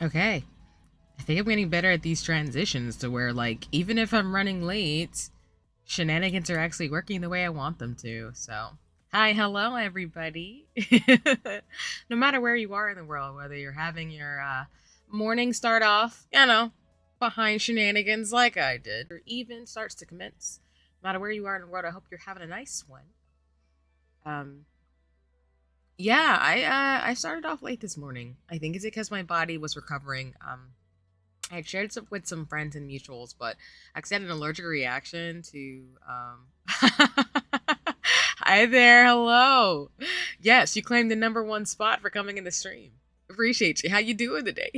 Okay. I think I'm getting better at these transitions to where, like, even if I'm running late, shenanigans are actually working the way I want them to. So, hi, hello, everybody. No matter where you are in the world, whether you're having your morning start off, behind shenanigans like I did, or even starts to commence, no matter where you are in the world, I hope you're having a nice one. Um, yeah, I started off late this morning. I think it's because my body was recovering. I had shared some with some friends and mutuals, but I had an allergic reaction to. Hi there, hello. Yes, you claimed the number one spot for coming in the stream. Appreciate you. How you doing today?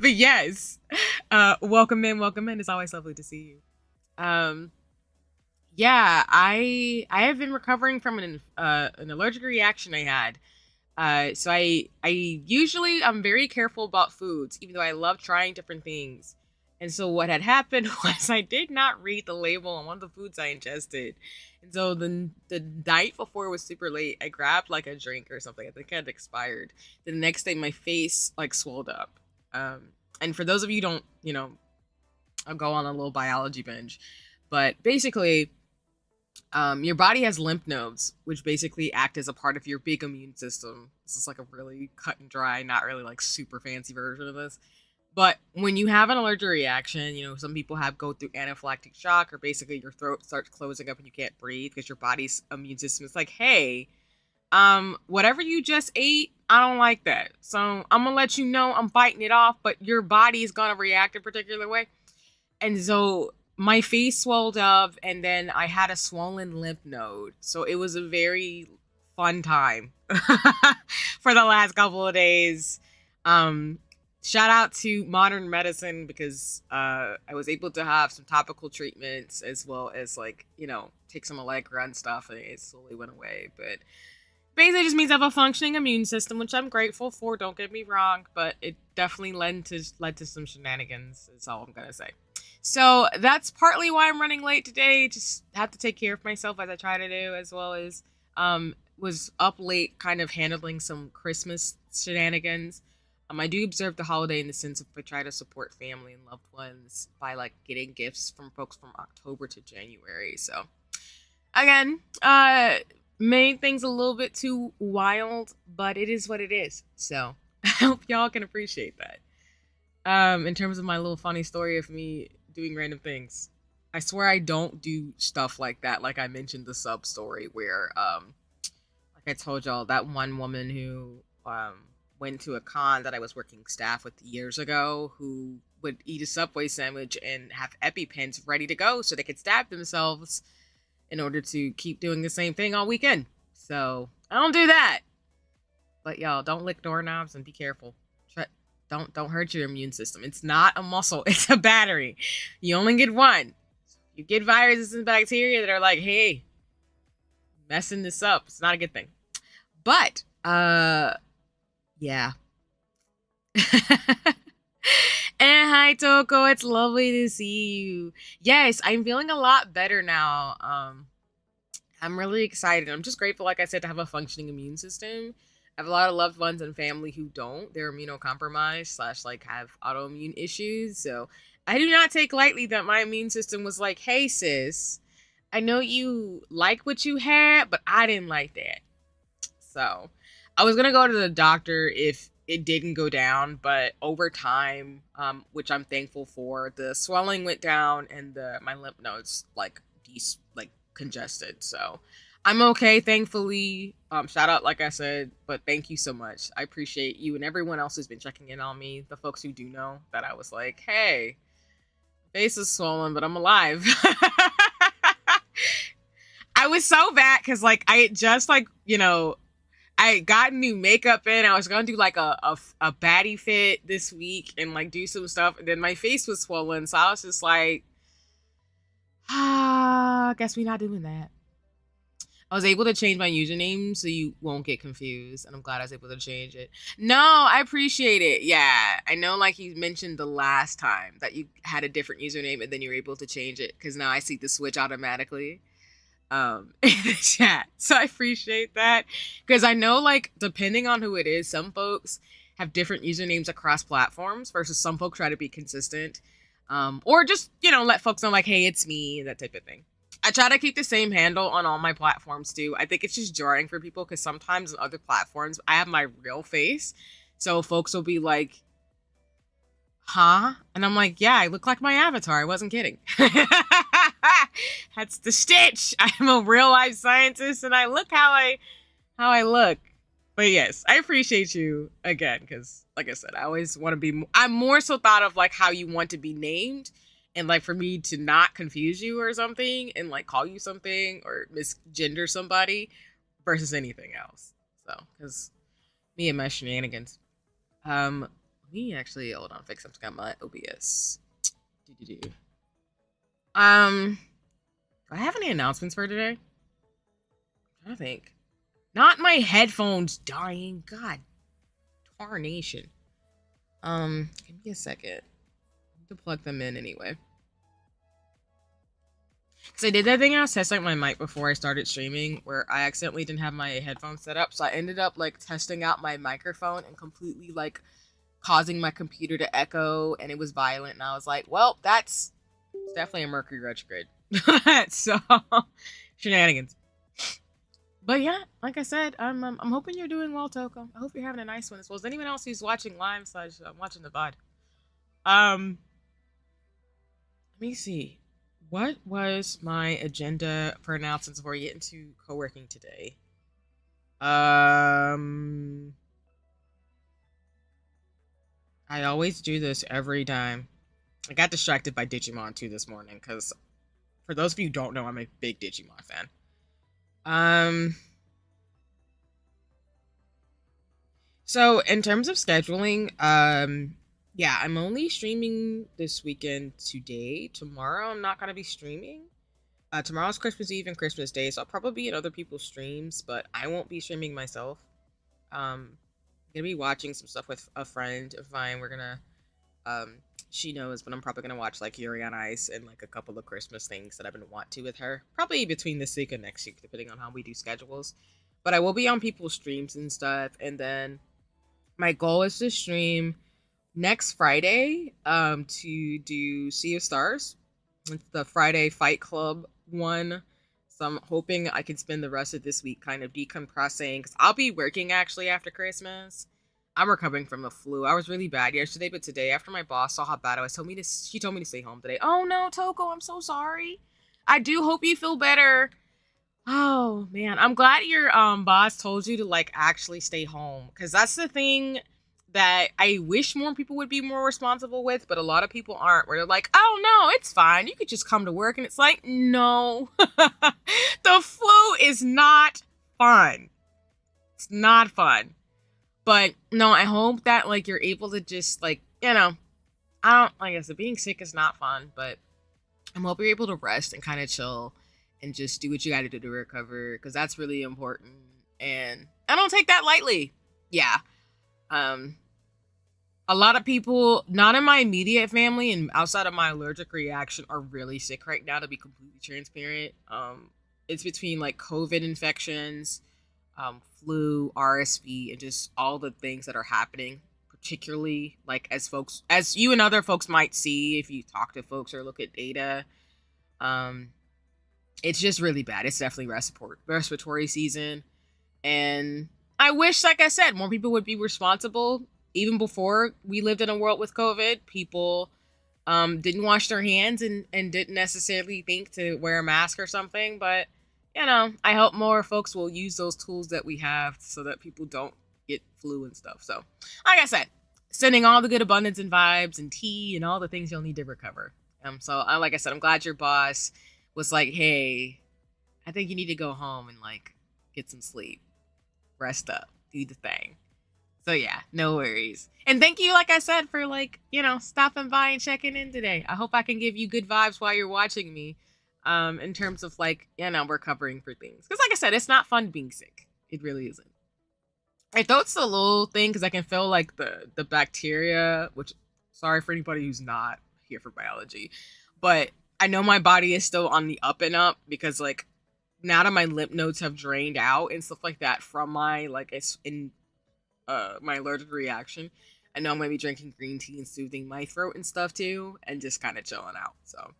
But yes, welcome in, welcome in. It's always lovely to see you. Um, yeah, I have been recovering from an allergic reaction I had. So I usually I'm very careful about foods, even though I love trying different things. And so what had happened was I did not read the label on one of the foods I ingested. And so the night before it was super late, I grabbed like a drink or something. I think it had expired. The next day my face like swelled up. And for those of you who don't, I'll go on a little biology binge. But basically, your body has lymph nodes, which basically act as a part of your big immune system. This is like a really cut and dry, not really like super fancy version of this. But when you have an allergic reaction, some people have go through anaphylactic shock, or basically your throat starts closing up and you can't breathe because your body's immune system is like, hey, whatever you just ate, I don't like that. So I'm gonna let you know I'm fighting it off, but your body is gonna react a particular way. And so my face swelled up, and then I had a swollen lymph node. So it was a very fun time for the last couple of days. Shout out to modern medicine because I was able to have some topical treatments as well as take some Allegra and stuff, and it slowly went away. But basically, it just means I have a functioning immune system, which I'm grateful for. Don't get me wrong, but it definitely led to some shenanigans. Is all I'm gonna say. So that's partly why I'm running late today. Just have to take care of myself as I try to do, as well as was up late kind of handling some Christmas shenanigans. I do observe the holiday in the sense of I try to support family and loved ones by like getting gifts from folks from October to January. So again, made things a little bit too wild, but it is what it is. So I hope y'all can appreciate that. In terms of my little funny story of me doing random things, I swear I don't do stuff like that. Like I mentioned the sub story where, like I told y'all, that one woman who went to a con that I was working staff with years ago, who would eat a Subway sandwich and have EpiPens ready to go so they could stab themselves in order to keep doing the same thing all weekend. So I don't do that. But y'all, don't lick doorknobs and be careful. Don't hurt your immune system. It's not a muscle, it's a battery. You only get one. You get viruses and bacteria that are like, hey, messing this up. It's not a good thing. But yeah. And hi Toko, it's lovely to see you. Yes, I'm feeling a lot better now. I'm really excited. I'm just grateful, like I said, to have a functioning immune system. I have a lot of loved ones and family who don't. They're immunocompromised slash like have autoimmune issues. So I do not take lightly that my immune system was like, hey sis, I know you like what you had, but I didn't like that. So I was gonna go to the doctor if it didn't go down, but over time, which I'm thankful for, the swelling went down and my lymph nodes like congested. So I'm okay, thankfully. Shout out, like I said, but thank you so much. I appreciate you and everyone else who's been checking in on me. The folks who do know that I was like, hey, face is swollen, but I'm alive. I was so bad because like I just I got new makeup in. I was gonna do like a baddie fit this week and like do some stuff, and then my face was swollen, so I was just like, I guess we're not doing that. I was able to change my username so you won't get confused, and I'm glad I was able to change it. No, I appreciate it. Yeah, I know like you mentioned the last time that you had a different username and then you were able to change it because now I see the switch automatically in the chat. So I appreciate that because I know like depending on who it is, some folks have different usernames across platforms versus some folks try to be consistent. Or just, let folks know like, hey, it's me, that type of thing. I try to keep the same handle on all my platforms too. I think it's just jarring for people because sometimes on other platforms, I have my real face. So folks will be like, huh? And I'm like, yeah, I look like my avatar. I wasn't kidding. That's the stitch. I'm a real life scientist and I look how I look. But yes, I appreciate you again because, like I said, I always want to be. I'm more so thought of like how you want to be named, and like for me to not confuse you or something, and like call you something or misgender somebody, versus anything else. So, because me and my shenanigans. Let me actually hold on, fix. I've got my OBS. Do I have any announcements for today? I'm trying to think. Not my headphones dying. God, tarnation. Give me a second. I need to plug them in anyway. Because I did that thing I was testing my mic before I started streaming where I accidentally didn't have my headphones set up. So I ended up like testing out my microphone and completely like causing my computer to echo and it was violent. And I was like, well, it's definitely a Mercury retrograde. So, shenanigans. But yeah, like I said, I'm hoping you're doing well, Toko. I hope you're having a nice one as well as anyone else who's watching live slash watching the VOD. Let me see. What was my agenda for announcements before we get into co-working today? I always do this every time. I got distracted by Digimon too this morning because for those of you who don't know, I'm a big Digimon fan. So in terms of scheduling, yeah, I'm only streaming this weekend today. Tomorrow I'm not gonna be streaming. Tomorrow's Christmas Eve and Christmas Day, so I'll probably be in other people's streams, but I won't be streaming myself. I'm gonna be watching some stuff with a friend of mine. We're gonna, she knows, but I'm probably gonna watch like Yuri on Ice and like a couple of Christmas things that I've been wanting to with her. Probably between this week and next week, depending on how we do schedules. But I will be on people's streams and stuff, and then my goal is to stream next Friday to do Sea of Stars. It's the Friday Fight Club one. So I'm hoping I can spend the rest of this week kind of decompressing because I'll be working actually after Christmas. I'm recovering from the flu. I was really bad yesterday, but today after my boss saw how bad I was, she told me to stay home today. Oh no, Toko, I'm so sorry. I do hope you feel better. Oh man, I'm glad your boss told you to like actually stay home because that's the thing that I wish more people would be more responsible with, but a lot of people aren't. Where they're like, "Oh no, it's fine. You could just come to work," and it's like, no, the flu is not fun. It's not fun. But no, I hope that like you're able to just like I don't like I said, being sick is not fun, but I'm hoping you're able to rest and kind of chill. And just do what you got to do to recover because that's really important. And I don't take that lightly. Yeah. A lot of people, not in my immediate family and outside of my allergic reaction, are really sick right now, to be completely transparent. It's between like COVID infections, flu, RSV, and just all the things that are happening, particularly like as you and other folks might see if you talk to folks or look at data. It's just really bad. It's definitely respiratory season. And I wish, like I said, more people would be responsible. Even before we lived in a world with COVID, people didn't wash their hands and didn't necessarily think to wear a mask or something. But, I hope more folks will use those tools that we have so that people don't get flu and stuff. So, like I said, sending all the good abundance and vibes and tea and all the things you'll need to recover. So, like I said, I'm glad your boss was like, hey, I think you need to go home and like get some sleep, rest up, do the thing. So yeah, no worries. And thank you, like I said, for like, stopping by and checking in today. I hope I can give you good vibes while you're watching me, in terms of like, recovering for things. Because like I said, it's not fun being sick. It really isn't. I thought it's a little thing because I can feel like the bacteria, which, sorry for anybody who's not here for biology, but I know my body is still on the up and up because like now that my lymph nodes have drained out and stuff like that from my like my allergic reaction. I know I'm gonna be drinking green tea and soothing my throat and stuff too, and just kind of chilling out. So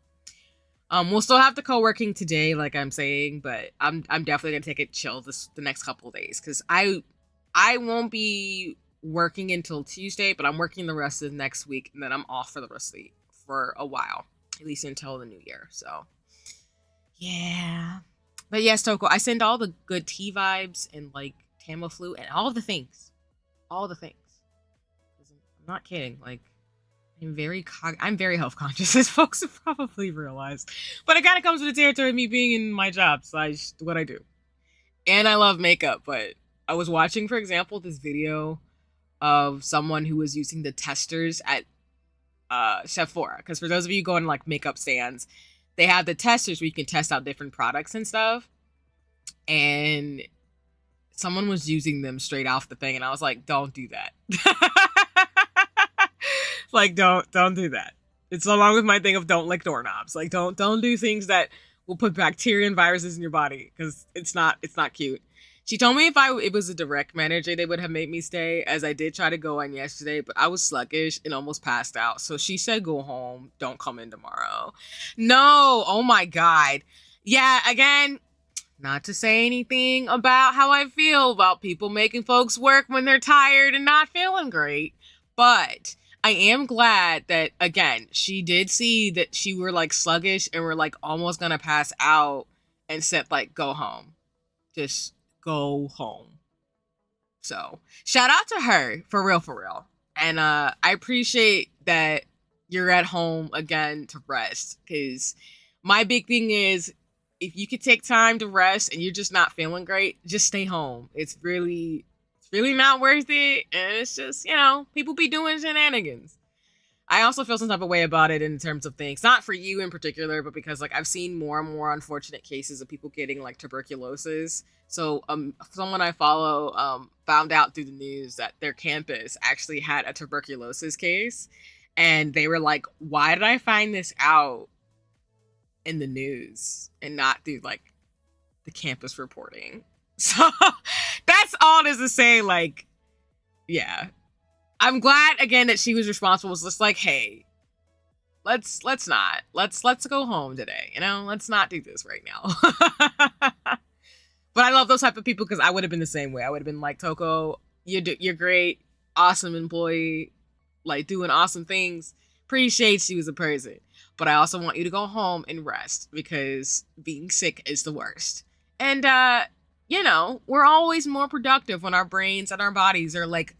we'll still have the co-working today, like I'm saying, but I'm definitely gonna take it chill the next couple of days because I won't be working until Tuesday, but I'm working the rest of the next week, and then I'm off for the rest of for a while, at least until the new year. So yeah, but yes, Toko, I send all the good tea vibes and like Tamiflu and all the things. I'm not kidding. Like I'm very health conscious, as folks have probably realized. But it kind of comes with the territory of me being in my job, so what I do. And I love makeup, but I was watching, for example, this video of someone who was using the testers at Sephora. Because for those of you going like makeup stands, they have the testers where you can test out different products and stuff. And someone was using them straight off the thing, and I was like, don't do that. Like, don't do that. It's along with my thing of don't lick doorknobs. Like, don't do things that will put bacteria and viruses in your body, because it's not cute. She told me if it was a direct manager, they would have made me stay, as I did try to go on yesterday, but I was sluggish and almost passed out. So she said, go home. Don't come in tomorrow. No. Oh my God. Yeah. Again, not to say anything about how I feel about people making folks work when they're tired and not feeling great, but I am glad that, again, she did see that she were like sluggish and were like almost gonna pass out and said like, go home. Just go home. So shout out to her, for real. And I appreciate that you're at home again to rest, because my big thing is, if you could take time to rest and you're just not feeling great, just stay home. It's really not worth it. And it's just, people be doing shenanigans. I also feel some type of way about it in terms of things, not for you in particular, but because like I've seen more and more unfortunate cases of people getting like tuberculosis. So someone I follow found out through the news that their campus actually had a tuberculosis case. And they were like, why did I find this out in the news and not through like the campus reporting? So that's all it is to say, like, yeah. I'm glad again that she was responsible. Was just like, hey, let's go home today. Let's not do this right now. But I love those type of people, because I would have been the same way. I would have been like, Toko, you're great, awesome employee, like doing awesome things. Appreciate you as a person, but I also want you to go home and rest, because being sick is the worst. And we're always more productive when our brains and our bodies are like,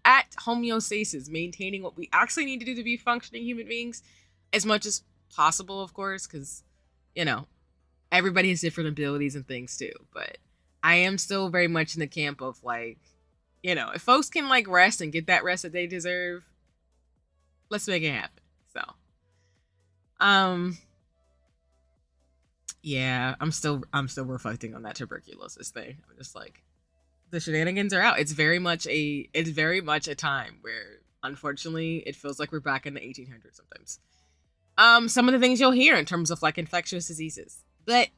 at homeostasis, maintaining what we actually need to do to be functioning human beings as much as possible, of course, because, everybody has different abilities and things too. But I am still very much in the camp of like, if folks can like rest and get that rest that they deserve, let's make it happen. So, yeah, I'm still reflecting on that tuberculosis thing. I'm just like, the shenanigans are out. It's very much a time where, unfortunately, it feels like we're back in the 1800s sometimes. Some of the things you'll hear in terms of like infectious diseases, but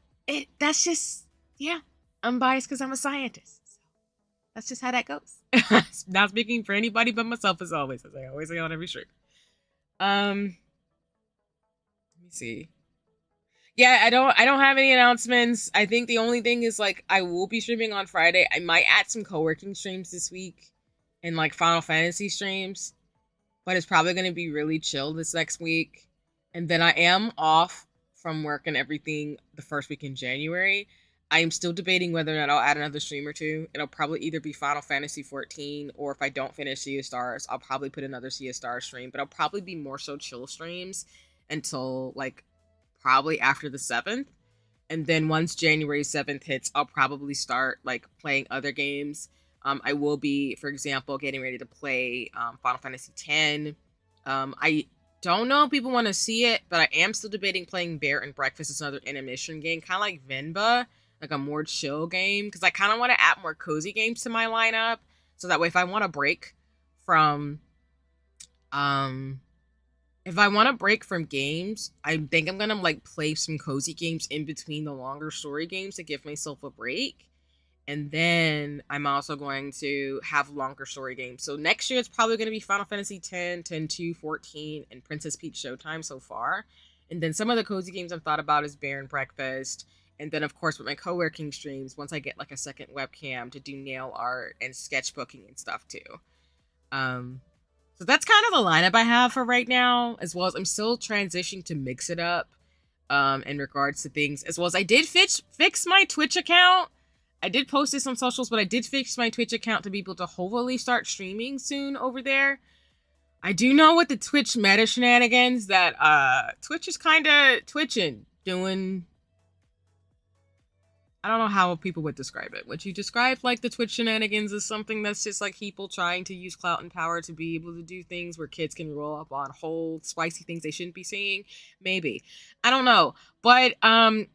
that's just, yeah, I'm biased because I'm a scientist. So that's just how that goes. Not speaking for anybody but myself, as I always say on every stream. Let me see. Yeah, I don't have any announcements. I think the only thing is like I will be streaming on Friday. I might add some co-working streams this week and like Final Fantasy streams, but it's probably going to be really chill this next week. And then I am off from work and everything the first week in January. I am still debating whether or not I'll add another stream or two. It'll probably either be Final Fantasy 14, or if I don't finish Sea of Stars, I'll probably put another Sea of Stars stream, but I'll probably be more so chill streams until like probably after the 7th. And then once January 7th hits, I'll probably start like playing other games. I will be, for example, getting ready to play Final Fantasy X. I don't know if people want to see it, but I am still debating playing Bear and Breakfast. It's another intermission game, kind of like Venba, like a more chill game, because I kind of want to add more cozy games to my lineup, so that way if I want to break from games, I think I'm gonna like play some cozy games in between the longer story games to give myself a break. And then I'm also going to have longer story games. So next year it's probably going to be Final Fantasy 10, 10 2, 14, and Princess Peach Showtime so far. And then some of the cozy games I've thought about is Bear and Breakfast. And then, of course, with my co-working streams, once I get like a second webcam to do nail art and sketchbooking and stuff too. Um, so that's kind of the lineup I have for right now, as well as I'm still transitioning to mix it up in regards to things, as well as I did fix my Twitch account. I did post this on socials, but I did fix my Twitch account to be able to hopefully start streaming soon over there. I do know with the Twitch meta shenanigans that Twitch is kind of twitching, doing, I don't know how people would describe it. Would you describe like the Twitch shenanigans as something that's just like people trying to use clout and power to be able to do things where kids can roll up on whole spicy things they shouldn't be saying? Maybe. I don't know. But I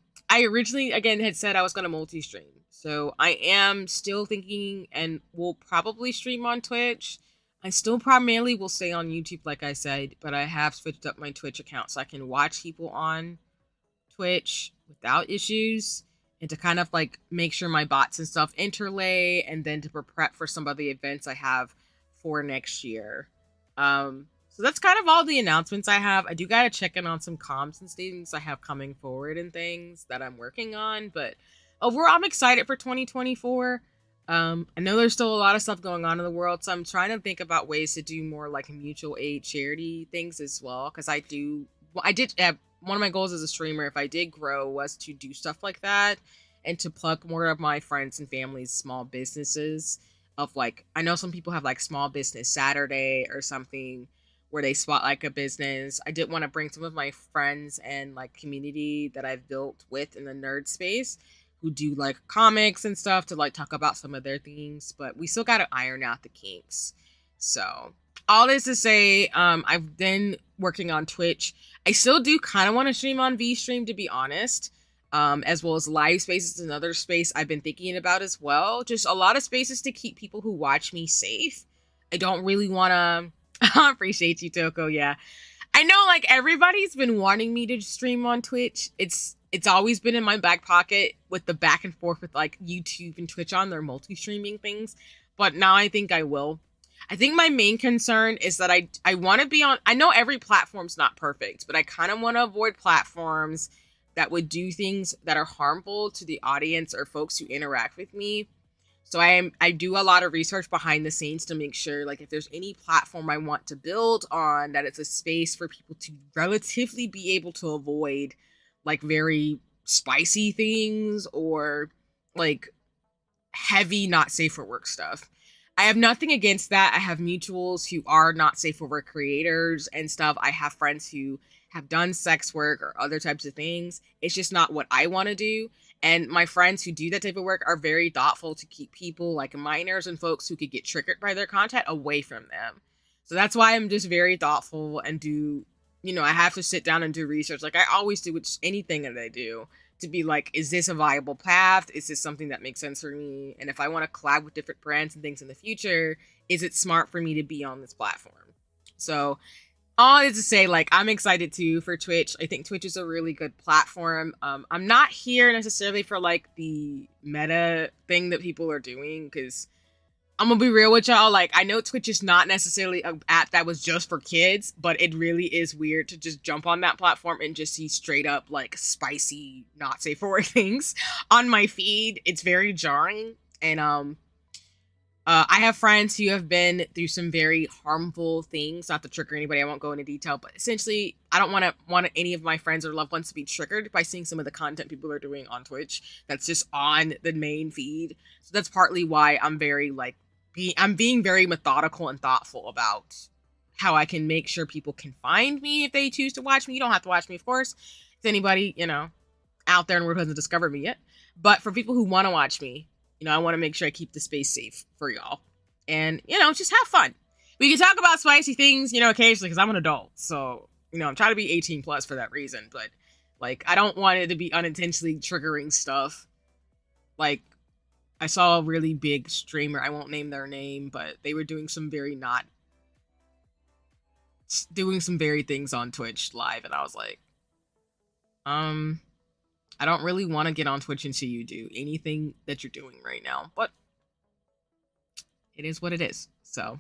originally again had said I was going to multi-stream. So I am still thinking and will probably stream on Twitch. I still primarily will stay on YouTube like I said, but I have switched up my Twitch account so I can watch people on Twitch without issues, and to kind of like make sure my bots and stuff interlay, and then to prep for some of the events I have for next year. So that's kind of all the announcements I have. I do gotta check in on some comms and things I have coming forward and things that I'm working on, but overall I'm excited for 2024. I know there's still a lot of stuff going on in the world, so I'm trying to think about ways to do more like mutual aid charity things as well, because I did have one of my goals as a streamer, if I did grow, was to do stuff like that and to plug more of my friends and family's small businesses. Of like, I know some people have like Small Business Saturday or something where they spot like a business. I did want to bring some of my friends and like community that I've built with in the nerd space who do like comics and stuff to like talk about some of their things, but we still got to iron out the kinks. So all this to say, I've been working on Twitch. I still do kind of want to stream on VStream, to be honest, as well as live spaces, another space I've been thinking about as well. Just a lot of spaces to keep people who watch me safe. I don't really want to. I appreciate you, Toko. Yeah, I know. Like everybody's been wanting me to stream on Twitch. It's always been in my back pocket with the back and forth with like YouTube and Twitch on their multi-streaming things, but now I think I will. I think my main concern is that I want to be on, I know every platform's not perfect, but I kind of want to avoid platforms that would do things that are harmful to the audience or folks who interact with me. So I do a lot of research behind the scenes to make sure like if there's any platform I want to build on, that it's a space for people to relatively be able to avoid like very spicy things or like heavy not safe for work stuff. I have nothing against that. I have mutuals who are not safe for work creators and stuff. I have friends who have done sex work or other types of things. It's just not what I want to do. And my friends who do that type of work are very thoughtful to keep people like minors and folks who could get triggered by their content away from them. So that's why I'm just very thoughtful and do, I have to sit down and do research like I always do with anything that I do, to be like, is this a viable path? Is this something that makes sense for me? And if I want to collab with different brands and things in the future, is it smart for me to be on this platform? So all is to say, like, I'm excited too for Twitch. I think Twitch is a really good platform. I'm not here necessarily for like the meta thing that people are doing, because I'm gonna be real with y'all. Like, I know Twitch is not necessarily an app that was just for kids, but it really is weird to just jump on that platform and just see straight up like spicy, not safe for work things on my feed. It's very jarring, and I have friends who have been through some very harmful things. Not to trigger anybody, I won't go into detail, but essentially, I don't want any of my friends or loved ones to be triggered by seeing some of the content people are doing on Twitch that's just on the main feed. So that's partly why I'm very like. I'm being very methodical and thoughtful about how I can make sure people can find me if they choose to watch me. You don't have to watch me, of course. If anybody, out there in the world hasn't discovered me yet. But for people who want to watch me, I want to make sure I keep the space safe for y'all. And, just have fun. We can talk about spicy things, occasionally, because I'm an adult. So, I'm trying to be 18 plus for that reason. But, like, I don't want it to be unintentionally triggering stuff. Like, I saw a really big streamer, I won't name their name, but they were doing some very things on Twitch live, and I was like, I don't really want to get on Twitch until you do anything that you're doing right now, but it is what it is. So,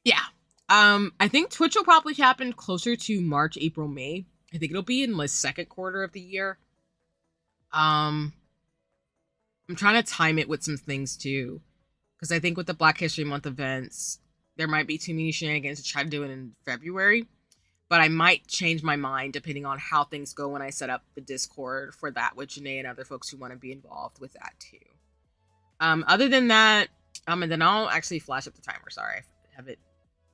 yeah. I think Twitch will probably happen closer to March, April, May. I think it'll be in the second quarter of the year. I'm trying to time it with some things too, because I think with the Black History Month events, there might be too many shenanigans to try to do it in February. But I might change my mind depending on how things go when I set up the Discord for that with Janae and other folks who want to be involved with that too. Other than that, and then I'll actually flash up the timer. Sorry, I have it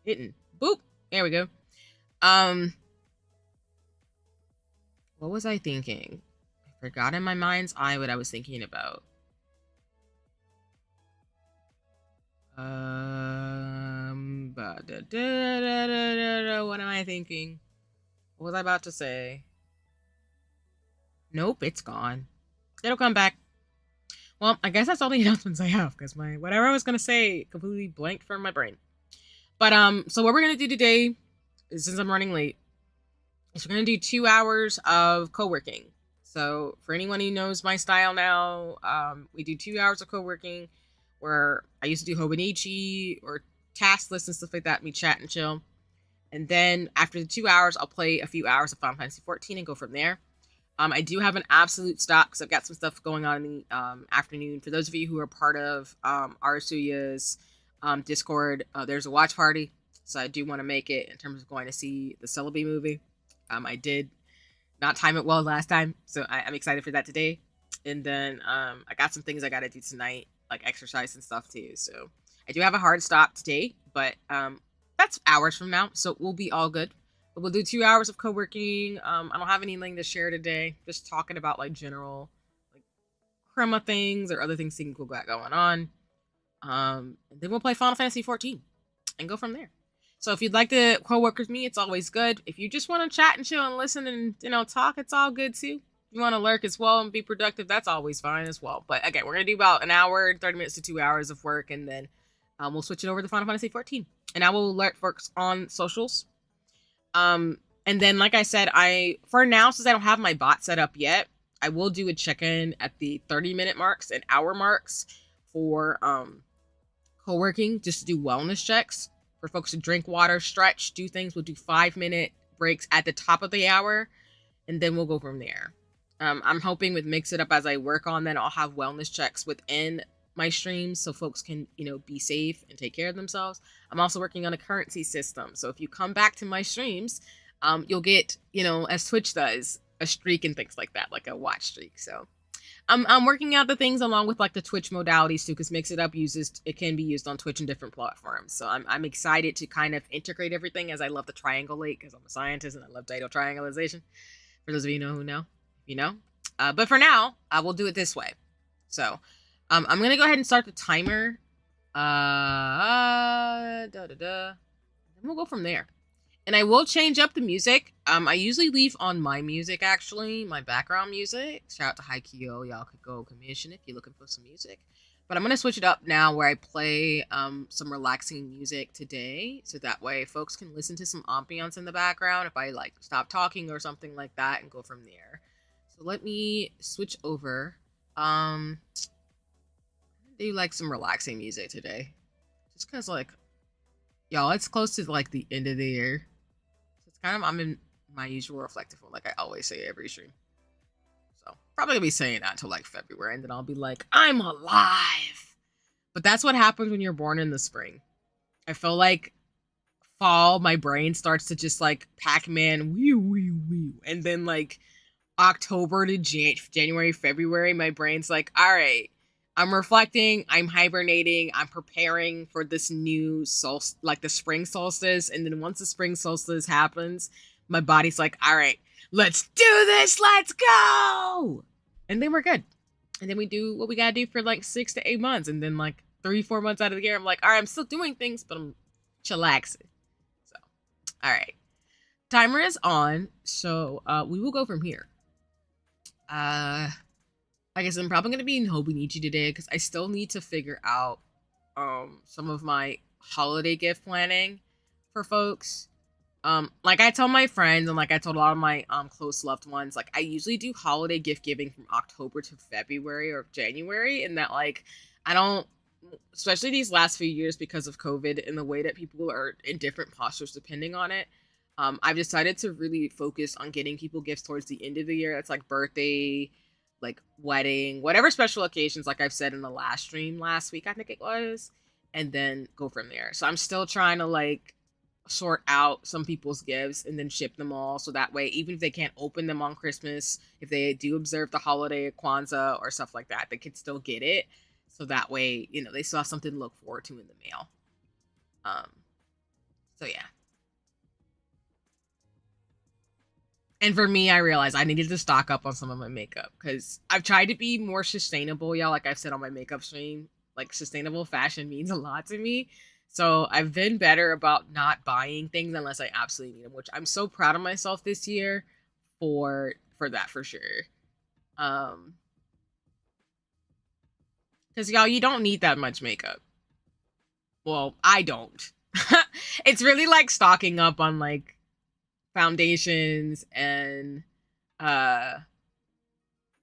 hidden. Boop. There we go. What was I thinking? I forgot in my mind's eye what I was thinking about. What am I thinking? What was I about to say? Nope, it's gone. It'll come back. Well, I guess that's all the announcements I have, because my whatever I was gonna say completely blanked from my brain. But so what we're gonna do today, since I'm running late, is we're gonna do 2 hours of co-working. So for anyone who knows my style now, we do 2 hours of co-working, where I used to do Hobonichi or task lists and stuff like that. We chat and chill. And then after the 2 hours, I'll play a few hours of Final Fantasy 14 and go from there. I do have an absolute stop because I've got some stuff going on in the afternoon. For those of you who are part of Arasuya's Discord, there's a watch party. So I do want to make it in terms of going to see the Celebi movie. I did not time it well last time, so I'm excited for that today. And then I got some things I got to do tonight, like exercise and stuff too. So I do have a hard stop today, but that's hours from now, so we'll be all good. But we'll do 2 hours of co-working. I don't have anything to share today. Just talking about like general like crema things or other things we got going on. And then we'll play Final Fantasy 14 and go from there. So if you'd like to co-work with me, it's always good. If you just want to chat and chill and listen and talk, it's all good too. If you want to lurk as well and be productive, that's always fine as well. But again, we're gonna do about an hour, 30 minutes to 2 hours of work, and then we'll switch it over to Final Fantasy 14. And I will alert folks on socials. And then, like I said, for now, since I don't have my bot set up yet, I will do a check-in at the 30-minute marks and hour marks for co-working, just to do wellness checks for folks to drink water, stretch, do things. We'll do 5-minute breaks at the top of the hour, and then we'll go from there. I'm hoping with Mix It Up as I work on that, I'll have wellness checks within my streams so folks can, be safe and take care of themselves. I'm also working on a currency system. So if you come back to my streams, you'll get, as Twitch does, a streak and things like that, like a watch streak. So I'm working out the things along with like the Twitch modalities too, because Mix It Up can be used on Twitch and different platforms. So I'm excited to kind of integrate everything, as I love to triangulate because I'm a scientist and I love data triangulation. For those of you who know, but for now, I will do it this way. So I'm going to go ahead and start the timer. And we'll go from there. And I will change up the music. I usually leave on my music, actually, my background music. Shout out to Haikyo. Y'all could go commission if you're looking for some music. But I'm going to switch it up now where I play some relaxing music today. So that way folks can listen to some ambiance in the background if I like stop talking or something like that and go from there. So let me switch over. Do like some relaxing music today, just because like y'all, it's close to like the end of the year, so it's kind of, I'm in my usual reflective mode, like I always say every stream. So probably gonna be saying that until like February, and then I'll be like, I'm alive. But that's what happens when you're born in the spring. I feel like fall, my brain starts to just like Pac-Man, wee wee wee, and then like October to January, February, my brain's like, all right, I'm reflecting, I'm hibernating, I'm preparing for this new solstice, like the spring solstice. And then once the spring solstice happens, my body's like, all right, let's do this, let's go. And then we're good. And then we do what we gotta do for like 6 to 8 months. And then like 3-4 months out of the year, I'm like, all right, I'm still doing things, but I'm chillaxing. So, all right. Timer is on. So we will go from here. I guess I'm probably going to be in Hobonichi today because I still need to figure out some of my holiday gift planning for folks. Like I tell my friends and like I told a lot of my close loved ones, like I usually do holiday gift giving from October to February or January, and that like I don't, especially these last few years because of COVID and the way that people are in different postures depending on it. I've decided to really focus on getting people gifts towards the end of the year. That's like birthday, like wedding, whatever special occasions, like I've said in the last stream last week, I think it was, and then go from there. So I'm still trying to like sort out some people's gifts and then ship them all. So that way, even if they can't open them on Christmas, if they do observe the holiday, Kwanzaa or stuff like that, they can still get it. So that way, you know, they still have something to look forward to in the mail. Um, so yeah. And for me, I realized I needed to stock up on some of my makeup because I've tried to be more sustainable, y'all. Like I've said on my makeup stream, like sustainable fashion means a lot to me. So I've been better about not buying things unless I absolutely need them, which I'm so proud of myself this year for that for sure. Because y'all, you don't need that much makeup. Well, I don't. It's really like stocking up on like foundations and uh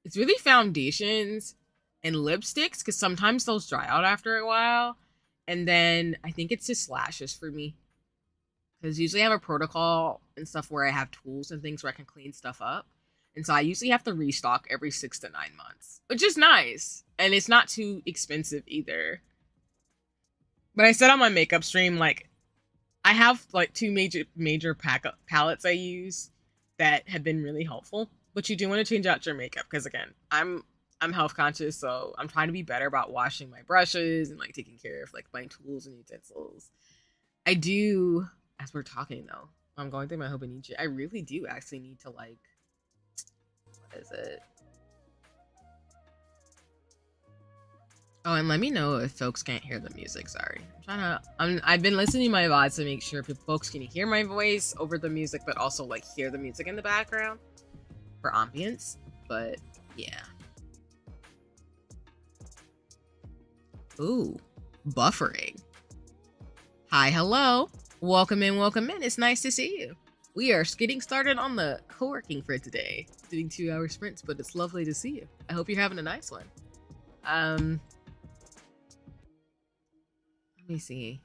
it's really foundations and lipsticks because sometimes those dry out after a while, and then I think it's just lashes for me because usually I have a protocol and stuff where I have tools and things where I can clean stuff up, and so I usually have to restock every 6 to 9 months, which is nice and it's not too expensive either. But I said on my makeup stream, like I have like two major palettes I use that have been really helpful. But you do want to change out your makeup because again, I'm health conscious, so I'm trying to be better about washing my brushes and like taking care of like my tools and utensils. I do, as we're talking though, I'm going through my hope and need you. I really do actually need to like, what is it? Oh, and let me know if folks can't hear the music. Sorry, I've been listening to my VODs to make sure folks can hear my voice over the music, but also like hear the music in the background for ambience. But yeah. Ooh, buffering. Hi, hello. Welcome in, welcome in. It's nice to see you. We are getting started on the co-working for today. Doing 2-hour sprints, but it's lovely to see you. I hope you're having a nice one. Let me see.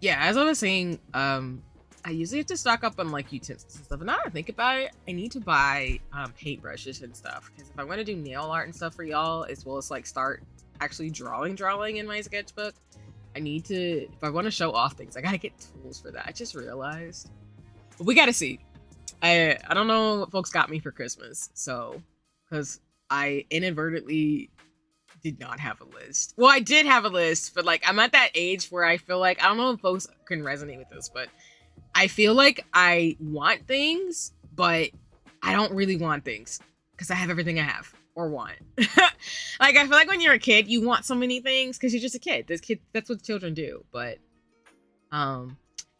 Yeah, as I was saying, I usually have to stock up on like utensils and stuff. And now that I think about it, I need to buy paintbrushes and stuff because if I want to do nail art and stuff for y'all, as well as like start actually drawing in my sketchbook, I need to. If I want to show off things, I gotta get tools for that. I just realized, but we gotta see. I don't know what folks got me for Christmas, so because I inadvertently did not have a list. Well, I did have a list, but like I'm at that age where I feel like I don't know if folks can resonate with this, but I feel like I want things, but I don't really want things because I have everything I have or want. Like I feel like when you're a kid, you want so many things because you're just a kid. That's what children do. But hello,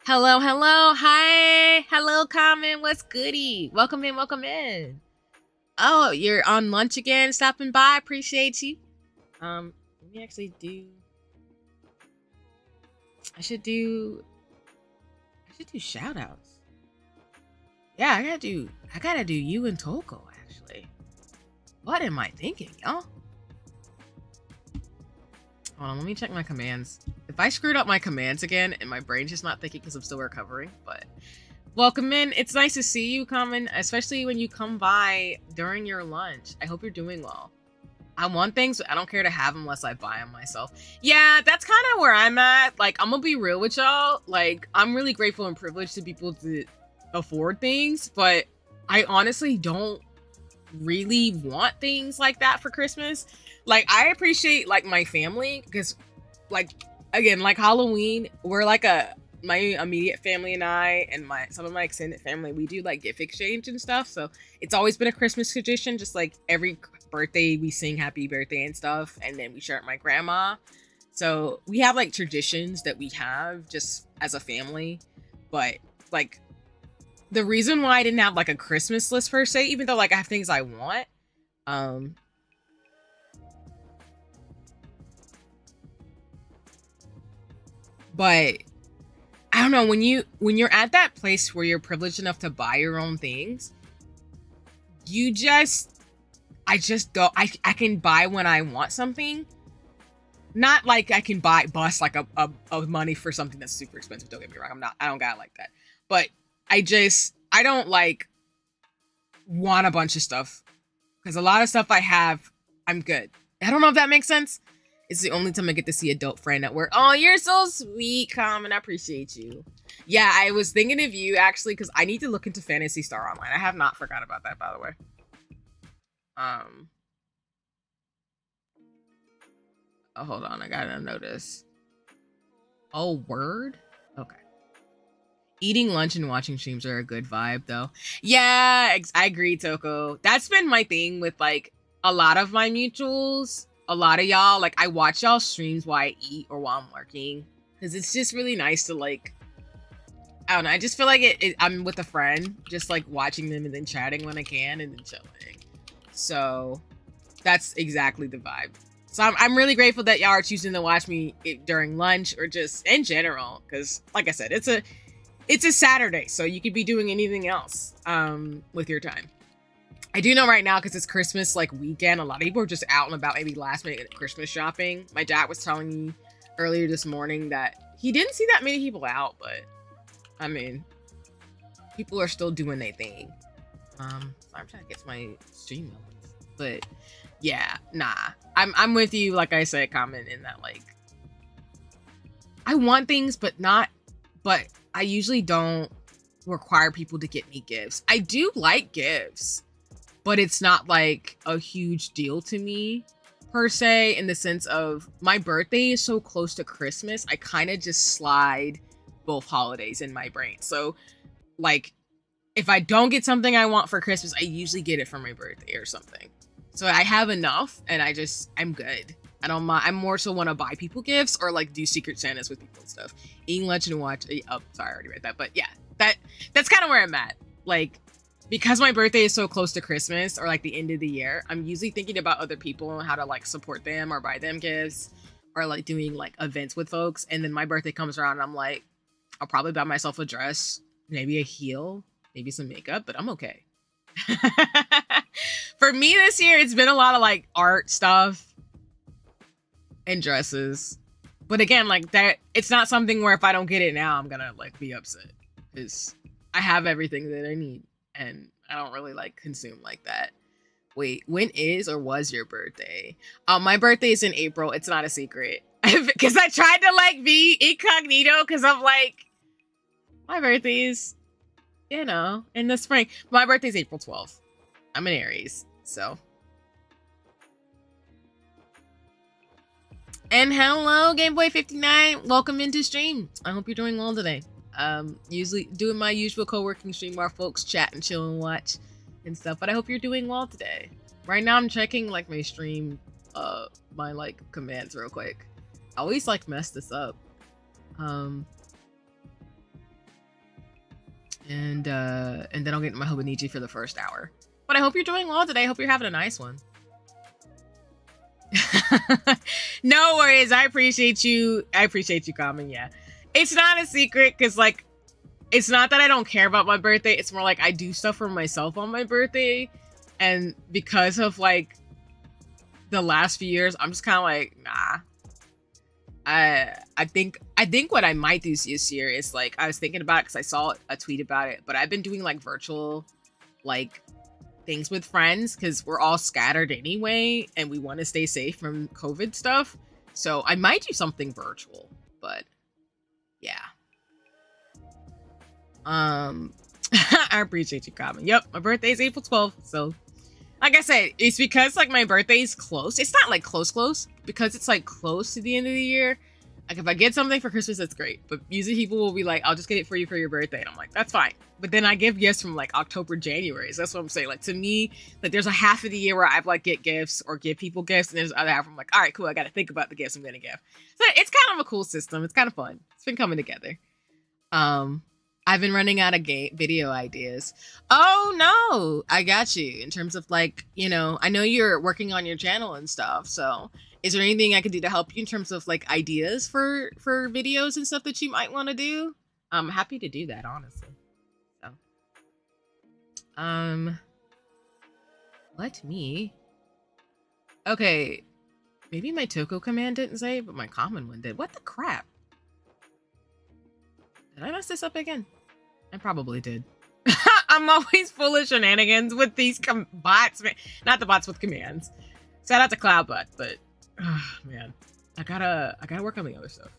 hi, hello, Common, what's goody? Welcome in, welcome in. Oh, you're on lunch again, stopping by. Appreciate you. Let me actually do. I should do shout outs. Yeah, I gotta do you and Toko, actually. What am I thinking, y'all? Hold on, let me check my commands. If I screwed up my commands again and my brain's just not thinking because I'm still recovering, but welcome in. It's nice to see you, Common, especially when you come by during your lunch. I hope you're doing well. I want things, but I don't care to have them unless I buy them myself. Yeah, that's kind of where I'm at. Like, I'm gonna be real with y'all. Like, I'm really grateful and privileged to be able to afford things, but I honestly don't really want things like that for Christmas. Like, I appreciate, like, my family, because, like, again, like Halloween, we're like my immediate family and I and some of my extended family, we do like gift exchange and stuff. So it's always been a Christmas tradition. Just like every birthday we sing happy birthday and stuff, and then we share it with my grandma. So we have like traditions that we have just as a family. But like the reason why I didn't have like a Christmas list per se, even though like I have things I want, but I don't know, when you're at that place where you're privileged enough to buy your own things, you just I just don't I can buy when I want something. Not like I can bust like a money for something that's super expensive. Don't get me wrong. I don't got it like that. But I don't like want a bunch of stuff. Because a lot of stuff I have, I'm good. I don't know if that makes sense. It's the only time I get to see adult friend at work. Oh, you're so sweet, Common. I appreciate you. Yeah, I was thinking of you actually because I need to look into Phantasy Star Online. I have not forgot about that, by the way. Oh, hold on. I gotta notice. Oh, word? Okay. Eating lunch and watching streams are a good vibe, though. Yeah, I agree, Toko. That's been my thing with, like, a lot of my mutuals. A lot of y'all, like, I watch y'all streams while I eat or while I'm working. Because it's just really nice to, like, I don't know. I just feel like I'm with a friend, just, like, watching them and then chatting when I can and then chilling. So, that's exactly the vibe. So I'm really grateful that y'all are choosing to watch me during lunch or just in general. Because, like I said, it's a Saturday, so you could be doing anything else with your time. I do know right now, because it's Christmas like weekend, a lot of people are just out and about, maybe last minute Christmas shopping. My dad was telling me earlier this morning that he didn't see that many people out, but I mean, people are still doing their thing. So I'm trying to get to my stream moments, but yeah, nah, I'm with you. Like I said, comment in that, like, I want things, but I usually don't require people to get me gifts. I do like gifts, but it's not like a huge deal to me per se, in the sense of my birthday is so close to Christmas. I kind of just slide both holidays in my brain. So like, if I don't get something I want for Christmas, I usually get it for my birthday or something. So I have enough and I'm good. I don't mind. I more so want to buy people gifts or like do Secret Santas with people and stuff. Eating lunch and watch. Oh, sorry, I already read that. But yeah, that's kind of where I'm at. Like, because my birthday is so close to Christmas or like the end of the year, I'm usually thinking about other people and how to like support them or buy them gifts or like doing like events with folks. And then my birthday comes around and I'm like, I'll probably buy myself a dress, maybe a heel, maybe some makeup, but I'm okay. For me this year, it's been a lot of like art stuff and dresses. But again, like that, it's not something where if I don't get it now, I'm gonna like be upset, because I have everything that I need and I don't really like consume like that. Wait, when is or was your birthday? My birthday is in April. It's not a secret. Because I tried to like be incognito, because I'm like, my birthday is, you know, in the spring. My birthday is April 12th. I'm an Aries, so. And hello, Gameboy59. Welcome into stream. I hope you're doing well today. Usually doing my usual co-working stream where folks chat and chill and watch and stuff, but I hope you're doing well today. Right now I'm checking like my stream, my like commands real quick. I always like mess this up. And then I'll get my Hobonichi for the first hour. But I hope you're doing well today. I hope you're having a nice one. No worries. I appreciate you. I appreciate you, Common. Yeah. It's not a secret, because like, it's not that I don't care about my birthday. It's more like I do stuff for myself on my birthday. And because of like the last few years, I'm just kind of like, nah. I think what I might do this year is like, I was thinking about it because I saw a tweet about it, but I've been doing like virtual like things with friends because we're all scattered anyway and we want to stay safe from COVID stuff. So I might do something virtual, but yeah. I appreciate you, Common. Yep, my birthday is April 12th, so like I said, it's because like my birthday is close. It's not like close, because it's like close to the end of the year. Like if I get something for Christmas, that's great. But usually people will be like, I'll just get it for you for your birthday. And I'm like, that's fine. But then I give gifts from like October, January. So that's what I'm saying. Like to me, like there's a half of the year where I like get gifts or give people gifts. And there's the other half I'm like, all right, cool. I got to think about the gifts I'm going to give. So it's kind of a cool system. It's kind of fun. It's been coming together. I've been running out of video ideas. Oh no, I got you. In terms of like, you know, I know you're working on your channel and stuff. So is there anything I could do to help you in terms of like ideas for videos and stuff that you might want to do? I'm happy to do that, honestly. So, um, let me. Okay, maybe my Toko command didn't save, but my common one did. What the crap? Did I mess this up again? I probably did. I'm always full of shenanigans with these bots, not the bots with commands. Shout out to Cloudbot, but man, I gotta work on the other stuff.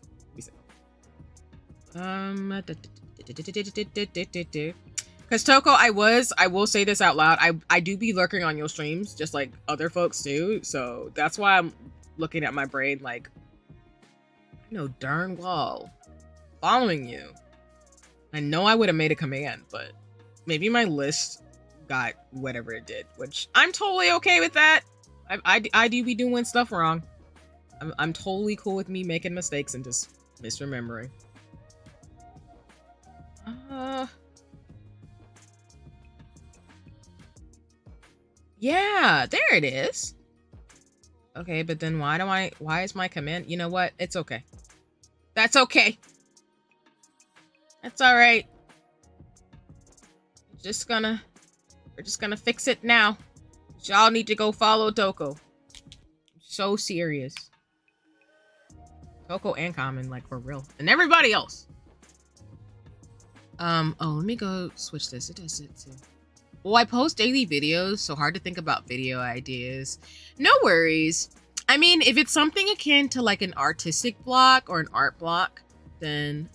Because Toko, I will say this out loud. I do be lurking on your streams, just like other folks do. So that's why I'm looking at my brain like, I know darn well, following you. I know I would have made a command, but maybe my list got whatever it did, which I'm totally okay with that. I do be doing stuff wrong. I'm totally cool with me making mistakes and just misremembering. Yeah, there it is. Okay, but then why is my command? You know what? It's okay. That's okay. That's all right. We're just gonna fix it now. Y'all need to go follow Toko. I'm so serious. Toko and Common, like for real. And everybody else. Oh, let me go switch this. It does it too. Well, I post daily videos, so hard to think about video ideas. No worries. I mean, if it's something akin to like an artistic block or an art block, then,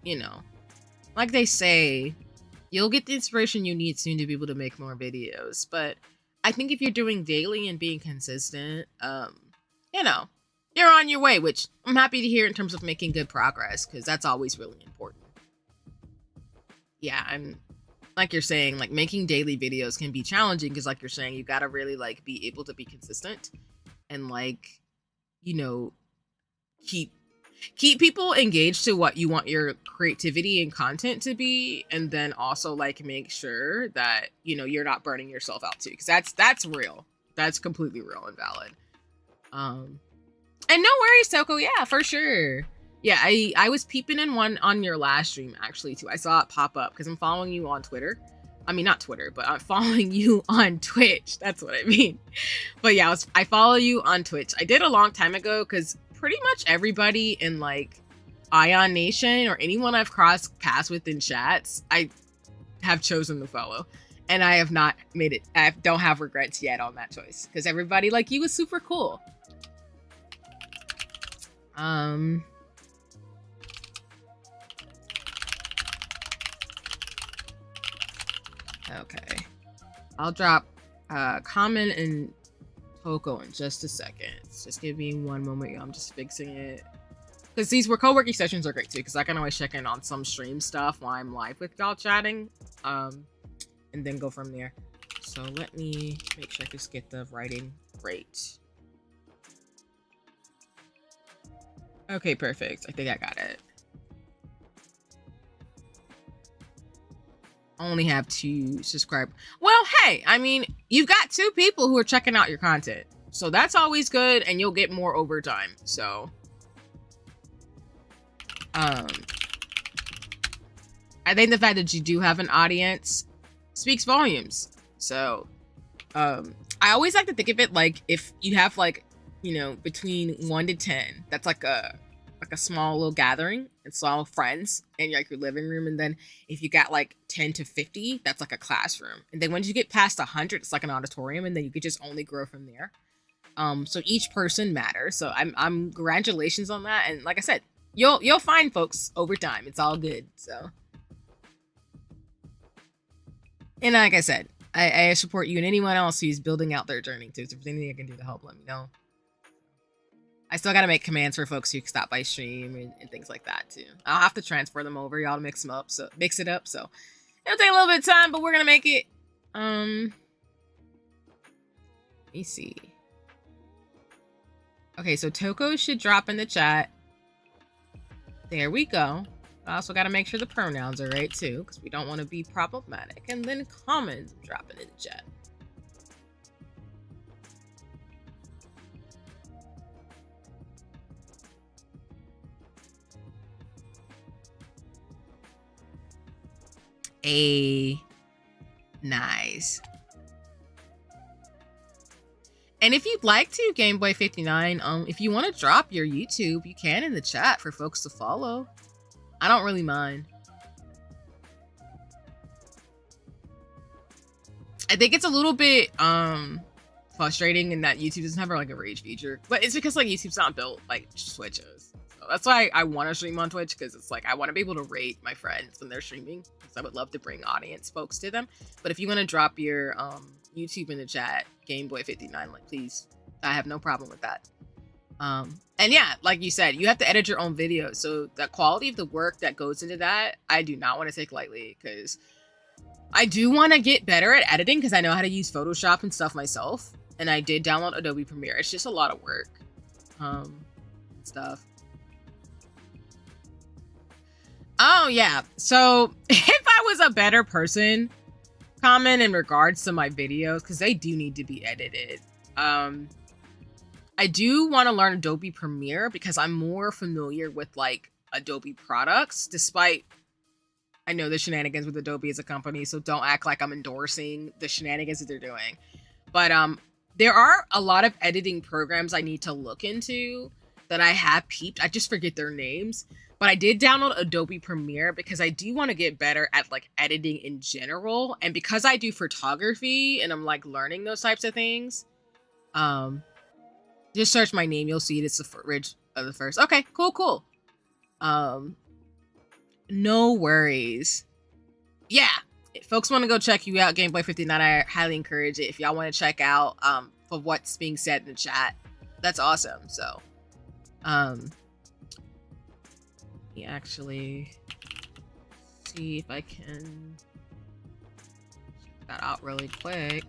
you know, like they say, you'll get the inspiration you need soon to be able to make more videos. But I think if you're doing daily and being consistent, you know, you're on your way, which I'm happy to hear in terms of making good progress, because that's always really important. Yeah, I'm like you're saying, like making daily videos can be challenging because like you're saying, you gotta really like be able to be consistent and like, you know, keep people engaged to what you want your creativity and content to be, and then also like make sure that, you know, you're not burning yourself out too, because that's real. That's completely real and valid. And no worries, Toko. Yeah, for sure. Yeah, I was peeping in one on your last stream actually too. I saw it pop up because I'm following you on Twitter. I mean, not Twitter, but I'm following you on Twitch. That's what I mean. But yeah, I follow you on Twitch. I did a long time ago because pretty much everybody in like Ion Nation or anyone I've crossed paths with in chats, I have chosen to follow. And I have not made it. I don't have regrets yet on that choice because everybody like you was super cool. Okay, I'll drop Common and Toko in just a second. Just give me one moment, y'all. I'm just fixing it. Because these co-working sessions are great too, because I can always check in on some stream stuff while I'm live with y'all chatting. And then go from there. So let me make sure I just get the writing right. Okay, perfect. I think I got it. Only have 2 subscribers. Well, hey, I mean, you've got 2 people who are checking out your content, so that's always good, and you'll get more over time. So, I think the fact that you do have an audience speaks volumes. So, I always like to think of it like if you have like, you know, between 1 to 10, that's like a small little gathering. It's all friends in like your living room, and then if you got like 10 to 50, that's like a classroom, and then once you get past 100, it's like an auditorium, and then you could just only grow from there. So each person matters. So I'm congratulations on that, and like I said, you'll find folks over time. It's all good. So, and like I said, I support you and anyone else who's building out their journey too. So if there's anything I can do to help, let me know. I still got to make commands for folks who stop by stream and things like that too. I'll have to transfer them over, y'all, to mix it up. So it'll take a little bit of time, but we're gonna make it. Let me see. Okay, so Toko should drop in the chat. There we go. I also got to make sure the pronouns are right too, because we don't want to be problematic. And then comments dropping in the chat. Nice. And if you'd like to, GameBoy59, if you want to drop your YouTube, you can in the chat for folks to follow. I don't really mind. I think it's a little bit frustrating in that YouTube doesn't have like a rage feature, but it's because like YouTube's not built like Twitch is. So that's why I want to stream on Twitch, because it's like I want to be able to rate my friends when they're streaming, because I would love to bring audience folks to them. But if you want to drop your YouTube in the chat, GameBoy59, like please, I have no problem with that. And yeah, like you said, you have to edit your own videos, so the quality of the work that goes into that, I do not want to take lightly, because I do want to get better at editing, because I know how to use Photoshop and stuff myself, and I did download Adobe Premiere. It's just a lot of work, stuff. Oh yeah, so if I was a better person, comment in regards to my videos, because they do need to be edited. I do want to learn Adobe Premiere because I'm more familiar with like Adobe products, despite I know the shenanigans with Adobe as a company, so don't act like I'm endorsing the shenanigans that they're doing. But there are a lot of editing programs I need to look into that I have peeped. I just forget their names. But I did download Adobe Premiere because I do want to get better at like editing in general. And because I do photography and I'm like learning those types of things, just search my name. You'll see it. It's the Ridge of the First. Okay, cool. No worries. Yeah, if folks want to go check you out, GameBoy59, I highly encourage it. If y'all want to check out for what's being said in the chat, that's awesome. So, me actually see if I can check that out really quick.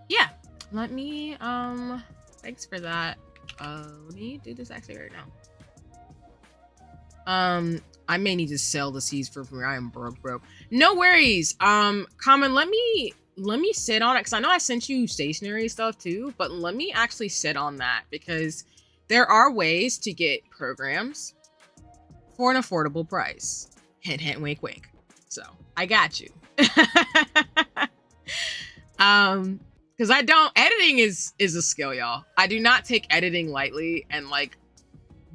Yeah, let me thanks for that. Let me do this actually right now. I may need to sell the seeds for Premiere. I am broke. No worries. Common, let me sit on it, because I know I sent you stationery stuff too, but let me actually sit on that, because there are ways to get programs for an affordable price. Hint, hint, wink, wink. So I got you. Because editing is a skill, y'all. I do not take editing lightly, and like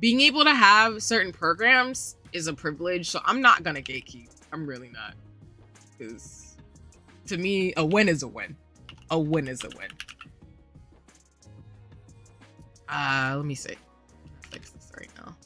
being able to have certain programs is a privilege, so I'm not gonna gatekeep. I'm really not, because to me, a win is a win. A win is a win. Let me see. Fix this right now.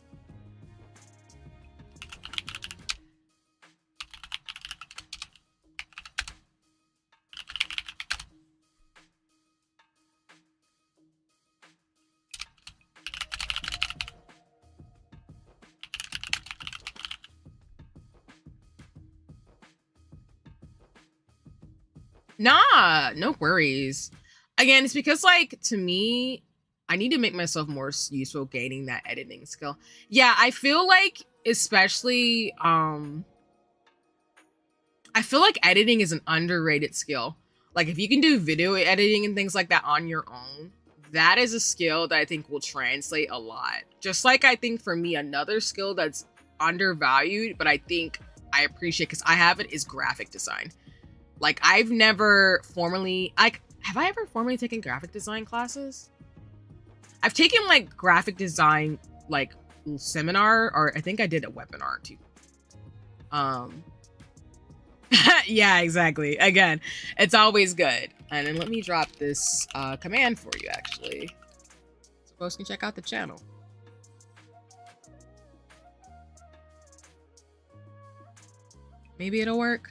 Nah, no worries. Again, it's because like to me, I need to make myself more useful gaining that editing skill. Yeah, I feel like especially I feel like editing is an underrated skill. Like if you can do video editing and things like that on your own, that is a skill that I think will translate a lot. Just like I think for me, another skill that's undervalued, but I think I appreciate because I have it, is graphic design. Like I've never formally, have I ever formally taken graphic design classes? I've taken like graphic design, like seminar, or I think I did a webinar too. Yeah, exactly. Again, it's always good. And then let me drop this command for you actually, so folks can check out the channel. Maybe it'll work.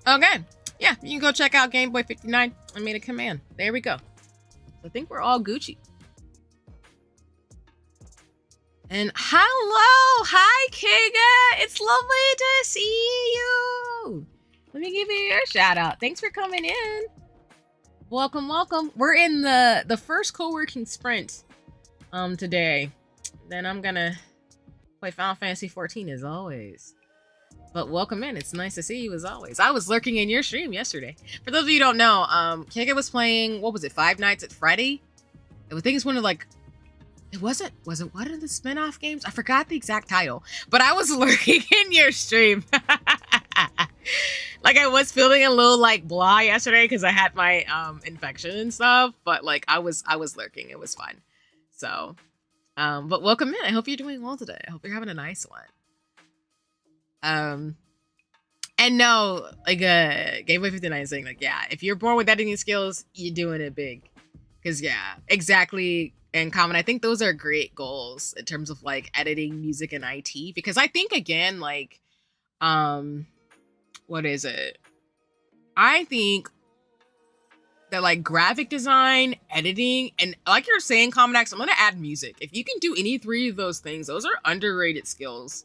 Okay, yeah, you can go check out GameBoy59. I made a command. There we go. So I think we're all Gucci. And hello, hi Kiga. It's lovely to see you. Let me give you your shout out. Thanks for coming in. Welcome, welcome. We're in the first co-working sprint today. Then I'm gonna play Final Fantasy 14 as always. But welcome in. It's nice to see you as always. I was lurking in your stream yesterday. For those of you who don't know, Keika was playing, what was it, Five Nights at Freddy? I think it's one of like, was it one of the spin-off games? I forgot the exact title, but I was lurking in your stream. Like I was feeling a little like blah yesterday because I had my infection and stuff, but like I was lurking. It was fun. So, but welcome in. I hope you're doing well today. I hope you're having a nice one. And no, like Gateway 59 is saying like, yeah, if you're born with editing skills, you're doing it big. Cause yeah, exactly. And Common, I think those are great goals in terms of like editing music and IT, because I think again, like, what is it? I think that like graphic design, editing, and like you're saying, Common X, I'm gonna add music. If you can do any three of those things, those are underrated skills.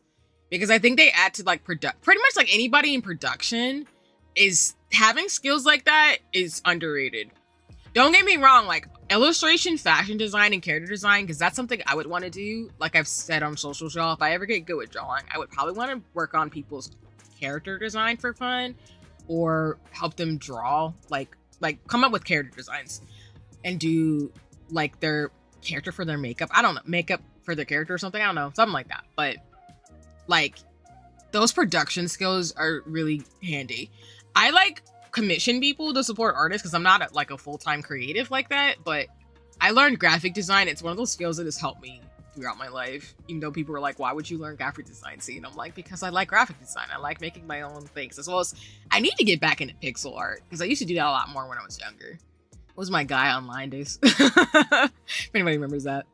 Because I think they add to like pretty much like anybody in production is having skills like that is underrated. Don't get me wrong, like illustration, fashion design, and character design, because that's something I would want to do. Like I've said on social show, if I ever get good with drawing, I would probably want to work on people's character design for fun, or help them draw, like come up with character designs and do like their character for their makeup. I don't know, makeup for their character or something. I don't know, something like that. But like those production skills are really handy. I like commission people to support artists because I'm not like a full-time creative like that, but I learned graphic design. It's one of those skills that has helped me throughout my life, even though people were like, why would you learn graphic design? See, and I'm like, because I like graphic design. I like making my own things, as well as I need to get back into pixel art because I used to do that a lot more when I was younger. It was my guy online days. If anybody remembers that.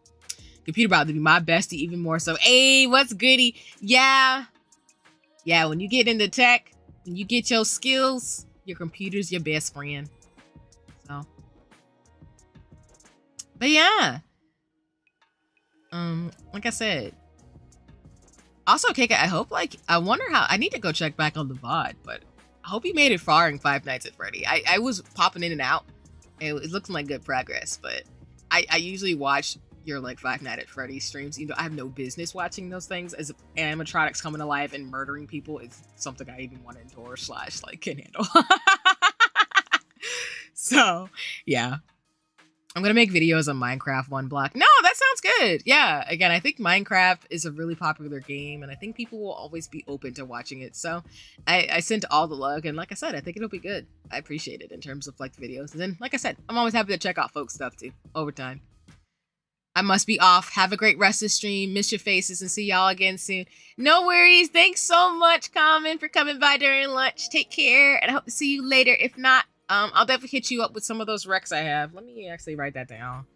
Computer about to be my bestie even more so. Hey, what's goody? Yeah, when you get into tech, when you get your skills, your computer's your best friend. So, but yeah, like I said, also Kika, I hope like, I wonder how, I need to go check back on the VOD, but I hope you made it far in Five Nights at Freddy. I was popping in and out, and it looks like good progress, but I usually watch your like Five Nights at Freddy streams. You know, I have no business watching those things, as animatronics coming alive and murdering people is something I even want to endorse / like can handle. So yeah, I'm gonna make videos on Minecraft one block. No, that sounds good. Yeah, again, I think Minecraft is a really popular game, and I think people will always be open to watching it. So I sent all the love, and like I said, I think it'll be good. I appreciate it in terms of like the videos. And then like I said, I'm always happy to check out folks' stuff too over time. I must be off. Have a great rest of the stream. Miss your faces and see y'all again soon. No worries. Thanks so much, Common, for coming by during lunch. Take care, and I hope to see you later. If not, I'll definitely hit you up with some of those recs I have. Let me actually write that down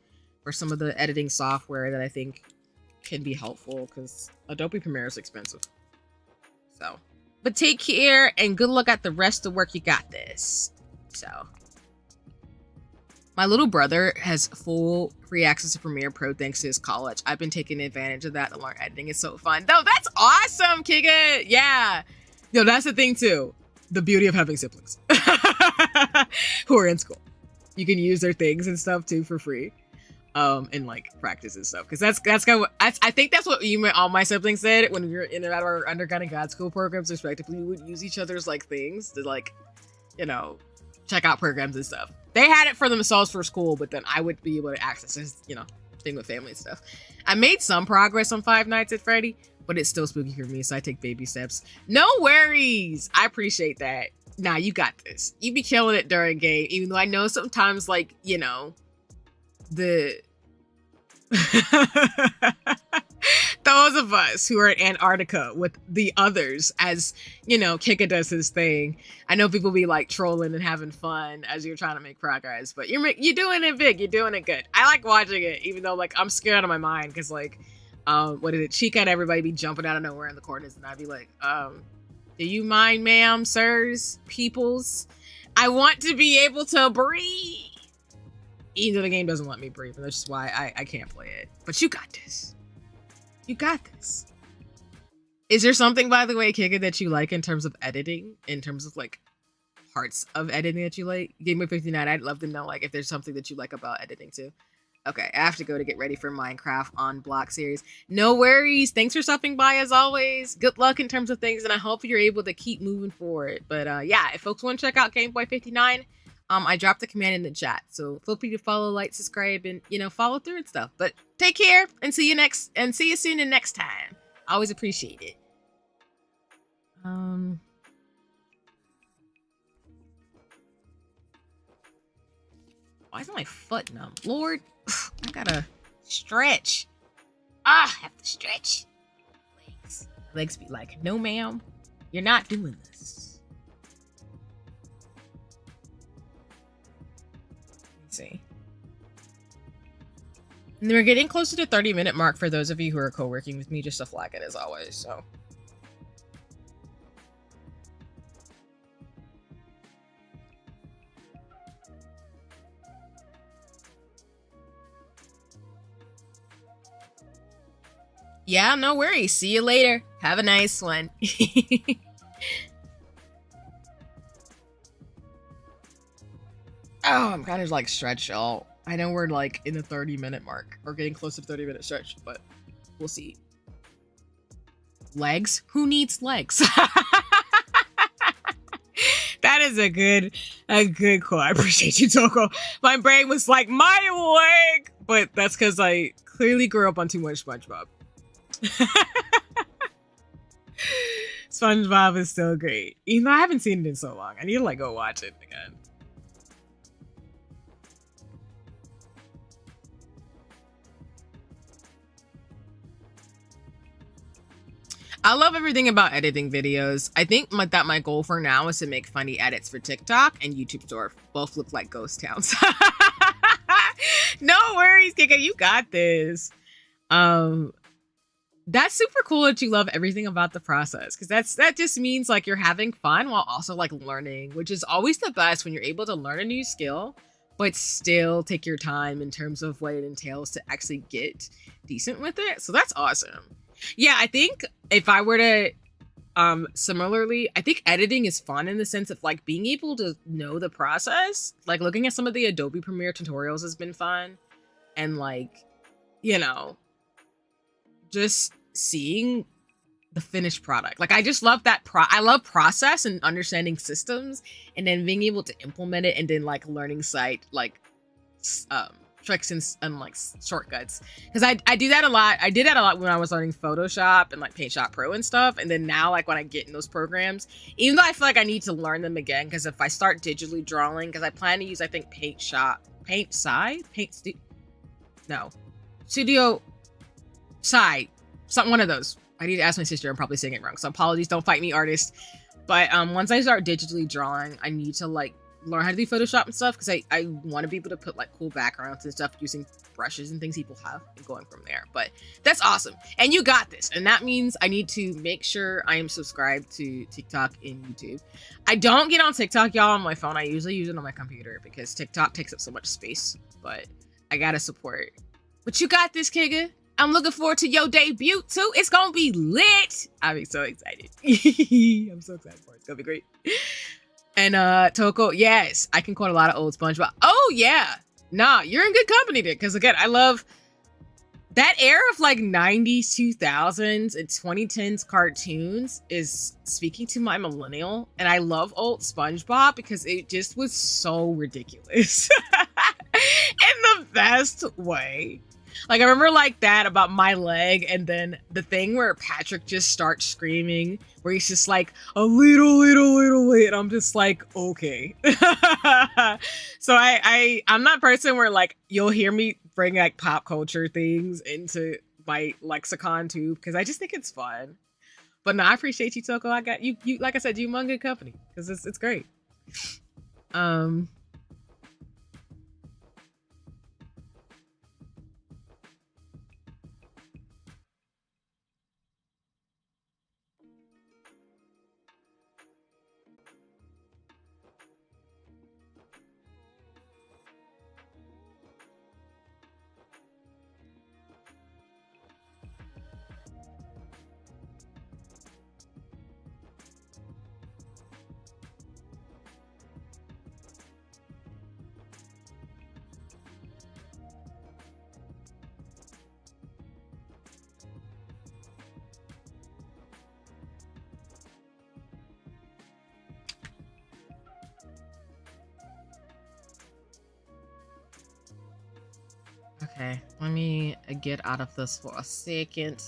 for some of the editing software that I think can be helpful, because Adobe Premiere is expensive. So, but take care and good luck at the rest of the work. You got this. So. My little brother has full free access to Premiere Pro thanks to his college. I've been taking advantage of that to learn editing. It's so fun. No, that's awesome, Kiga. Yeah. No, that's the thing too. The beauty of having siblings who are in school. You can use their things and stuff too for free. And like practice and stuff. Because that's kind of what I think that's what all my siblings said when we were in and out of our undergrad and grad school programs respectively. We would use each other's like things to like, you know, check out programs and stuff. They had it for themselves for school, but then I would be able to access this, you know, thing with family and stuff. I made some progress on Five Nights at Freddy, but it's still spooky for me, so I take baby steps. No worries. I appreciate that. Nah, you got this. You be killing it during game, even though I know sometimes, like, you know, the those of us who are in Antarctica with the others, as you know, Kika does his thing. I know people be like trolling and having fun as you're trying to make progress, but you're doing it big. You're doing it good. I like watching it, even though like I'm scared out of my mind because like, what is it? Chica and everybody be jumping out of nowhere in the corners, and I'd be like, do you mind, ma'am, sirs, peoples? I want to be able to breathe. Even though the game doesn't let me breathe, and that's just why I can't play it. But you got this. You got this. Is there something, by the way, Kika, that you like in terms of editing? In terms of like parts of editing that you like. Game Boy 59, I'd love to know like if there's something that you like about editing too. Okay, I have to go to get ready for Minecraft on Block series. No worries. Thanks for stopping by as always. Good luck in terms of things, and I hope you're able to keep moving forward. But yeah, if folks want to check out Game Boy 59, I dropped the command in the chat. So feel free to follow, like, subscribe, and follow through and stuff. But take care and see you soon and next time. I always appreciate it. Why isn't my foot numb? Lord, I gotta stretch. I have to stretch. Legs be like, no ma'am, you're not doing this. Let's see. And we're getting close to the 30-minute mark for those of you who are co-working with me, just to flag it as always, so. Yeah, no worries. See you later. Have a nice one. Oh, I'm kind of like stretched out. I know we're like in the 30-minute mark or getting close to the 30-minute stretch, but we'll see. Legs? Who needs legs? That is a good quote. I appreciate you, Toko. My brain was like, my leg! But that's because I clearly grew up on too much SpongeBob. SpongeBob is so great. Even though I haven't seen it in so long. I need to like go watch it again. I love everything about editing videos. I think that my goal for now is to make funny edits for TikTok and YouTube Store. Both look like ghost towns. No worries, Kika. You got this. That's super cool that you love everything about the process, because that just means like you're having fun while also like learning, which is always the best when you're able to learn a new skill but still take your time in terms of what it entails to actually get decent with it. So that's awesome. Yeah, I think if I were to similarly, I think editing is fun in the sense of like being able to know the process. Like looking at some of the Adobe Premiere tutorials has been fun, and like, just seeing the finished product. Like I just love that I love process and understanding systems, and then being able to implement it, and then like learning site like tricks and like shortcuts, because I do that a lot. I did that a lot when I was learning Photoshop and like Paint Shop Pro and stuff, and then now like when I get in those programs, even though I feel like I need to learn them again, because if I start digitally drawing, because I plan to use I think Studio Side, one of those. I need to ask my sister. I'm probably saying it wrong, so apologies. Don't fight me, artist. But once I start digitally drawing, I need to like learn how to do Photoshop and stuff, because I want to be able to put like cool backgrounds and stuff using brushes and things people have, and going from there. But that's awesome, and you got this. And that means I need to make sure I am subscribed to TikTok and YouTube. I don't get on TikTok, y'all, on my phone. I usually use it on my computer because TikTok takes up so much space, but I gotta support. But you got this, Kiga. I'm looking forward to your debut too. It's gonna be lit. I'm so excited. I'm so excited for it. It's gonna be great. And Toko, yes, I can quote a lot of old SpongeBob. Oh yeah, nah, you're in good company there. Because again, I love that era of like 90s, 2000s, and 2010s cartoons is speaking to my millennial, and I love old SpongeBob because it just was so ridiculous in the best way. Like I remember like that about my leg, and then the thing where Patrick just starts screaming, where he's just like a little, and I'm just like, okay. So I'm that person where like you'll hear me bring like pop culture things into my lexicon too, because I just think it's fun. But no, I appreciate you, Toko. I got you like I said, you among good company, because it's great. Okay, let me get out of this for a second.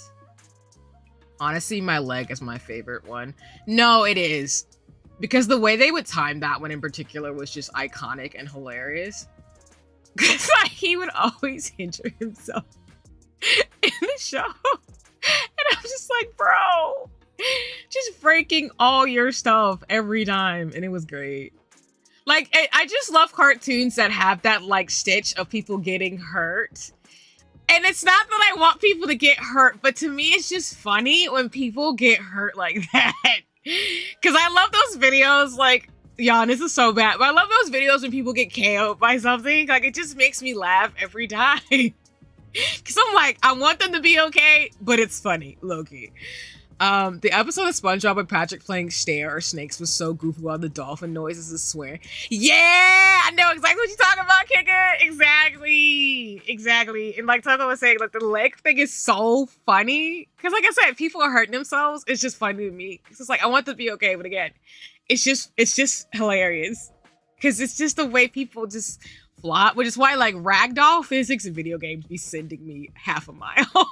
Honestly, my leg is my favorite one. No, it is. Because the way they would time that one in particular was just iconic and hilarious. Because like, he would always injure himself in the show. And I'm just like, bro, just breaking all your stuff every time. And it was great. Like, I just love cartoons that have that like stitch of people getting hurt. And it's not that I want people to get hurt, but to me, it's just funny when people get hurt like that. Because I love those videos, like, y'all, this is so bad, but I love those videos when people get KO'd by something. Like, it just makes me laugh every time. Because I'm like, I want them to be okay, but it's funny, low-key. The episode of SpongeBob with Patrick playing Stare or Snakes was so goofy while the dolphin noises is swear. Yeah, I know exactly what you're talking about, Kicker. Exactly. And like Toko was saying, like the leg thing is so funny. Because like I said, people are hurting themselves. It's just funny to me. It's just like, I want them to be okay, but again, it's just hilarious. Because it's just the way people just flop, which is why like ragdoll physics in video games be sending me half a mile.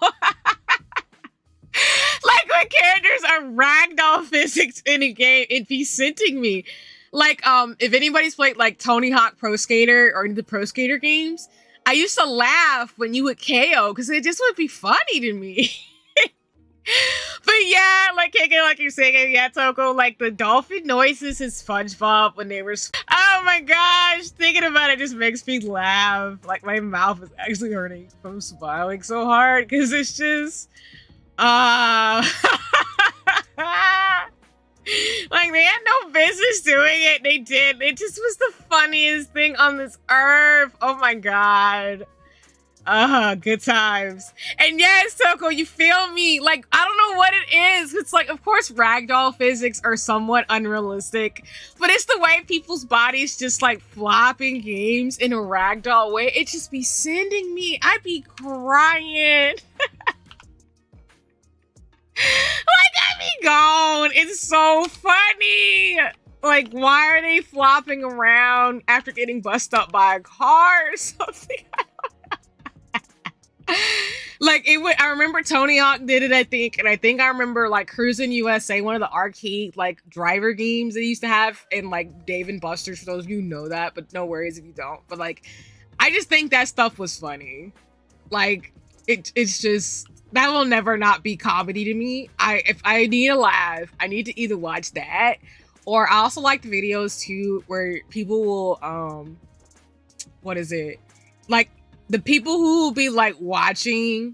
Like when characters are ragdoll physics in a game, it'd be sending me. Like, if anybody's played like Tony Hawk Pro Skater or the Pro Skater games, I used to laugh when you would KO because it just would be funny to me. But yeah, like KK, like you're saying, yeah, Toko, like the dolphin noises in SpongeBob when they were. Oh my gosh, thinking about it just makes me laugh. Like my mouth is actually hurting from smiling so hard because it's just. Like they had no business doing it. They did. It just was the funniest thing on this earth. Oh my god. Good times. And yes, Toko, you feel me? Like, I don't know what it is. It's like, of course, ragdoll physics are somewhat unrealistic, but it's the way people's bodies just like flop in games in a ragdoll way. It just be sending me. I'd be crying. Like, I be gone. It's so funny. Like, why are they flopping around after getting busted up by a car or something? Like, it would. I remember Tony Hawk did it, I think. And I think I remember, like, Cruising USA, one of the arcade, like, driver games they used to have in, like, Dave and Buster's, for those of you who know that. But no worries if you don't. But, like, I just think that stuff was funny. Like, it's just... That will never not be comedy to me. If I need a laugh, I need to either watch that, or I also like the videos too where people will what is it? Like the people who will be like the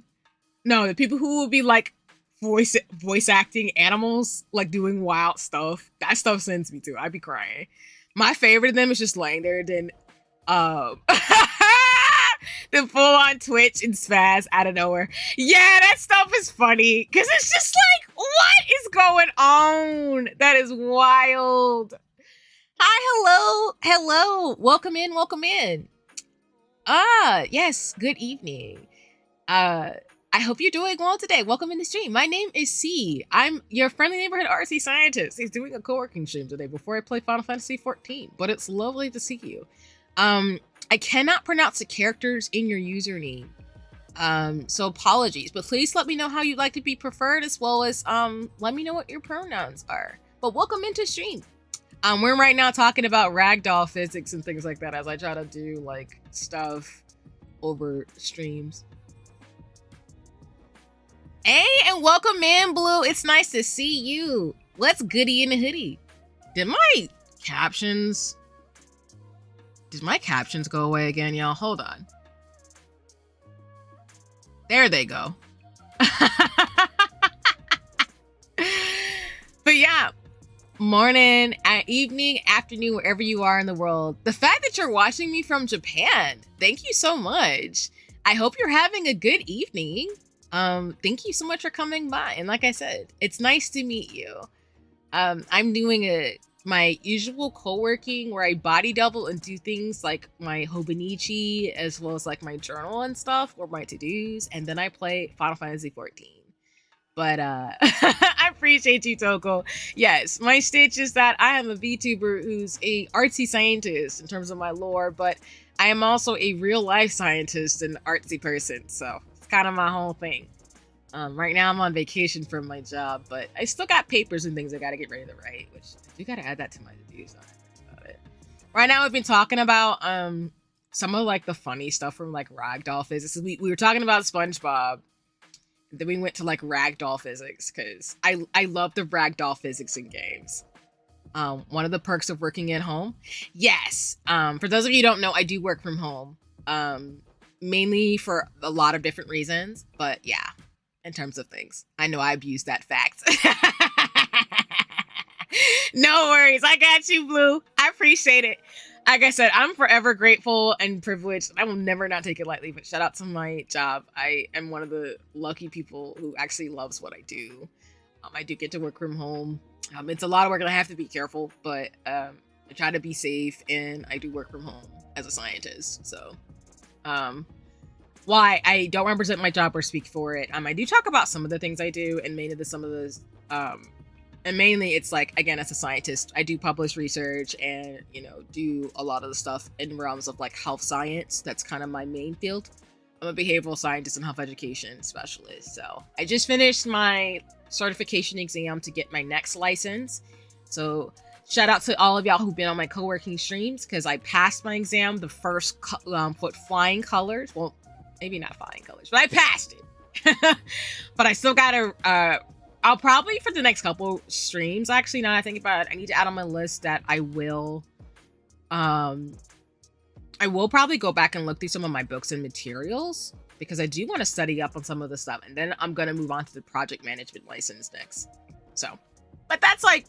people who will be like voice acting animals, like doing wild stuff. That stuff sends me to. I'd be crying. My favorite of them is just laying there, then the full-on twitch and spaz out of nowhere. Yeah, that stuff is funny. Because it's just like, what is going on? That is wild. Hi, hello. Welcome in. Yes, good evening. I hope you're doing well today. Welcome in the stream. My name is C. I'm your friendly neighborhood RC scientist. He's doing a co-working stream today before I play Final Fantasy XIV. But it's lovely to see you. I cannot pronounce the characters in your username. So apologies, but please let me know how you'd like to be preferred, as well as let me know what your pronouns are. But welcome into stream. We're right now talking about ragdoll physics and things like that as I try to do like stuff over streams. Hey, and welcome in, Blue. It's nice to see you. Let's goody in the hoodie. Did my captions go away again, y'all? Hold on. There they go. But yeah, morning, evening, afternoon, wherever you are in the world. The fact that you're watching me from Japan, thank you so much. I hope you're having a good evening. Thank you so much for coming by. And like I said, it's nice to meet you. I'm doing my usual co-working where I body double and do things like my Hobonichi as well as like my journal and stuff or my to-dos, and then I play Final Fantasy XIV. But I appreciate you, Toko. Yes, my stitch is that I am a VTuber who's a artsy scientist in terms of my lore, but I am also a real life scientist and artsy person. So it's kind of my whole thing. Right now I'm on vacation from my job, but I still got papers and things I got to get ready to write, which I do got to add that to my to-dos. About it. Right now we've been talking about some of like the funny stuff from like ragdoll physics. We were talking about SpongeBob. Then we went to like ragdoll physics because I love the ragdoll physics in games. One of the perks of working at home. Yes. For those of you who don't know, I do work from home. Mainly for a lot of different reasons, but yeah, in terms of things. I know I abused that fact. No worries. I got you, Blue. I appreciate it. Like I said, I'm forever grateful and privileged. I will never not take it lightly, but shout out to my job. I am one of the lucky people who actually loves what I do. I do get to work from home. It's a lot of work and I have to be careful, but I try to be safe and I do work from home as a scientist. So why I don't represent my job or speak for it. I do talk about some of the things I do and mainly it's like, again, as a scientist, I do publish research and, do a lot of the stuff in realms of like health science. That's kind of my main field. I'm a behavioral scientist and health education specialist. So I just finished my certification exam to get my next license. So shout out to all of y'all who've been on my co-working streams because I passed my exam the first with flying colors. Well, maybe not flying colors, but I passed it. But I still gotta I'll probably for the next couple streams, actually, now that I think about it, I need to add on my list that I will probably go back and look through some of my books and materials because I do want to study up on some of the stuff. And then I'm going to move on to the project management license next. So, but that's like,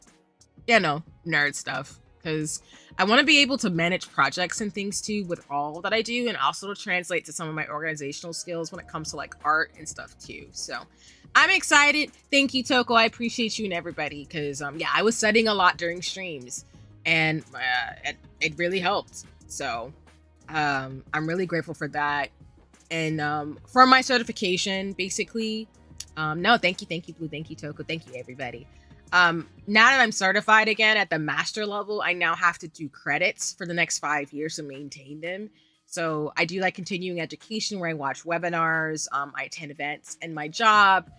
nerd stuff because I want to be able to manage projects and things too with all that I do and also to translate to some of my organizational skills when it comes to like art and stuff too. So I'm excited. Thank you, Toko. I appreciate you and everybody because I was studying a lot during streams and it really helped. So I'm really grateful for that. And for my certification, basically, no, thank you, Blue. Thank you, Toko. Thank you, everybody. Now that I'm certified again at the master level, I now have to do credits for the next 5 years to maintain them. So I do like continuing education where I watch webinars, I attend events, and my job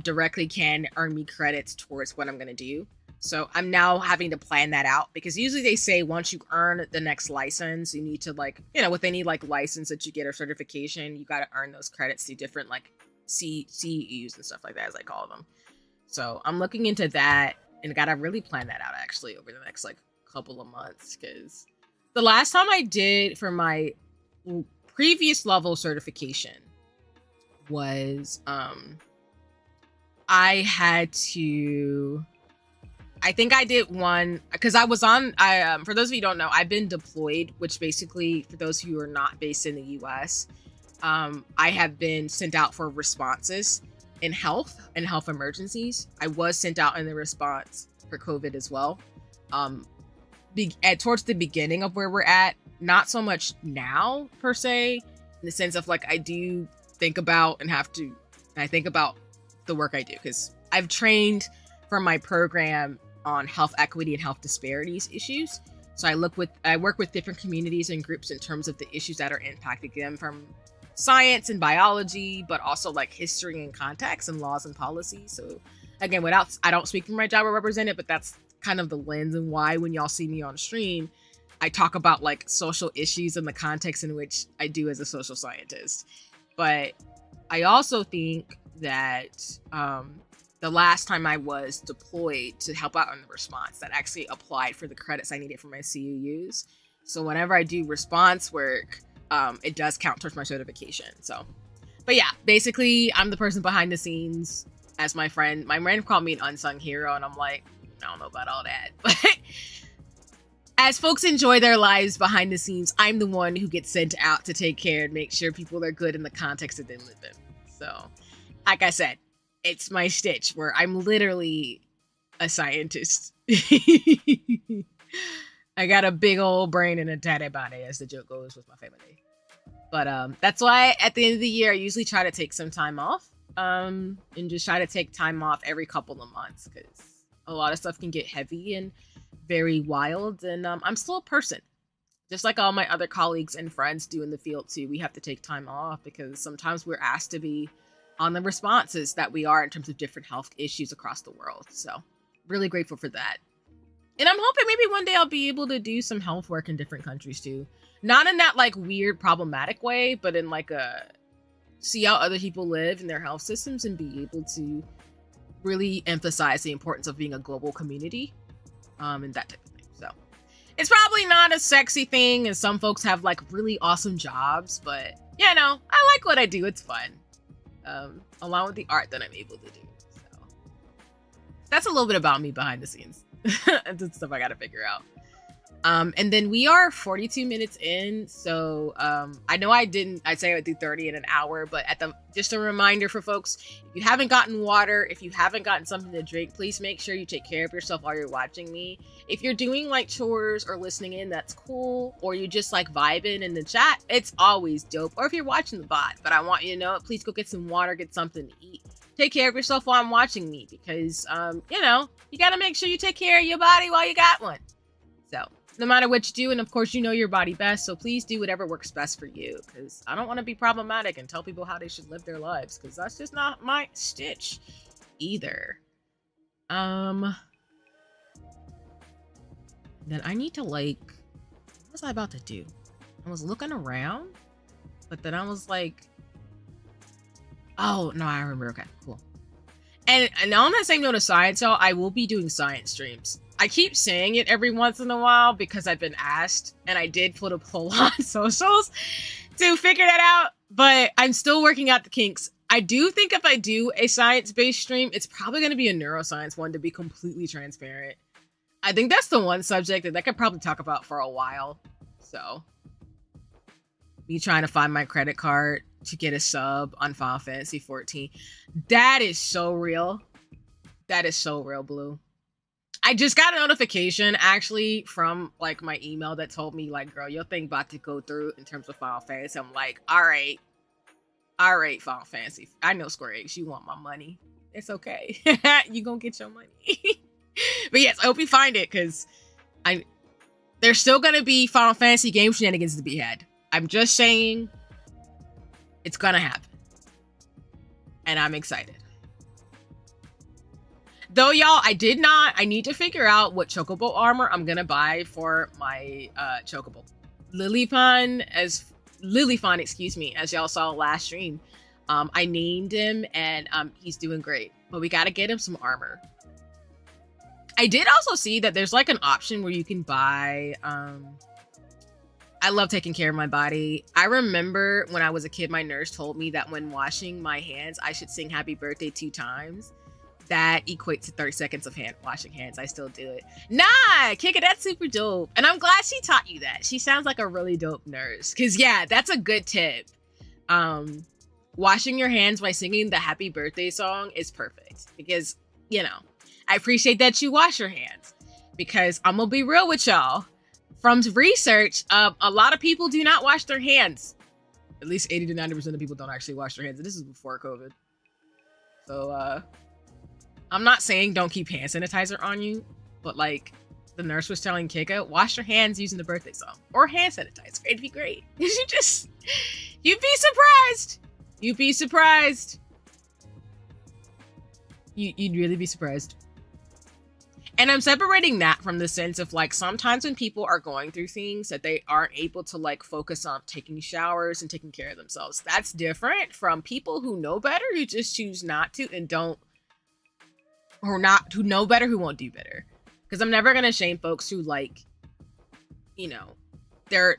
directly can earn me credits towards what I'm going to do. So I'm now having to plan that out because usually they say once you earn the next license, you need to like, with any like license that you get or certification, you got to earn those credits to different like CEUs and stuff like that, as I call them. So I'm looking into that and got to really plan that out actually over the next like couple of months because the last time I did for my previous level certification was I think I did one because I was on for those of you who don't know, I've been deployed, which basically for those who are not based in the US, I have been sent out for responses in health and health emergencies. I was sent out in the response for COVID as well. Towards the beginning of where we're at, not so much now per se, in the sense of like I do think about I think about the work I do because I've trained for my program on health equity and health disparities issues. So I work with different communities and groups in terms of the issues that are impacting them from science and biology, but also like history and context and laws and policies. So again, I don't speak for my job or represent it, but that's kind of the lens and why when y'all see me on stream, I talk about like social issues and the context in which I do as a social scientist. But I also think that the last time I was deployed to help out on the response, that actually applied for the credits I needed for my CEUs. So whenever I do response work, it does count towards my certification. So, but yeah, basically I'm the person behind the scenes as my friend called me an unsung hero. And I'm like, I don't know about all that, but as folks enjoy their lives behind the scenes, I'm the one who gets sent out to take care and make sure people are good in the context that they live in. So like I said, it's my stitch where I'm literally a scientist. I got a big old brain and a tatted body, as the joke goes with my family. But that's why at the end of the year, I usually try to take some time off and just try to take time off every couple of months because a lot of stuff can get heavy and very wild. And I'm still a person, just like all my other colleagues and friends do in the field too. We have to take time off because sometimes we're asked to be on the responses that we are in terms of different health issues across the world. So really grateful for that. And I'm hoping maybe one day I'll be able to do some health work in different countries too. Not in that like weird problematic way, but in like a see how other people live in their health systems and be able to really emphasize the importance of being a global community, and that type of thing. So it's probably not a sexy thing, and some folks have like really awesome jobs, but you know, I like what I do. It's fun, along with the art that I'm able to do. So that's a little bit about me behind the scenes. And stuff I gotta figure out. And then we are 42 minutes in, so I know I'd say I would do 30 in an hour, but just a reminder for folks, if you haven't gotten water, if you haven't gotten something to drink, please make sure you take care of yourself while you're watching me. If you're doing like chores or listening in, that's cool, or you just like vibing in the chat, it's always dope. Or if you're watching the bot, but I want you to know, please go get some water, get something to eat. Take care of yourself while I'm watching me because, you know, you got to make sure you take care of your body while you got one. So no matter what you do, and of course, you know your body best, so please do whatever works best for you because I don't want to be problematic and tell people how they should live their lives because that's just not my stitch either. Then I need to like, what was I about to do? I was looking around, but then I was like, oh, no, I remember. Okay, cool. And on that same note of science, so I will be doing science streams. I keep saying it every once in a while because I've been asked, and I did put a poll on socials to figure that out, but I'm still working out the kinks. I do think if I do a science-based stream, it's probably going to be a neuroscience one, to be completely transparent. I think that's the one subject that I could probably talk about for a while. So, me trying to find my credit card to get a sub on Final Fantasy 14. That is so real. That is so real, Blue. I just got a notification actually from like my email that told me like, girl, your thing about to go through in terms of Final Fantasy. I'm like, all right, Final Fantasy. I know Square Enix, you want my money. It's okay. You gonna get your money. But yes, I hope you find it because there's still gonna be Final Fantasy game shenanigans to be had. I'm just saying it's gonna happen. And I'm excited. Though, y'all, I need to figure out what chocobo armor I'm gonna buy for my chocobo. Lilifon, excuse me, as y'all saw last stream. I named him and he's doing great. But we gotta get him some armor. I did also see that there's like an option where you can buy I love taking care of my body. I remember when I was a kid, my nurse told me that when washing my hands, I should sing happy birthday 2 times. That equates to 30 seconds of washing hands. I still do it. Nah, Kika, that's super dope. And I'm glad she taught you that. She sounds like a really dope nurse. Cause yeah, that's a good tip. Washing your hands by singing the happy birthday song is perfect. Because, you know, I appreciate that you wash your hands. Because I'm gonna be real with y'all. From research, a lot of people do not wash their hands. At least 80 to 90% of people don't actually wash their hands. And this is before COVID. So, I'm not saying don't keep hand sanitizer on you, but like the nurse was telling Kika, wash your hands using the birthday song or hand sanitizer. It'd be great. You'd be surprised. You'd be surprised. You'd really be surprised. And I'm separating that from the sense of like sometimes when people are going through things that they aren't able to like focus on taking showers and taking care of themselves. That's different from people who know better, who just choose not to and don't, or not, who know better, who won't do better. Because I'm never going to shame folks who like, you know, they're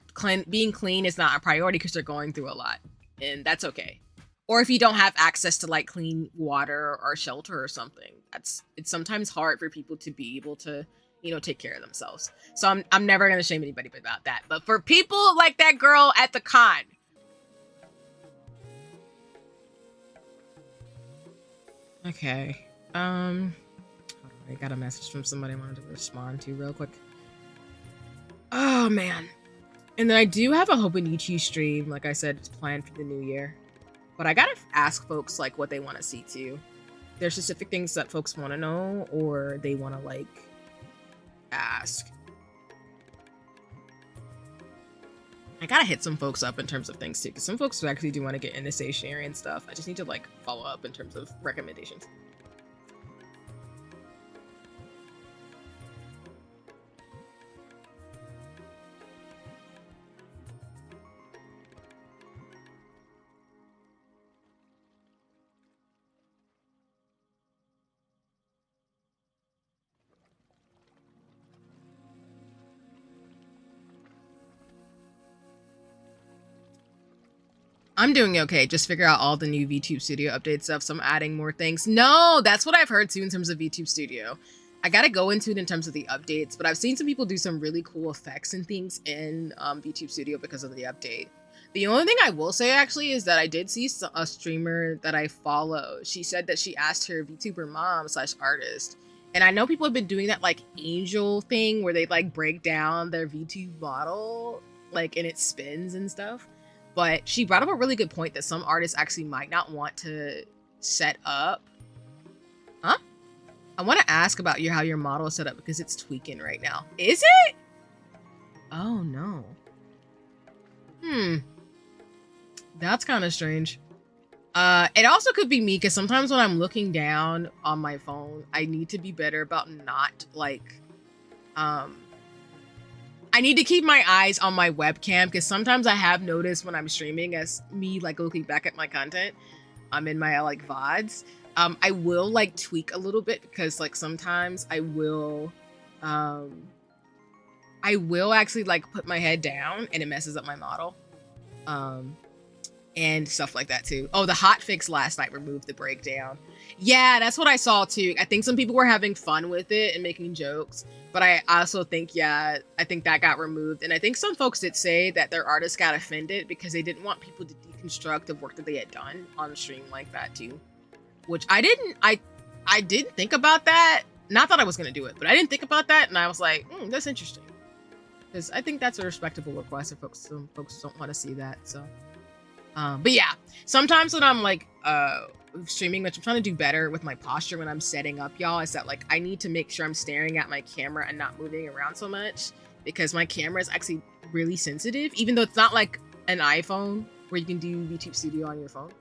being clean is not a priority because they're going through a lot. And that's okay. Or if you don't have access to like clean water or shelter or something, it's sometimes hard for people to be able to, you know, take care of themselves. So I'm never going to shame anybody about that. But for people like that girl at the con, okay. I got a message from somebody I wanted to respond to real quick. Oh man. And then I do have a Hope and Ichi stream. Like I said, it's planned for the new year. But I gotta ask folks like what they want to see too. There's specific things that folks want to know or they want to like ask. I gotta hit some folks up in terms of things too, because some folks actually do want to get into stationery and stuff. I just need to like follow up in terms of recommendations. I'm doing okay. Just figure out all the new VTube Studio update stuff, so I'm adding more things. No, that's what I've heard too in terms of VTube Studio. I gotta go into it in terms of the updates, but I've seen some people do some really cool effects and things in VTube Studio because of the update. The only thing I will say actually is that I did see a streamer that I follow. She said that she asked her VTuber mom / artist, and I know people have been doing that like angel thing where they like break down their VTube model like and it spins and stuff. But she brought up a really good point that some artists actually might not want to set up. Huh? I want to ask about how your model is set up because it's tweaking right now. Is it? Oh, no. That's kind of strange. It also could be me because sometimes when I'm looking down on my phone, I need to be better about not like... I need to keep my eyes on my webcam because sometimes I have noticed when I'm streaming as me like looking back at my content, I'm in my like VODs. I will like tweak a little bit because like sometimes I will actually like put my head down and it messes up my model. And stuff like that too. Oh, the hotfix last night removed the breakdown. Yeah, that's what I saw too. I think some people were having fun with it and making jokes, but I also think, yeah, I think that got removed. And I think some folks did say that their artists got offended because they didn't want people to deconstruct the work that they had done on stream like that too. Which I didn't think about that. Not that I was gonna do it, but I didn't think about that, and I was like, that's interesting. Because I think that's a respectable request if some folks don't want to see that, so. But yeah, sometimes when I'm like streaming, which I'm trying to do better with my posture when I'm setting up, y'all, is that like I need to make sure I'm staring at my camera and not moving around so much because my camera is actually really sensitive, even though it's not like an iPhone where you can do VTube Studio on your phone.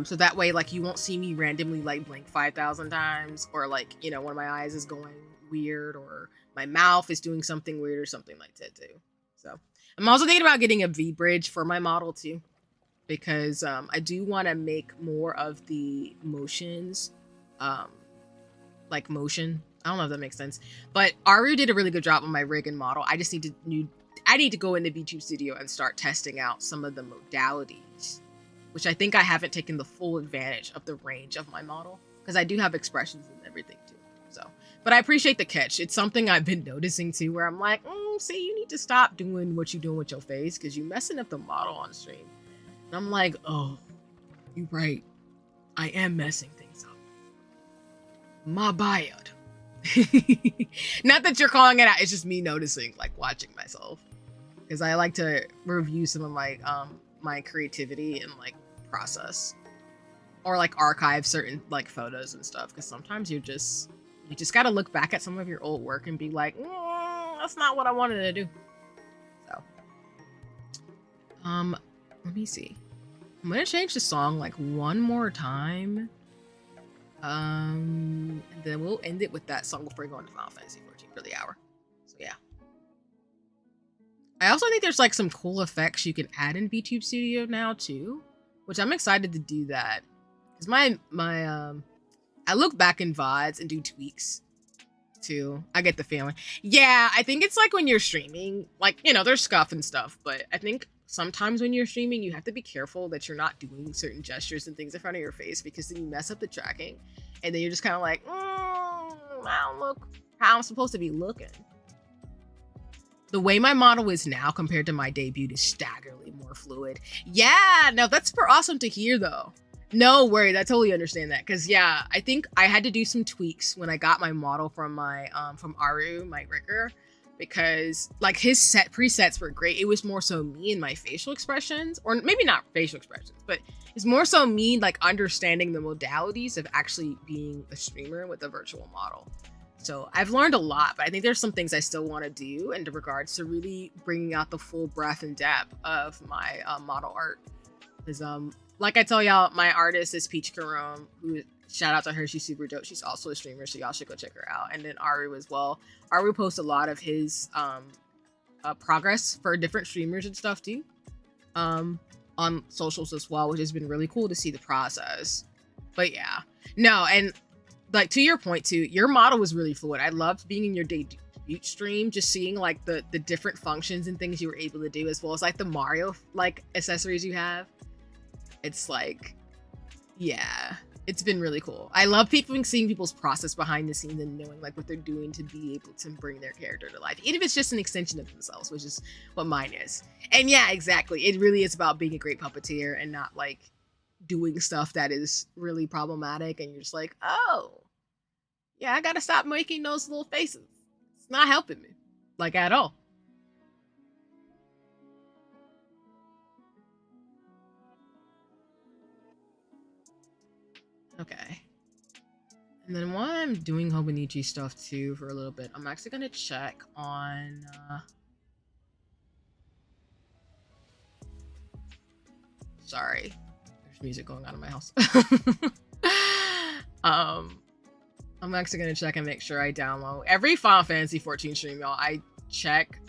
So that way, like, you won't see me randomly like blink 5,000 times or like, you know, one of my eyes is going weird or my mouth is doing something weird or something like that too. So I'm also thinking about getting a V bridge for my model too, because I do want to make more of the motions, like motion. I don't know if that makes sense, but Aru did a really good job on my rig and model. I just need to go into VTube Studio and start testing out some of the modalities, which I think I haven't taken the full advantage of the range of my model because I do have expressions and everything too. So, but I appreciate the catch. It's something I've been noticing too, where I'm like, see, you need to stop doing what you're doing with your face because you're messing up the model on stream. And I'm like, oh, you're right. I am messing things up. My bad. Not that you're calling it out. It's just me noticing, like watching myself, because I like to review some of my my creativity and like process, or like archive certain like photos and stuff. Because sometimes you just got to look back at some of your old work and be like, that's not what I wanted to do. So, let me see. I'm gonna change the song like one more time. And then we'll end it with that song before we go into Final Fantasy 14 for the hour. So yeah. I also think there's like some cool effects you can add in VTube Studio now too, which I'm excited to do that. Cause I look back in VODs and do tweaks too. I get the feeling. Yeah, I think it's like when you're streaming, like, you know, there's scuff and stuff, but I think sometimes when you're streaming, you have to be careful that you're not doing certain gestures and things in front of your face because then you mess up the tracking and then you're just kind of like, I don't look how I'm supposed to be looking. The way my model is now compared to my debut is staggeringly more fluid. Yeah, no, that's super awesome to hear though. No worries, I totally understand that. Cause yeah, I think I had to do some tweaks when I got my model from my from Aru, my rigger. because like his presets were great. It was more so me and my facial expressions, or maybe not facial expressions, but it's more so me like understanding the modalities of actually being a streamer with a virtual model. So I've learned a lot, but I think there's some things I still want to do in regards to really bringing out the full breadth and depth of my model art. Because like I tell y'all, my artist is Peach Karam, who, shout out to her, she's super dope. She's also a streamer, so y'all should go check her out. And then Aru as well. Aru posts a lot of his progress for different streamers and stuff too, on socials as well, which has been really cool to see the process. But yeah, no, and like to your point too, your model was really fluid. I loved being in your debut stream, just seeing like the different functions and things you were able to do, as well as like the Mario like accessories you have. It's like, yeah, it's been really cool. I love seeing people's process behind the scenes and knowing like what they're doing to be able to bring their character to life, even if it's just an extension of themselves, which is what mine is. And yeah, exactly, it really is about being a great puppeteer and not like doing stuff that is really problematic and you're just like, oh yeah, I gotta stop making those little faces. It's not helping me, like, at all. Okay. And then while I'm doing Hobonichi stuff too for a little bit, I'm actually gonna check on sorry, there's music going on in my house. I'm actually gonna check and make sure I download every Final Fantasy 14 stream, y'all. I check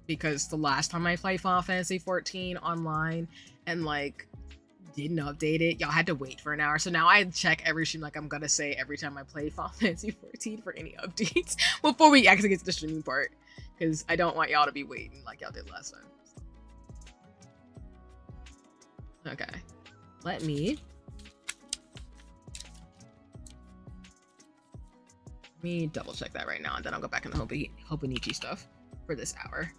because the last time I played Final Fantasy 14 online and like didn't update it, y'all had to wait for an hour. So now I check every stream, like I'm gonna say every time I play Final Fantasy 14 for any updates before we actually get to the streaming part, because I don't want y'all to be waiting like y'all did last time. Okay, let me double check that right now, and then I'll go back in the Hobonichi stuff for this hour.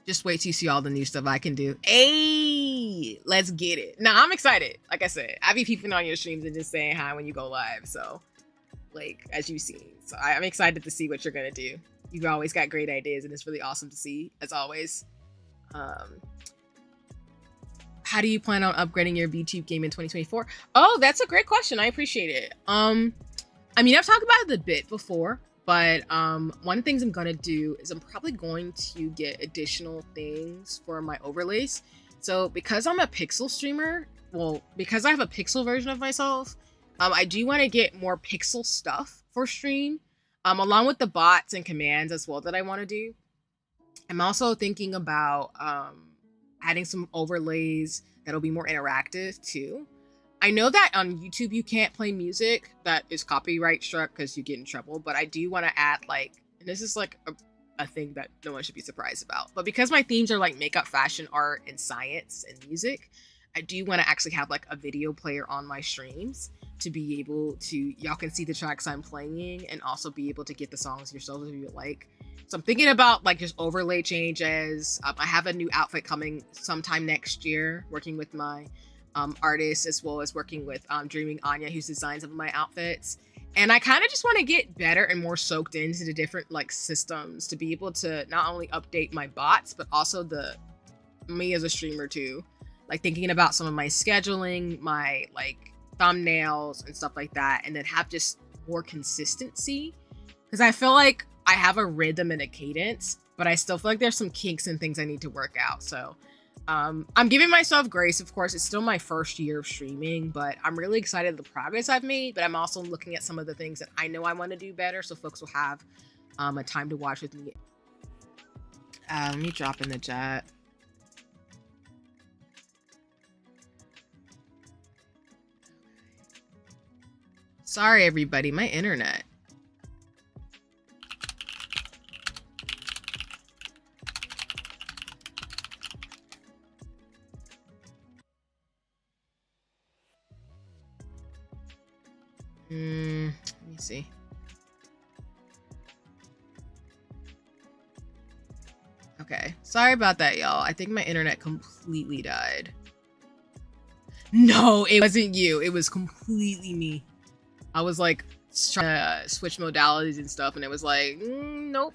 Just wait till you see all the new stuff I can do. Hey, let's get it. Now I'm excited. Like I said, I be peeping on your streams and just saying hi when you go live. So, like, as you've seen. So I'm excited to see what you're gonna do. You've always got great ideas, and it's really awesome to see, as always. How do you plan on upgrading your VTube game in 2024? Oh, that's a great question. I appreciate it. I mean, I've talked about it a bit before, but one of the things I'm gonna do is I'm probably going to get additional things for my overlays. So because I'm a pixel streamer, well, because I have a pixel version of myself, I do want to get more pixel stuff for stream, along with the bots and commands as well that I want to do. I'm also thinking about adding some overlays that'll be more interactive too. I know that on YouTube you can't play music that is copyright struck because you get in trouble, but I do want to add like, and this is like a thing that no one should be surprised about, but because my themes are like makeup, fashion, art, and science and music, I do want to actually have like a video player on my streams to be able to, y'all can see the tracks I'm playing and also be able to get the songs yourselves if you would like. So I'm thinking about like just overlay changes. I have a new outfit coming sometime next year, working with my artist, as well as working with Dreaming Anya, who's designed some of my outfits. And I kind of just want to get better and more soaked into the different like systems to be able to not only update my bots, but also me as a streamer too. Like thinking about some of my scheduling, my like thumbnails and stuff like that, and then have just more consistency. Because I feel like I have a rhythm and a cadence, but I still feel like there's some kinks and things I need to work out. So I'm giving myself grace. Of course, it's still my first year of streaming, but I'm really excited the progress I've made. But I'm also looking at some of the things that I know I want to do better, so folks will have a time to watch with me. Let me drop in the chat. Sorry, everybody, my internet. Let me see. Okay, sorry about that, y'all. I think my internet completely died. No, it wasn't you. It was completely me. I was like trying to switch modalities and stuff, and it was like, nope,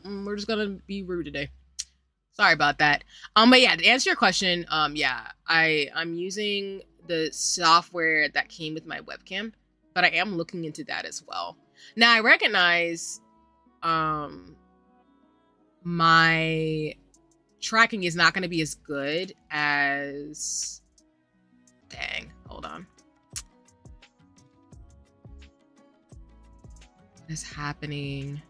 we're just gonna be rude today. Sorry about that. But yeah, to answer your question, yeah, I'm using the software that came with my webcam, but I am looking into that as well. Now I recognize, my tracking is not going to be as good as. Dang, hold on. What is happening?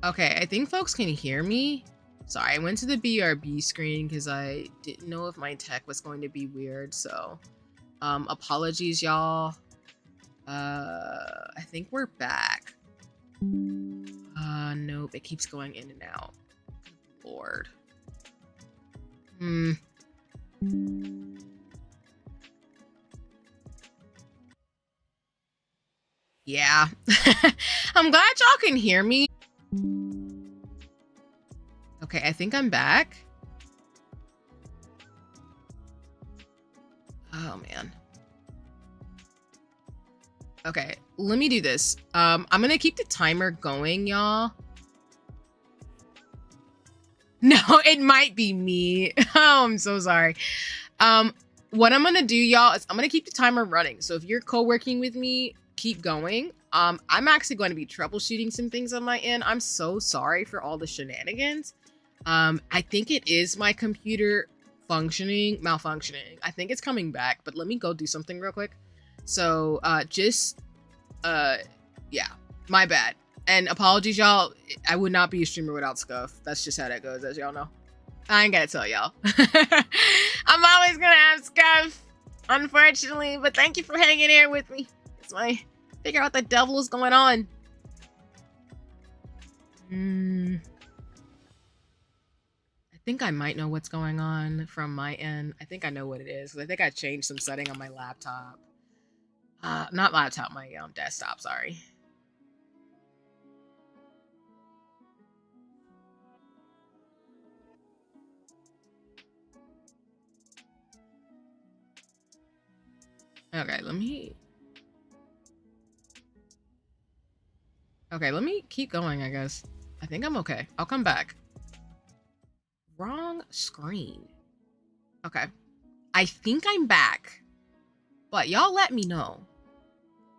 Okay, I think folks can hear me. Sorry, I went to the BRB screen because I didn't know if my tech was going to be weird, so apologies, y'all. I think we're back. Nope, it keeps going in and out. Lord. Yeah. I'm glad y'all can hear me. Okay, I think I'm back. Oh, man. Okay, let me do this. I'm gonna keep the timer going, y'all. No, it might be me. Oh, I'm so sorry. What I'm gonna do, y'all, is I'm gonna keep the timer running. So if you're co-working with me, keep going. I'm actually going to be troubleshooting some things on my end. I'm so sorry for all the shenanigans. I think it is my computer malfunctioning. I think it's coming back, but let me go do something real quick. So, yeah, my bad. And apologies, y'all. I would not be a streamer without Scuff. That's just how that goes, as y'all know. I ain't gotta tell y'all. I'm always gonna have Scuff, unfortunately, but thank you for hanging here with me. It's my figure out what the devil is going on. I think I might know what's going on from my end. I think I know what it is, because I think I changed some setting on my laptop. Not laptop, my desktop, sorry. Okay, let me keep going, I guess. I think I'm okay. I'll come back. Wrong screen. Okay. I think I'm back. But y'all let me know.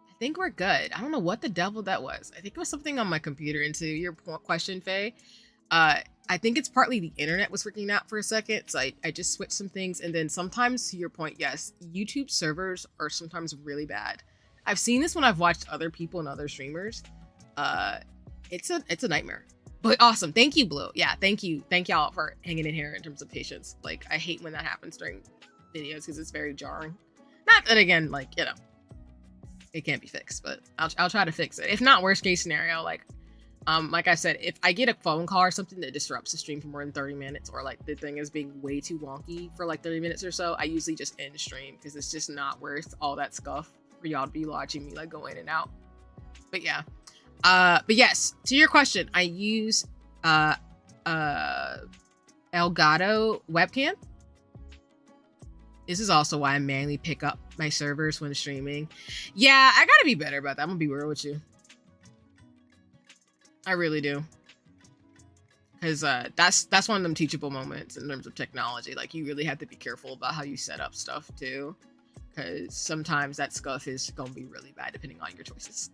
I think we're good. I don't know what the devil that was. I think it was something on my computer. And to your question, Faye, I think it's partly the internet was freaking out for a second. So I just switched some things. And then sometimes, to your point, yes, YouTube servers are sometimes really bad. I've seen this when I've watched other people and other streamers. It's a nightmare. But awesome. Thank you, Blue. Yeah, thank you. Thank y'all for hanging in here in terms of patience. Like, I hate when that happens during videos because it's very jarring. Not that, again, like, you know, it can't be fixed, but I'll try to fix it. If not, worst case scenario, like I said, if I get a phone call or something that disrupts the stream for more than 30 minutes, or like the thing is being way too wonky for like 30 minutes or so, I usually just end stream because it's just not worth all that scuff for y'all to be watching me like go in and out. But yeah. But yes, to your question, I use Elgato webcam. This is also why I mainly pick up my servers when streaming. Yeah, I gotta be better about that. I'm gonna be real with you. I really do. Because that's one of them teachable moments in terms of technology. Like, you really have to be careful about how you set up stuff too. Because sometimes that stuff is gonna be really bad depending on your choices.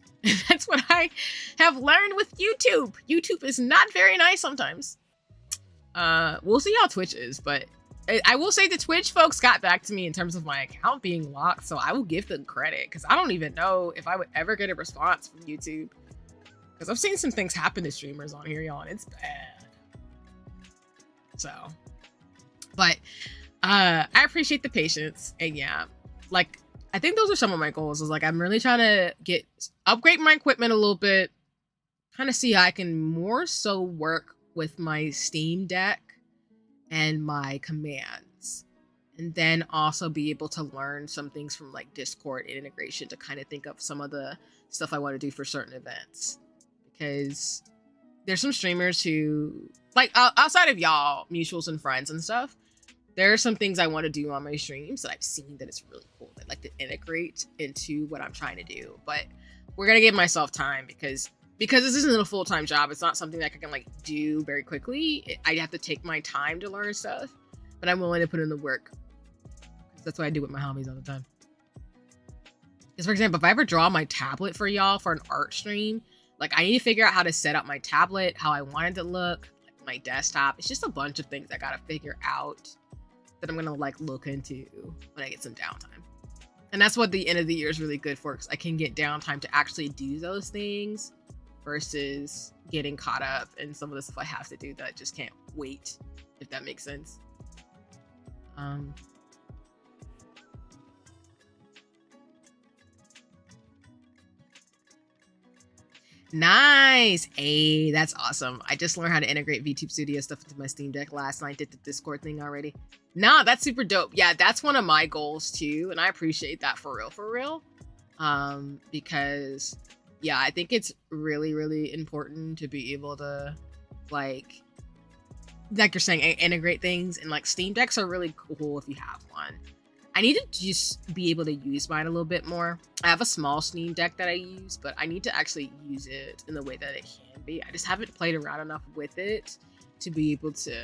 That's what I have learned with YouTube. YouTube is not very nice sometimes. We'll see how Twitch is, but I will say the Twitch folks got back to me in terms of my account being locked, so I will give them credit, because I don't even know if I would ever get a response from YouTube. Because I've seen some things happen to streamers on here, y'all, and it's bad. So, but I appreciate the patience, and yeah, like, I think those are some of my goals. Is like, I'm really trying to upgrade my equipment a little bit, kind of see how I can more so work with my Steam Deck and my commands, and then also be able to learn some things from like Discord and integration to kind of think of some of the stuff I want to do for certain events. Because there's some streamers who, like, outside of y'all, mutuals and friends and stuff, there are some things I want to do on my streams that I've seen that it's really cool. I'd like to integrate into what I'm trying to do. But we're going to give myself time because this isn't a full-time job. It's not something that I can, like, do very quickly. I have to take my time to learn stuff. But I'm willing to put in the work. That's what I do with my hobbies all the time. Because, for example, if I ever draw my tablet for y'all for an art stream, like, I need to figure out how to set up my tablet, how I want it to look, like my desktop. It's just a bunch of things I gotta figure out that I'm gonna, like, look into when I get some downtime. And that's what the end of the year is really good for, because I can get downtime to actually do those things versus getting caught up in some of the stuff I have to do that I just can't wait, if that makes sense. Nice. Hey, that's awesome. I just learned how to integrate VTube Studio stuff into my Steam Deck last night. Did the Discord thing already. Nah, that's super dope. Yeah, that's one of my goals too, and I appreciate that for real. Because yeah, I think it's really important to be able to, like you're saying, integrate things, and like Steam Decks are really cool if you have one. I need to just be able to use mine a little bit more. I have a small Steam Deck that I use, but I need to actually use it in the way that it can be. I just haven't played around enough with it to be able to,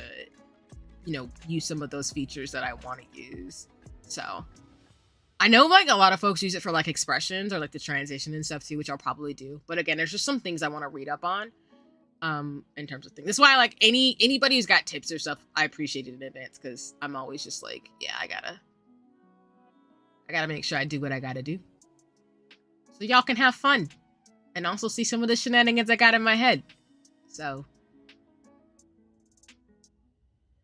you know, use some of those features that I want to use. So I know, like, a lot of folks use it for, like, expressions or, like, the transition and stuff too, which I'll probably do. But again, there's just some things I want to read up on in terms of things. That's why, like, anybody who's got tips or stuff, I appreciate it in advance, because I'm always just like, yeah, I gotta make sure I do what I gotta do, so y'all can have fun and also see some of the shenanigans I got in my head. So,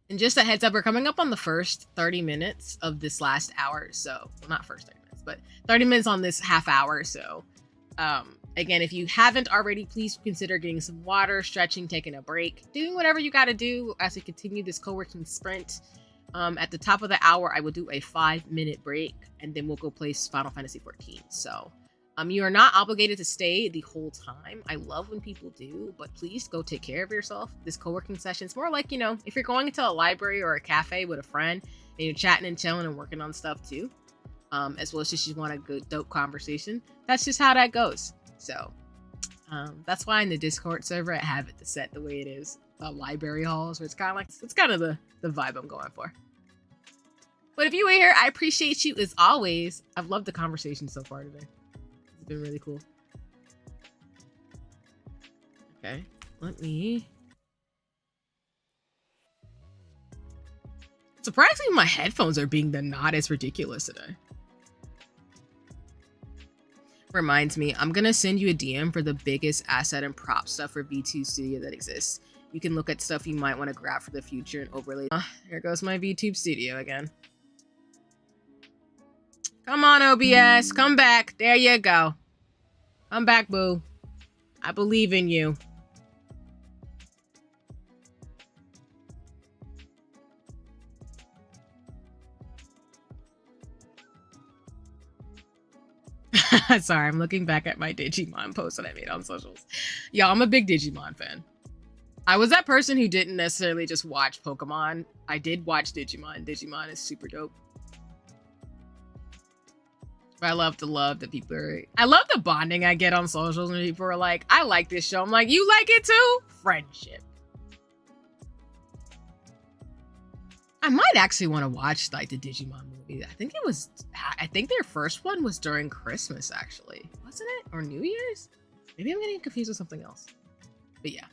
and just a heads up, we're coming up on the first 30 minutes of this last hour. So, well, not first 30 minutes, but 30 minutes on this half hour. So, again, if you haven't already, please consider getting some water, stretching, taking a break, doing whatever you gotta do as we continue this co-working sprint. At the top of the hour, I will do a 5-minute break, and then we'll go play Final Fantasy 14. So, you are not obligated to stay the whole time. I love when people do, but please go take care of yourself. This co-working session is more like, you know, if you're going into a library or a cafe with a friend and you're chatting and chilling and working on stuff too, as well as just you want a good, dope conversation. That's just how that goes. So, that's why in the Discord server, I have it to set the way it is. Library halls, where it's kind of like, it's kind of the vibe I'm going for. But if you were here, I appreciate you as always. I've loved the conversation so far today. It's been really cool. Okay, let me... Surprisingly, my headphones are being the not as ridiculous today. Reminds me, I'm gonna send you a DM for the biggest asset and prop stuff for VTube Studio that exists. You can look at stuff you might want to grab for the future and overlay. Here goes my VTube Studio again. Come on, OBS. Come back. There you go. Come back, boo. I believe in you. Sorry, I'm looking back at my Digimon post that I made on socials. Y'all, I'm a big Digimon fan. I was that person who didn't necessarily just watch Pokemon. I did watch Digimon. Digimon is super dope. But I love the love that people are... I love the bonding I get on socials when people are like, I like this show. I'm like, you like it too? Friendship. I might actually want to watch, like, the Digimon movie. I think their first one was during Christmas, actually. Wasn't it? Or New Year's? Maybe I'm getting confused with something else. But yeah.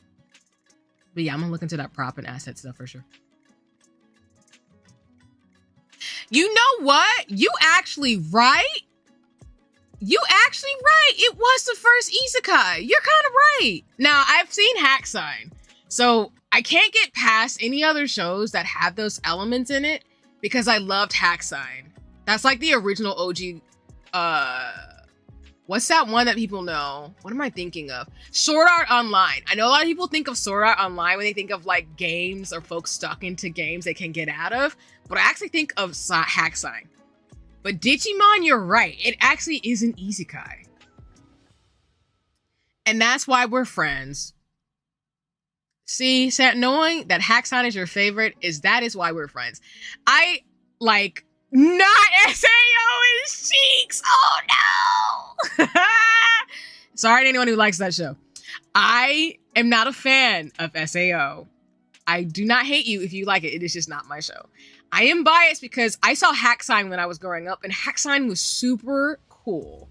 But yeah, I'm gonna look into that prop and asset stuff for sure. You know what? You actually right. You actually right. It was the first isekai. You're kind of right. Now, I've seen Hack Sign, so I can't get past any other shows that have those elements in it because I loved Hack Sign. That's like the original OG. What's that one that people know? What am I thinking of? Sword Art Online. I know a lot of people think of Sword Art Online when they think of like games or folks stuck into games they can get out of, but I actually think of Hack Sign. But Digimon, you're right. It actually is an isekai. And that's why we're friends. See, knowing that Hacksign is your favorite is why we're friends. I like not SAO is Cheeks. Oh no. Sorry to anyone who likes that show. I am not a fan of SAO. I do not hate you if you like it. It is just not my show. I am biased because I saw Hacksign when I was growing up, and Hacksign was super cool.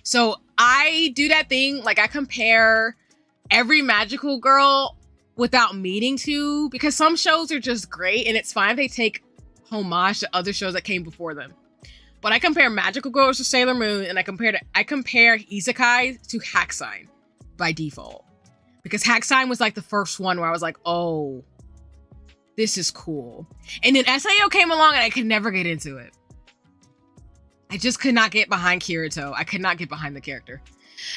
So I do that thing, like I compare every magical girl without meaning to, because some shows are just great, and it's fine if they take homage to other shows that came before them. But I compare magical girls to Sailor Moon, and I compare isekai to Hacksign by default. Because Hacksign was like the first one where I was like, oh, this is cool. And then SAO came along and I could never get into it. I just could not get behind Kirito. I could not get behind the character.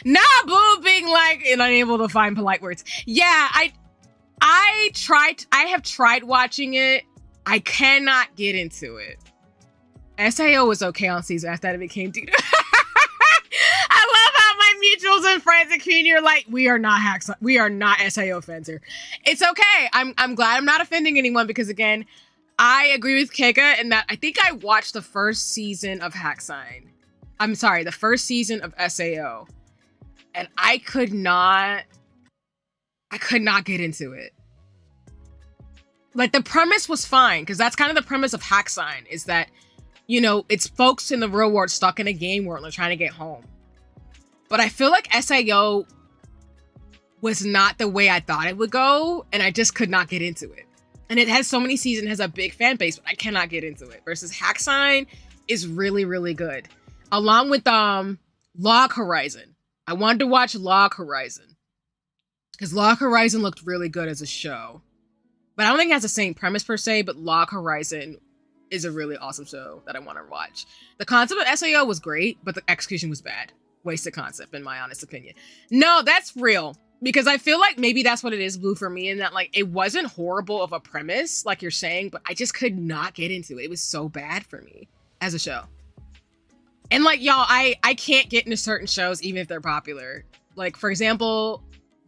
Nabu being like, and unable to find polite words. Yeah, I have tried watching it. I cannot get into it. SAO was okay on season after that it became Dito. I love how my mutuals and friends and community are like, we are not SAO fans here. It's okay. I'm glad I'm not offending anyone because again, I agree with Keika in that I think I watched the first season of Hacksign. I'm sorry, the first season of SAO. And I could not get into it. Like the premise was fine, because that's kind of the premise of Hacksign, is that, you know, it's folks in the real world stuck in a game world and they're trying to get home. But I feel like SAO was not the way I thought it would go, and I just could not get into it. And it has so many seasons, has a big fan base, but I cannot get into it. Versus Hacksign is really, really good. Along with Log Horizon. I wanted to watch Log Horizon. Because Log Horizon looked really good as a show. But I don't think it has the same premise per se, but Log Horizon is a really awesome show that I want to watch. The concept of SAO was great, but the execution was bad. Wasted concept, in my honest opinion. No, that's real. Because I feel like maybe that's what it is, Blue, for me, in that, like, it wasn't horrible of a premise, like you're saying, but I just could not get into it. It was so bad for me as a show. And, like, y'all, I can't get into certain shows, even if they're popular. Like, for example,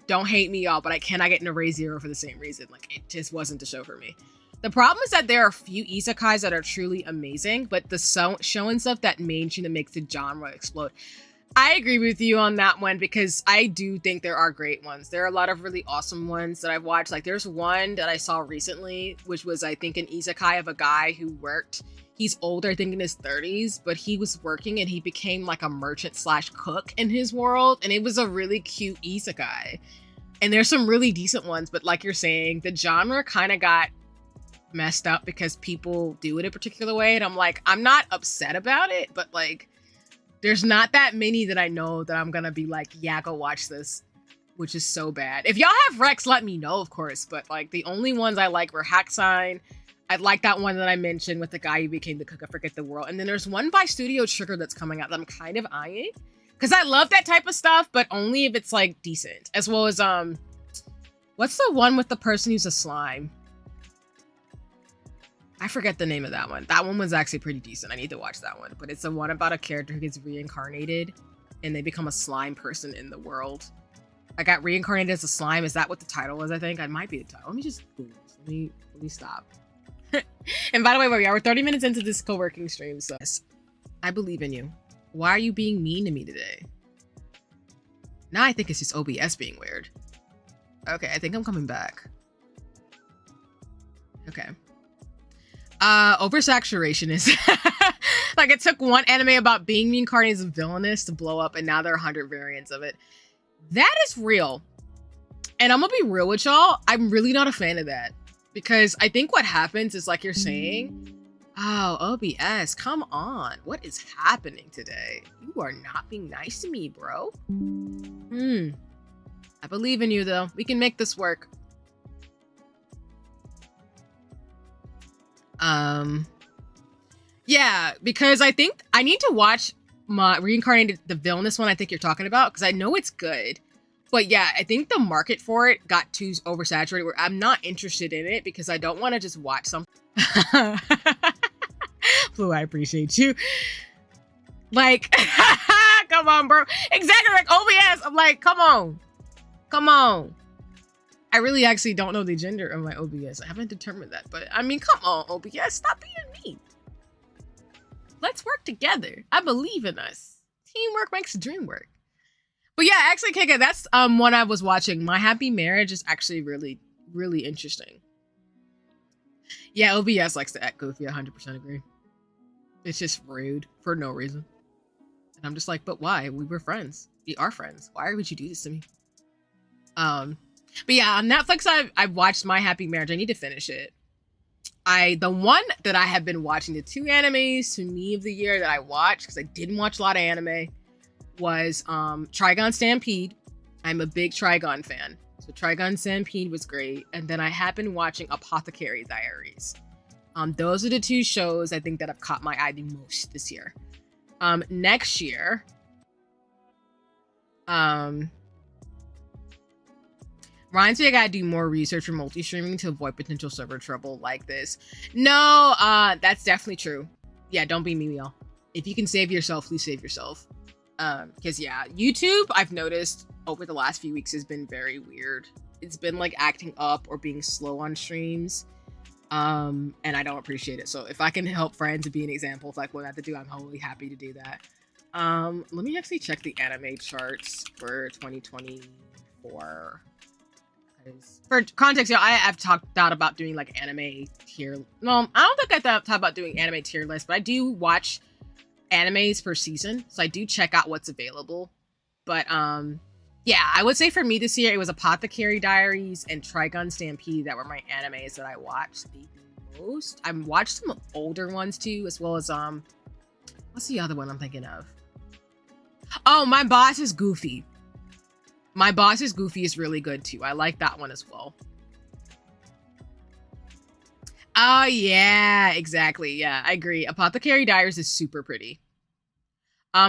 don't hate me, y'all, but I cannot get into Re:Zero for the same reason. Like, it just wasn't the show for me. The problem is that there are a few isekais that are truly amazing, but the show and stuff that mainstream that makes the genre explode. I agree with you on that one because I do think there are great ones. There are a lot of really awesome ones that I've watched. Like there's one that I saw recently, which was I think an isekai of a guy who worked. He's older, I think in his 30s, but he was working and he became like a merchant / cook in his world. And it was a really cute isekai. And there's some really decent ones, but like you're saying, the genre kind of got messed up because people do it a particular way. And I'm like, I'm not upset about it, but like, there's not that many that I know that I'm gonna be like, yeah, go watch this, which is so bad. If y'all have Rex, let me know, of course. But like the only ones I like were Hacksign. I like that one that I mentioned with the guy who became the cook. I forget the world. And then there's one by Studio Trigger that's coming out that I'm kind of eyeing. Because I love that type of stuff, but only if it's like decent. As well as, what's the one with the person who's a slime? I forget the name of that one. That one was actually pretty decent. I need to watch that one. But it's the one about a character who gets reincarnated and they become a slime person in the world. I got reincarnated as a slime. Is that what the title was? I think I might be the title. Let me just Google this. Let me stop. And by the way, we're 30 minutes into this co-working stream. So yes, I believe in you. Why are you being mean to me today? Now I think it's just OBS being weird. Okay, I think I'm coming back. Okay. Oversaturation is like it took one anime about being reincarnated as a villainous to blow up, and now there are 100 variants of it. That is real. And I'm gonna be real with y'all, I'm really not a fan of that. Because I think what happens is like you're saying, oh, OBS, come on. What is happening today? You are not being nice to me, bro. I believe in you though. We can make this work. Yeah, because I think I need to watch my Reincarnated, the villainous one I think you're talking about, because I know it's good. But yeah, I think the market for it got too oversaturated where I'm not interested in it because I don't want to just watch something. Blue, I appreciate you. Like, come on, bro. Exactly, like OBS. I'm like, come on. Come on. I really actually don't know the gender of my OBS. I haven't determined that, but I mean, come on, OBS, stop being mean. Let's work together. I believe in us. Teamwork makes the dream work. But yeah, actually, Kika, that's one I was watching. My Happy Marriage is actually really, really interesting. Yeah, OBS likes to act goofy. 100% agree. It's just rude for no reason. And I'm just like, but why? We were friends. We are friends. Why would you do this to me? But yeah, on Netflix, I've watched My Happy Marriage. I need to finish it. The one that I have been watching, the 2 animes to me of the year that I watched, because I didn't watch a lot of anime, was Trigun Stampede. I'm a big Trigun fan. So Trigun Stampede was great. And then I have been watching Apothecary Diaries. Those are the 2 shows I think that have caught my eye the most this year. Next year, reminds me I gotta do more research for multi-streaming to avoid potential server trouble like this. No, that's definitely true. Yeah, don't be me, y'all. If you can save yourself, please save yourself. Because yeah, YouTube, I've noticed over the last few weeks has been very weird. It's been like acting up or being slow on streams. And I don't appreciate it. So if I can help friends and be an example of like what I have to do, I'm wholly happy to do that. Let me actually check the anime charts for 2024. For context, I have talked out about doing like anime tier. No, I don't think I thought about doing anime tier list, but I do watch animes per season, so I do check out what's available. But yeah, I would say for me this year it was Apothecary Diaries and Trigun Stampede that were my animes that I watched the most. I watched some older ones too, as well as what's the other one I'm thinking of? Oh, My Boss is Goofy. My Boss is Goofy is really good too. I like that one as well. Oh yeah, exactly. Yeah, I agree. Apothecary Diaries is super pretty.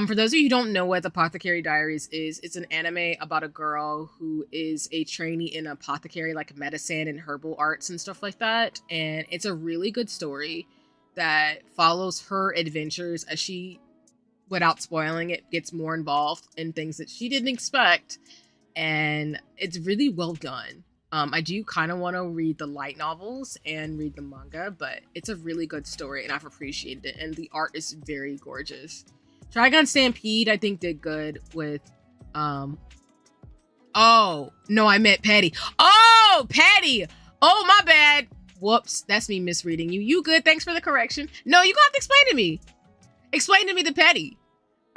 For those of you who don't know what Apothecary Diaries is, it's an anime about a girl who is a trainee in apothecary, like medicine and herbal arts and stuff like that. And it's a really good story that follows her adventures as she, without spoiling it, gets more involved in things that she didn't expect. And it's really well done. I do kind of want to read the light novels and read the manga, but it's a really good story and I've appreciated it. And the art is very gorgeous. Trigun Stampede, I think, did good with, oh, no, I meant Petty. Oh, Petty! Oh, my bad. Whoops, that's me misreading you. You good? Thanks for the correction. No, you gonna have to explain to me. Explain to me the Petty.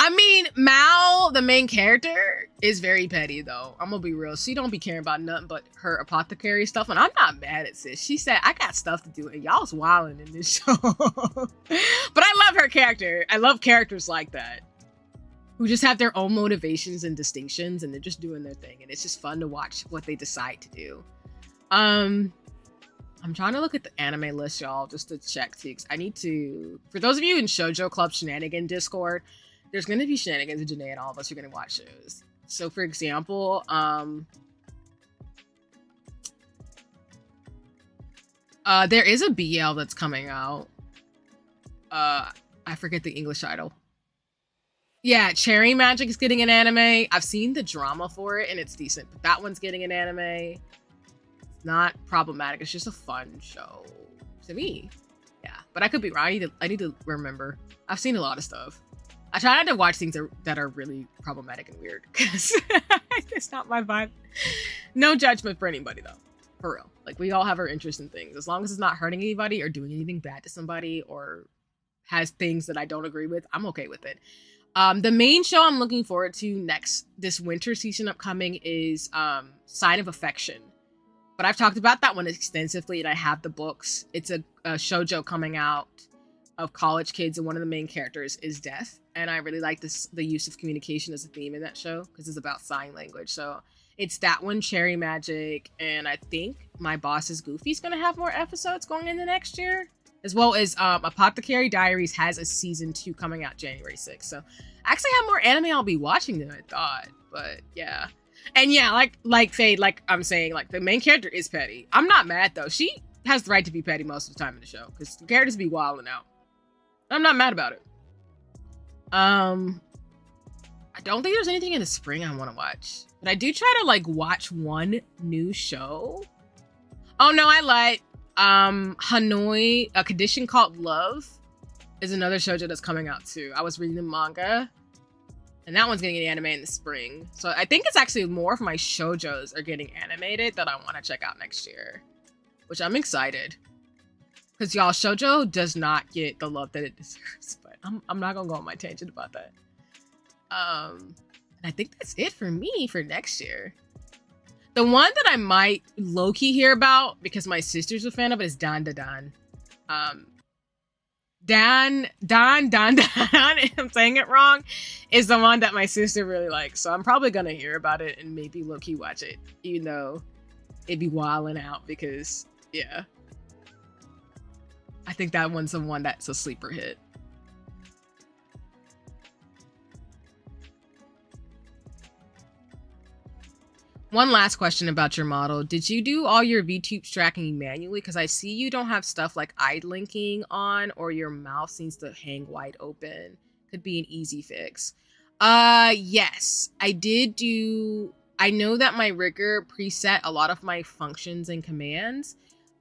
I mean, Mal, the main character, is very petty, though. I'm gonna be real. She don't be caring about nothing but her apothecary stuff, and I'm not mad at sis. She said, I got stuff to do, and y'all's wilding in this show. But I love her character. I love characters like that, who just have their own motivations and distinctions, and they're just doing their thing, and it's just fun to watch what they decide to do. I'm trying to look at the anime list, y'all, just to check, too, because I need to... For those of you in Shoujo Club Shenanigans Discord, there's going to be shenanigans with Janae and all of us are going to watch shows. So, for example, there is a BL that's coming out. I forget the English title. Yeah, Cherry Magic is getting an anime. I've seen the drama for it, and it's decent. But that one's getting an anime. It's not problematic. It's just a fun show to me. Yeah, but I could be wrong. I need to remember. I've seen a lot of stuff. I try not to watch things that are really problematic and weird because it's not my vibe. No judgment for anybody though, for real. Like we all have our interest in things. As long as it's not hurting anybody or doing anything bad to somebody or has things that I don't agree with, I'm okay with it. The main show I'm looking forward to this winter season upcoming is Sign of Affection. But I've talked about that one extensively and I have the books. It's a shoujo coming out of college kids and one of the main characters is death. And I really like the use of communication as a theme in that show because it's about sign language. So it's that one, Cherry Magic, and I think My Boss is Goofy is going to have more episodes going into next year. As well as Apothecary Diaries has a season 2 coming out January 6th. So I actually have more anime I'll be watching than I thought. But yeah. And yeah, like I'm saying, like the main character is petty. I'm not mad though. She has the right to be petty most of the time in the show because the characters be wilding out. I'm not mad about it. I I don't think there's anything in the spring I want to watch, but I do try to like watch one new show. Oh no, I lied. Hanoi, A Condition Called Love is another shoujo that's coming out too. I was reading the manga, and that one's getting an anime in the spring. So I think it's actually more of my shoujos are getting animated that I want to check out next year, which I'm excited. Because y'all, shoujo does not get the love that it deserves, but I'm not gonna go on my tangent about that. And I think that's it for me for next year. The one that I might low-key hear about, because my sister's a fan of it, is Dan Da Dan. Dan, if I'm saying it wrong, is the one that my sister really likes. So I'm probably gonna hear about it and maybe low-key watch it, even though it'd be wilding out because, yeah. I think that one's the one that's a sleeper hit. One last question about your model. Did you do all your VTubes tracking manually? Because I see you don't have stuff like eye linking on, or your mouth seems to hang wide open. Could be an easy fix. Yes, I did do. I know that my rigger preset a lot of my functions and commands,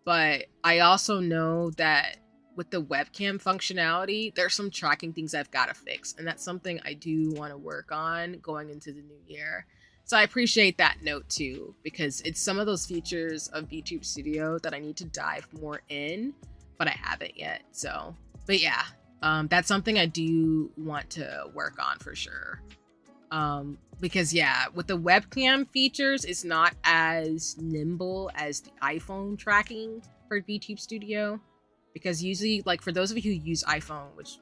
but I also know that with the webcam functionality, there's some tracking things I've got to fix, and that's something I do want to work on going into the new year. So I appreciate that note too, because it's some of those features of VTube Studio that I need to dive more in, but I haven't yet. So, but yeah, that's something I do want to work on for sure. Because yeah, with the webcam features, it's not as nimble as the iPhone tracking for VTube Studio. Because usually, like for those of you who use iPhone, which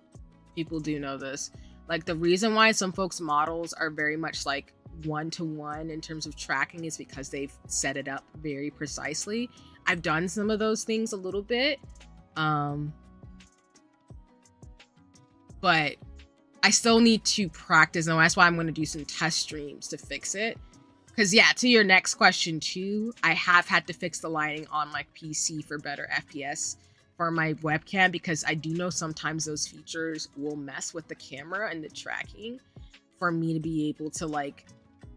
people do know this, like the reason why some folks' models are very much like one-to-one in terms of tracking is because they've set it up very precisely. I've done some of those things a little bit, but I still need to practice, and that's why I'm going to do some test streams to fix it. Because yeah, to your next question too, I have had to fix the lighting on my PC for better FPS for my webcam, because I do know sometimes those features will mess with the camera and the tracking for me to be able to like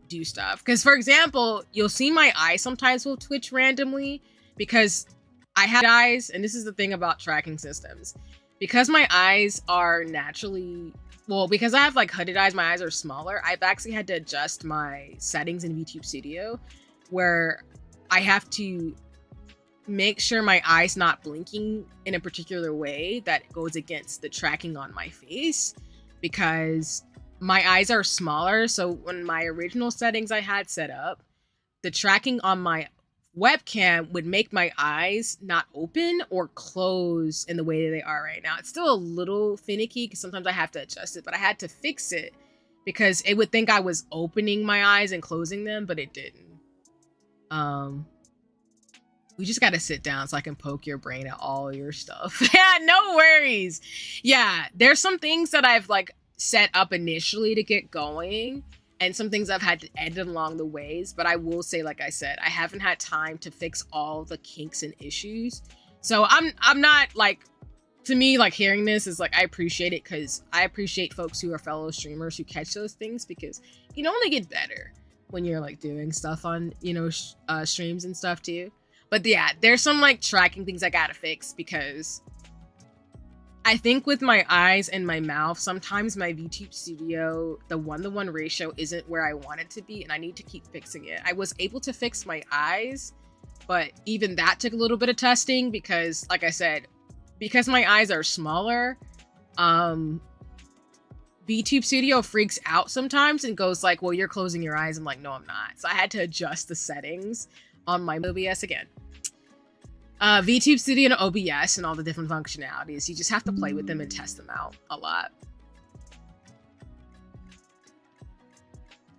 do stuff. Because for example, you'll see my eyes sometimes will twitch randomly because I have eyes, and this is the thing about tracking systems, because my eyes are naturally, well, because I have like hooded eyes, my eyes are smaller. I've actually had to adjust my settings in VTube Studio where I have to make sure my eyes not blinking in a particular way that goes against the tracking on my face, because my eyes are smaller. So when my original settings I had set up, the tracking on my webcam would make my eyes not open or close in the way that they are right now. It's still a little finicky because sometimes I have to adjust it, but I had to fix it because it would think I was opening my eyes and closing them, but it didn't. We just got to sit down so I can poke your brain at all your stuff. Yeah, no worries. Yeah, there's some things that I've like set up initially to get going, and some things I've had to edit along the ways, but I will say, like I said, I haven't had time to fix all the kinks and issues. So I'm not like, to me, like hearing this is like, I appreciate it, because I appreciate folks who are fellow streamers who catch those things, because you can only get better when you're like doing stuff on, you know, streams and stuff too. But yeah, there's some like tracking things I gotta fix, because I think with my eyes and my mouth, sometimes my VTube Studio, the 1-to-1 ratio isn't where I want it to be, and I need to keep fixing it. I was able to fix my eyes, but even that took a little bit of testing, because like I said, because my eyes are smaller, VTube Studio freaks out sometimes and goes like, well, you're closing your eyes. I'm like, no, I'm not. So I had to adjust the settings on my OBS again. VTube Studio and OBS and all the different functionalities. You just have to play with them and test them out a lot.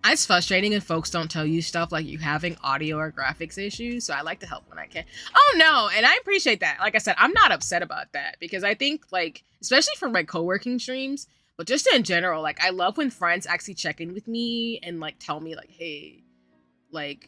It's frustrating if folks don't tell you stuff like you having audio or graphics issues, so I like to help when I can. Oh no, and I appreciate that. Like I said, I'm not upset about that, because I think, like, especially for my co-working streams, but just in general, like, I love when friends actually check in with me and like tell me like, hey, like,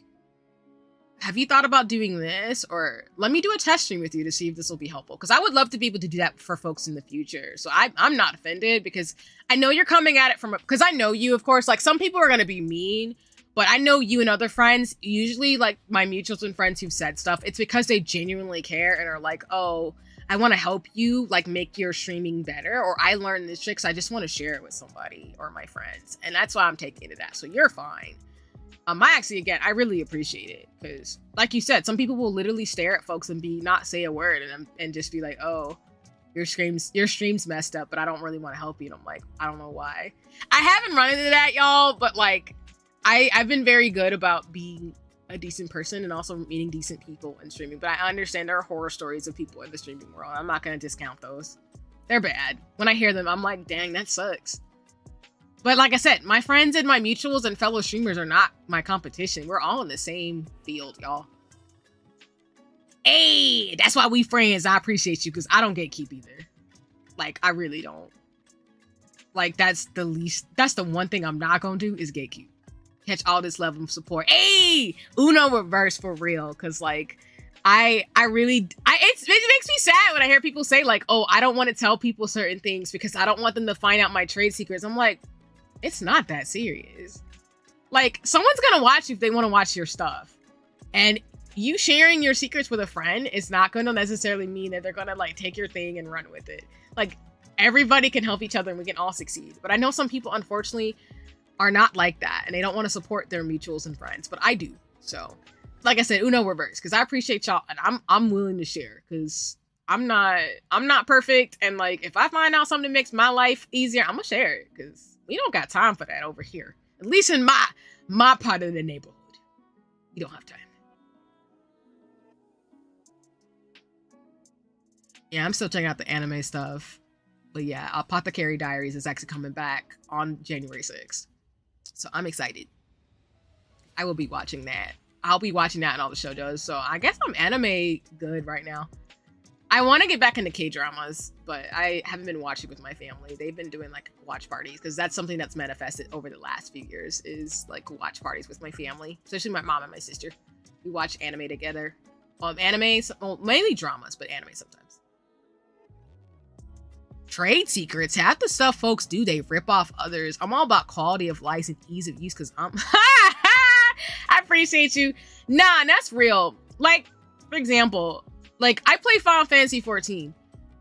have you thought about doing this? Or let me do a test stream with you to see if this will be helpful. Because I would love to be able to do that for folks in the future. So I'm not offended because I know you're coming at it from, because I know you, of course, like some people are going to be mean, but I know you and other friends, usually like my mutuals and friends who've said stuff, it's because they genuinely care and are like, oh, I want to help you like make your streaming better. Or I learned this trick, so I just want to share it with somebody or my friends. And that's why I'm taking it that. So you're fine. Again, I really appreciate it because, like you said, some people will literally stare at folks and not say a word and just be like, "Oh, your stream's messed up," but I don't really want to help you. And I'm like, I don't know why. I haven't run into that, y'all, but like, I've been very good about being a decent person and also meeting decent people in streaming. But I understand there are horror stories of people in the streaming world. I'm not gonna discount those. They're bad. When I hear them, I'm like, dang, that sucks. But like I said, my friends and my mutuals and fellow streamers are not my competition. We're all in the same field, y'all. Hey, that's why we friends. I appreciate you because I don't get keep either. Like, I really don't. Like, that's the one thing I'm not gonna do is gatekeep. Catch all this level of support. Hey, Uno reverse for real. Cause like, it makes me sad when I hear people say like, oh, I don't want to tell people certain things because I don't want them to find out my trade secrets. I'm like, it's not that serious. Like, someone's gonna watch you if they want to watch your stuff. And you sharing your secrets with a friend is not gonna necessarily mean that they're gonna like take your thing and run with it. Like, everybody can help each other and we can all succeed. But I know some people, unfortunately, are not like that and they don't want to support their mutuals and friends, but I do. So, like I said, Uno reverse, because I appreciate y'all and I'm willing to share because I'm not perfect. And like, if I find out something that makes my life easier, I'm gonna share it because we don't got time for that over here. At least in my part of the neighborhood. We don't have time. Yeah, I'm still checking out the anime stuff. But yeah, Apothecary Diaries is actually coming back on January 6th. So I'm excited. I will be watching that. I'll be watching that and all the shoujos. So I guess I'm anime good right now. I want to get back into K-dramas, but I haven't been watching with my family. They've been doing like watch parties because that's something that's manifested over the last few years is like watch parties with my family, especially my mom and my sister. We watch anime together. Mainly dramas, but anime sometimes. Trade secrets. Half the stuff folks do, they rip off others. I'm all about quality of life and ease of use because I appreciate you. Nah, that's real. Like, for example, like, I play Final Fantasy 14.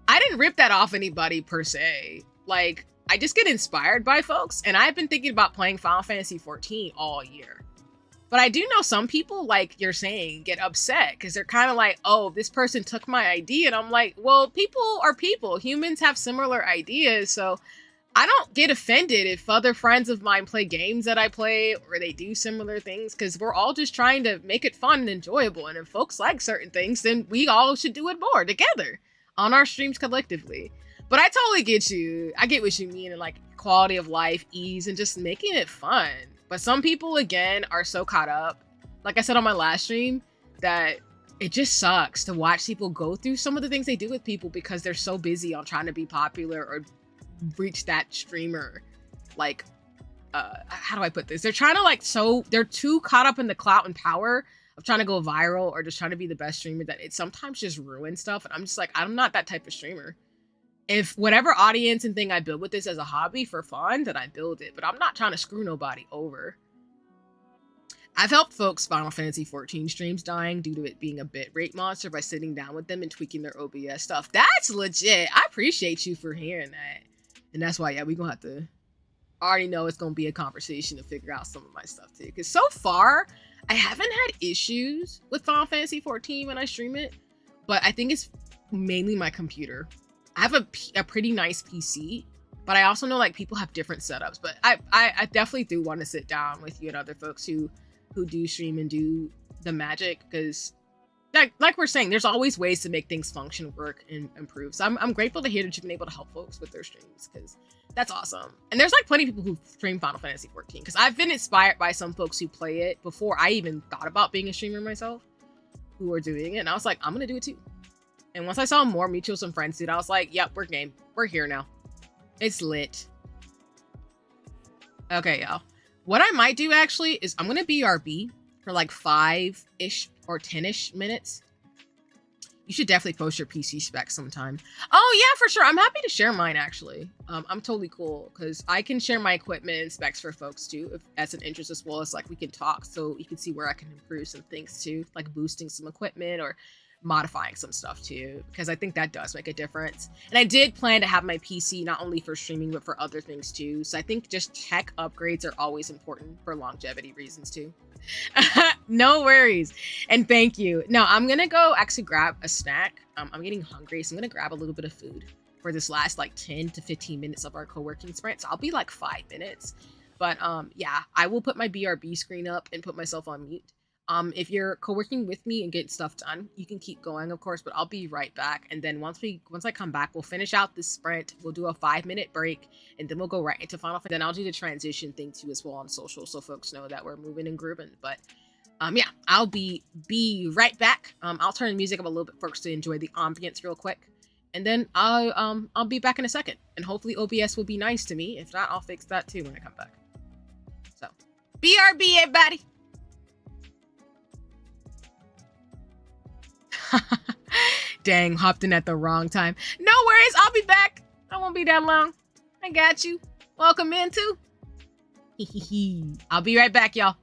I didn't rip that off anybody per se. Like, I just get inspired by folks, and I've been thinking about playing Final Fantasy 14 all year. But I do know some people, like you're saying, get upset because they're kind of like, oh, this person took my idea. And I'm like, well, people are people. Humans have similar ideas. So I don't get offended if other friends of mine play games that I play or they do similar things because we're all just trying to make it fun and enjoyable. And if folks like certain things, then we all should do it more together on our streams collectively. But I totally get you. I get what you mean, and like quality of life, ease, and just making it fun. But some people, again, are so caught up, like I said on my last stream, that it just sucks to watch people go through some of the things they do with people because they're so busy on trying to be popular or reach that streamer. Like, how do I put this? They're trying to they're too caught up in the clout and power of trying to go viral or just trying to be the best streamer that it sometimes just ruins stuff. And I'm just like, I'm not that type of streamer. If whatever audience and thing I build with this as a hobby for fun, then I build it. But I'm not trying to screw nobody over. I've helped folks Final Fantasy 14 streams dying due to it being a bitrate monster by sitting down with them and tweaking their OBS stuff. That's legit. I appreciate you for hearing that. And that's why, yeah, we're going to have to... I already know it's going to be a conversation to figure out some of my stuff too. Because so far, I haven't had issues with Final Fantasy 14 when I stream it. But I think it's mainly my computer. I have a pretty nice PC, but I also know like people have different setups. But I definitely do want to sit down with you and other folks who do stream and do the magic, because like we're saying, there's always ways to make things function, work, and improve. So I'm grateful to hear that you've been able to help folks with their streams, because that's awesome. And there's like plenty of people who stream Final Fantasy 14, because I've been inspired by some folks who play it before I even thought about being a streamer myself, who are doing it, and I was like, I'm gonna do it too. And once I saw more mutuals and friends do it, I was like, yep, we're game. We're here now. It's lit. Okay, y'all. What I might do actually is I'm going to BRB for like 5-ish or 10-ish minutes. You should definitely post your PC specs sometime. Oh yeah, for sure. I'm happy to share mine actually. I'm totally cool because I can share my equipment and specs for folks too, if that's an interest, as well as like we can talk so you can see where I can improve some things too, like boosting some equipment or modifying some stuff too, because I think that does make a difference. And I did plan to have my PC not only for streaming but for other things too. So I think just tech upgrades are always important for longevity reasons too. No worries. And thank you. Now I'm gonna go actually grab a snack. I'm getting hungry, so I'm gonna grab a little bit of food for this last like 10 to 15 minutes of our co-working sprint. So I'll be like 5 minutes. But yeah, I will put my BRB screen up and put myself on mute. If you're co-working with me and get stuff done, you can keep going, of course, but I'll be right back. And then once I come back, we'll finish out this sprint. We'll do a 5-minute break, and then we'll go right into Final Fantasy. Then I'll do the transition thing too as well on social, so folks know that we're moving and grooving. But yeah, I'll be right back. I'll turn the music up a little bit first to enjoy the ambience real quick, and then I'll be back in a second. And hopefully OBS will be nice to me. If not, I'll fix that too when I come back. So, BRB, everybody. Dang, hopped in at the wrong time. No worries, I'll be back. I won't be that long. I got you. Welcome in too. I'll be right back, y'all.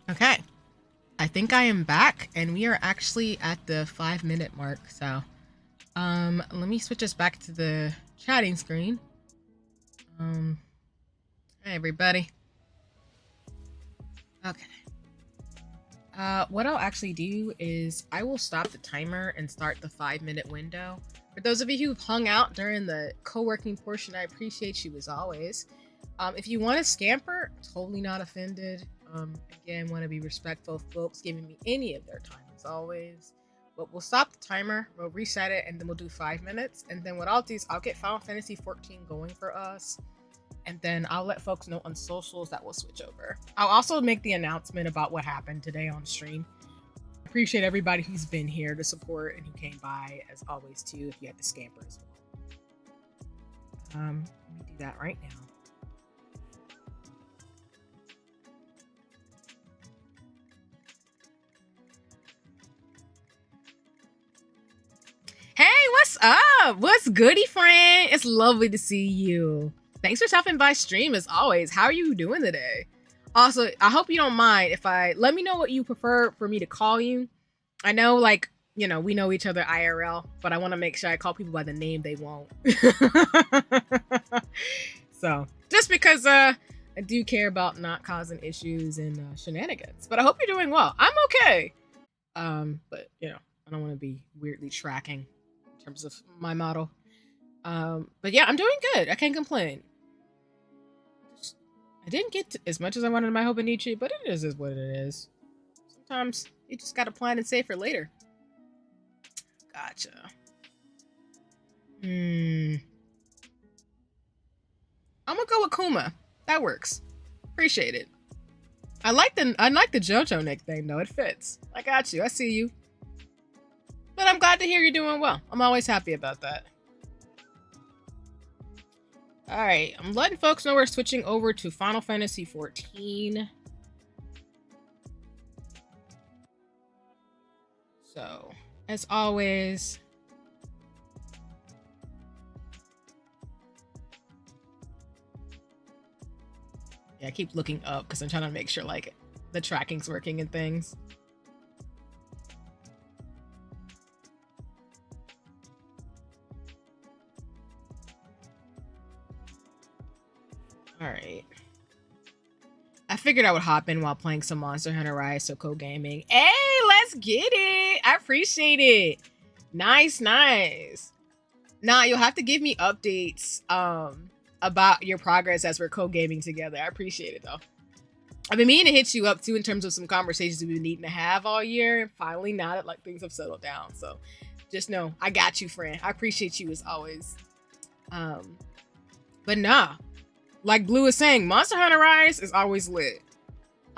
Okay, I think I am back, and we are actually at the 5-minute mark. So, let me switch us back to the chatting screen. Hey everybody. Okay. What I'll actually do is I will stop the timer and start the 5-minute window. For those of you who've hung out during the co-working portion, I appreciate you as always. If you want to scamper, totally not offended. Again, want to be respectful of folks giving me any of their time as always. But we'll stop the timer, we'll reset it, and then we'll do 5 minutes. And then what I'll do is I'll get Final Fantasy 14 going for us. And then I'll let folks know on socials that we'll switch over. I'll also make the announcement about what happened today on stream. Appreciate everybody who's been here to support and who came by as always too, if you had to scamper as well. Let me do that right now. Hey, what's up? What's goody, friend? It's lovely to see you. Thanks for stopping by stream as always. How are you doing today? Also, I hope you don't mind if let me know what you prefer for me to call you. I know, like, you know, we know each other IRL, but I want to make sure I call people by the name they won't. So, just because I do care about not causing issues and shenanigans. But I hope you're doing well. I'm okay. But, you know, I don't want to be weirdly tracking in terms of my model. But yeah, I'm doing good. I can't complain. I didn't get as much as I wanted in my Hobonichi, but it is what it is. Sometimes you just gotta plan and save for later. Gotcha. I'm gonna go with Kuma. That works. Appreciate it. I like the JoJo nickname though. It fits. I got you. I see you. But I'm glad to hear you're doing well. I'm always happy about that. Alright, I'm letting folks know we're switching over to Final Fantasy 14. So, as always, yeah, I keep looking up because I'm trying to make sure like the tracking's working and things. Alright. I figured I would hop in while playing some Monster Hunter Rise, so co-gaming. Hey, let's get it! I appreciate it. Nice, nice. Nah, you'll have to give me updates about your progress as we're co-gaming together. I appreciate it, though. I've been meaning to hit you up, too, in terms of some conversations we've been needing to have all year. Finally, now that like things have settled down. So, just know, I got you, friend. I appreciate you as always. But nah. Like Blue is saying, Monster Hunter Rise is always lit.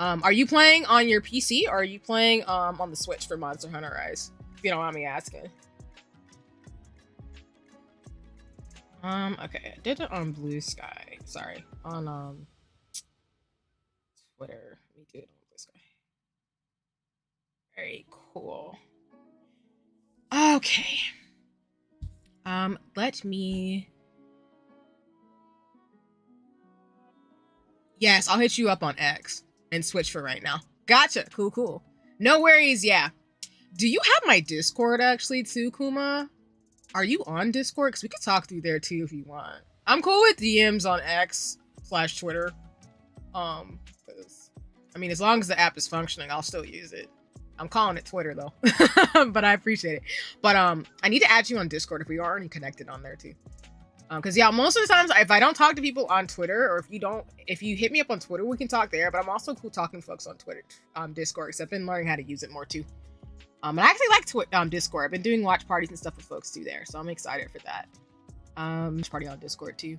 Are you playing on your PC or are you playing on the Switch for Monster Hunter Rise? If you don't mind me asking. Okay, I did it on Blue Sky. Sorry, on Twitter. Let me do it on Blue Sky. Very cool. Okay. Let me. Yes, I'll hit you up on X and Switch for right now. Gotcha. Cool, cool. No worries. Yeah. Do you have my Discord actually too, Kuma? Are you on Discord? Because we could talk through there too if you want. I'm cool with DMs on X/Twitter. Because I mean, as long as the app is functioning, I'll still use it. I'm calling it Twitter though, but I appreciate it. But I need to add you on Discord if we are already connected on there too. Because yeah, most of the times if I don't talk to people on Twitter, or if you hit me up on Twitter, we can talk there. But I'm also cool talking to folks on Twitter, Discord. Because I've been learning how to use it more too. And I actually like Discord. I've been doing watch parties and stuff with folks too there, so I'm excited for that. Party on Discord too.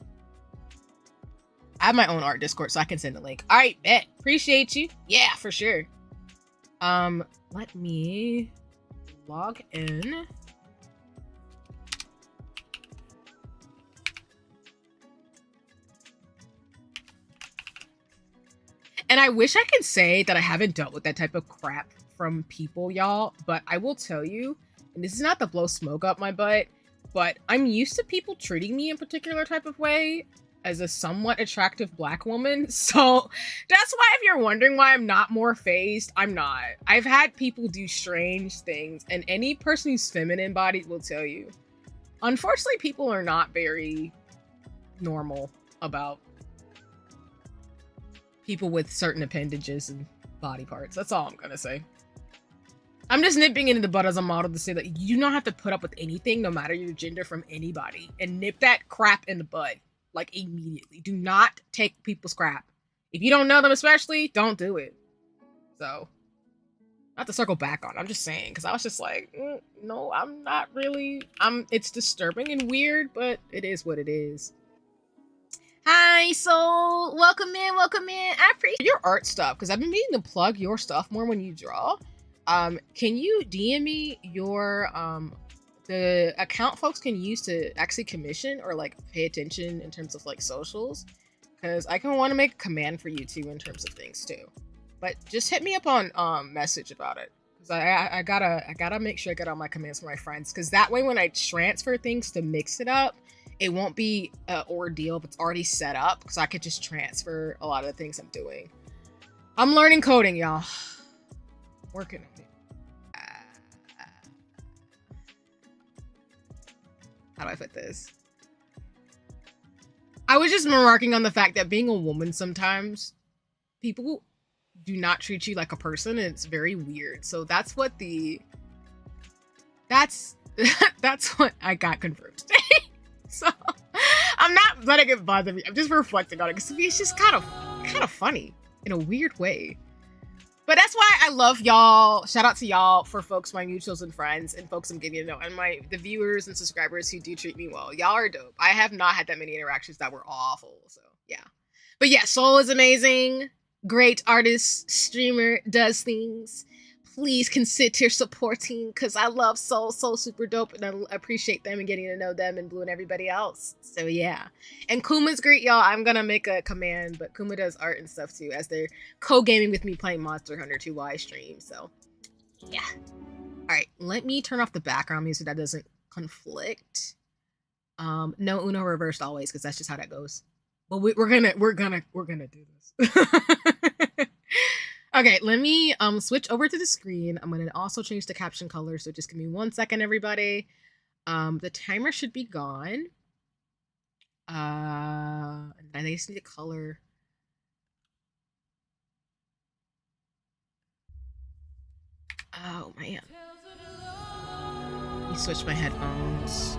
I have my own art Discord, so I can send a link. All right, bet. Appreciate you. Yeah, for sure. Let me log in. And I wish I could say that I haven't dealt with that type of crap from people, y'all, but I will tell you, and this is not to blow smoke up my butt, but I'm used to people treating me in a particular type of way as a somewhat attractive Black woman. So that's why if you're wondering why I'm not more phased, I'm not. I've had people do strange things, and any person who's feminine bodied will tell you. Unfortunately, people are not very normal about people with certain appendages and body parts. That's all I'm gonna say. I'm just nipping into the butt as a model to say that you do not have to put up with anything, no matter your gender, from anybody. And nip that crap in the bud, like, immediately. Do not take people's crap. If you don't know them especially, don't do it. So, not to circle back on, I'm just saying, because I was just like, no, I'm not really, it's disturbing and weird, but it is what it is. Hi, Soul. Welcome in, welcome in. I appreciate your art stuff, because I've been meaning to plug your stuff more when you draw. Can you DM me your, the account folks can use to actually commission or, like, pay attention in terms of, like, socials? Because I can want to make a command for you, too, in terms of things, too. But just hit me up on, message about it. Because I gotta make sure I get all my commands for my friends. Because that way, when I transfer things to mix it up, it won't be an ordeal if it's already set up. Because I could just transfer a lot of the things I'm doing. I'm learning coding, y'all. Working on it. How do I put this? I was just remarking on the fact that being a woman, sometimes people do not treat you like a person, and it's very weird. So that's what that's what I got confirmed today. So I'm not letting it bother me. I'm just reflecting on it because it's just kind of funny in a weird way. But that's why I love y'all. Shout out to y'all for folks, my mutuals and friends, and folks I'm getting to know, and the viewers and subscribers who do treat me well. Y'all are dope. I have not had that many interactions that were awful. So yeah. But yeah, Soul is amazing. Great artist, streamer, does things. Please consider supporting, because I love Soul. Soul super dope, and I appreciate them and getting to know them and Blue and everybody else. So yeah. And Kuma's great, y'all. I'm gonna make a command, but Kuma does art and stuff too, as they're co-gaming with me playing Monster Hunter 2 live stream. So yeah. Alright, let me turn off the background music so that doesn't conflict. No Uno reversed always, because that's just how that goes. But we're gonna do this. Okay, let me switch over to the screen. I'm gonna also change the caption color, so just give me 1 second, everybody. The timer should be gone. And I just need a color. Oh man. Let me switch my headphones.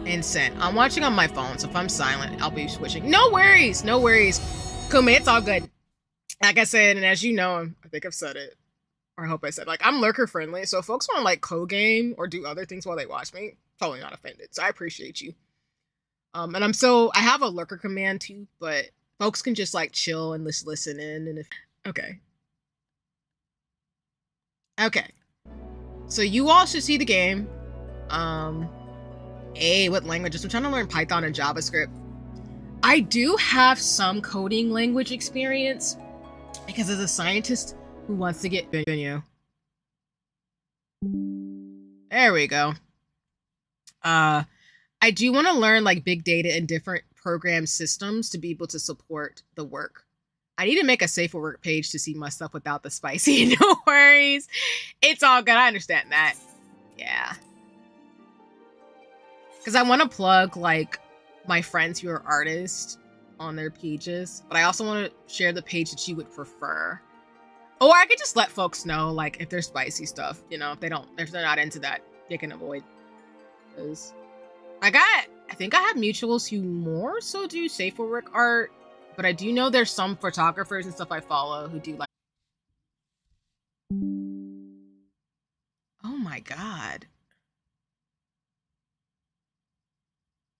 And send. I'm watching on my phone, so if I'm silent, I'll be switching. No worries, no worries. Kuma, it's all good. Like I said, and as you know, I think I've said it, or I hope I said, like, I'm lurker friendly, so if folks want to, like, co-game or do other things while they watch me, totally not offended, so I appreciate you. And I have a lurker command too, but folks can just like chill and just listen in. And if okay. Okay. So you all should see the game. What languages? I'm trying to learn Python and JavaScript. I do have some coding language experience because as a scientist who wants to get venue. There we go. I do want to learn like big data and different program systems to be able to support the work. I need to make a safer work page to see my stuff without the spicy. No worries. It's all good. I understand that. Yeah. Because I want to plug like my friends who are artists on their pages, but I also want to share the page that you would prefer. Or I could just let folks know, like, if there's spicy stuff, you know, if they're not into that, they can avoid. Because I think I have mutuals who more so do safer work art, but I do know there's some photographers and stuff I follow who do like. Oh my God.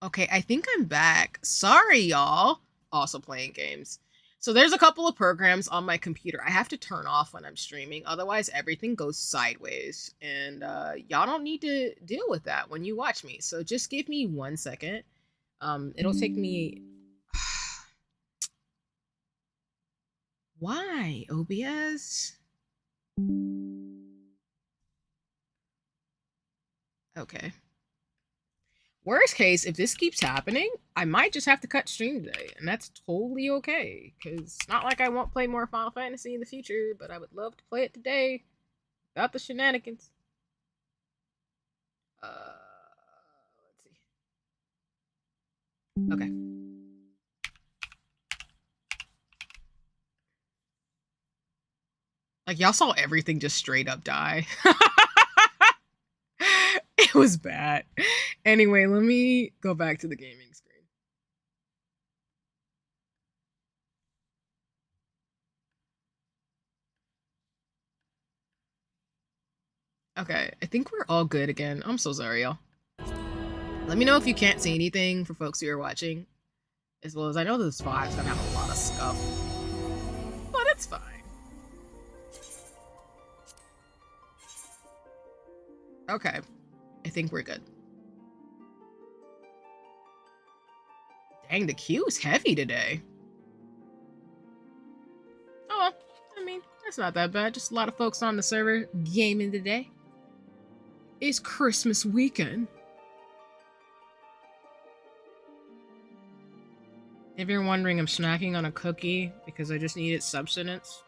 Okay, I think I'm back. Sorry, y'all. Also playing games. So there's a couple of programs on my computer I have to turn off when I'm streaming. Otherwise, everything goes sideways. And y'all don't need to deal with that when you watch me. So just give me 1 second. It'll take me... Why, OBS? Okay. Worst case, if this keeps happening, I might just have to cut stream today, and that's totally okay, because it's not like I won't play more Final Fantasy in the future, but I would love to play it today without the shenanigans. Let's see. Okay. Like, y'all saw everything just straight up die. It was bad. Anyway, let me go back to the gaming screen. Okay, I think we're all good again. I'm so sorry, y'all. Let me know if you can't see anything for folks who are watching. As well as I know this vibe's gonna have a lot of scuff. But it's fine. Okay, I think we're good. Dang, the queue is heavy today. Oh, well, I mean, that's not that bad. Just a lot of folks on the server gaming today. It's Christmas weekend. If you're wondering, I'm snacking on a cookie because I just needed substance.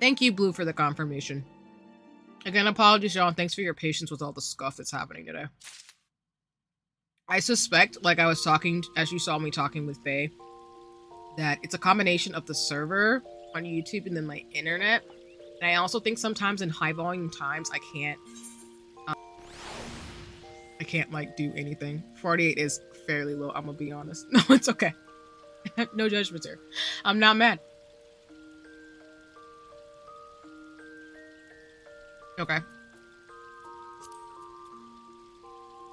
Thank you, Blue, for the confirmation. Again, apologies, y'all, and thanks for your patience with all the scuff that's happening today. I suspect, like I was talking, as you saw me talking with Faye, that it's a combination of the server on YouTube and then my internet. And I also think sometimes in high volume times, I can't like do anything. 48 is fairly low, I'm gonna be honest. No, it's okay. No judgments here. I'm not mad. Okay.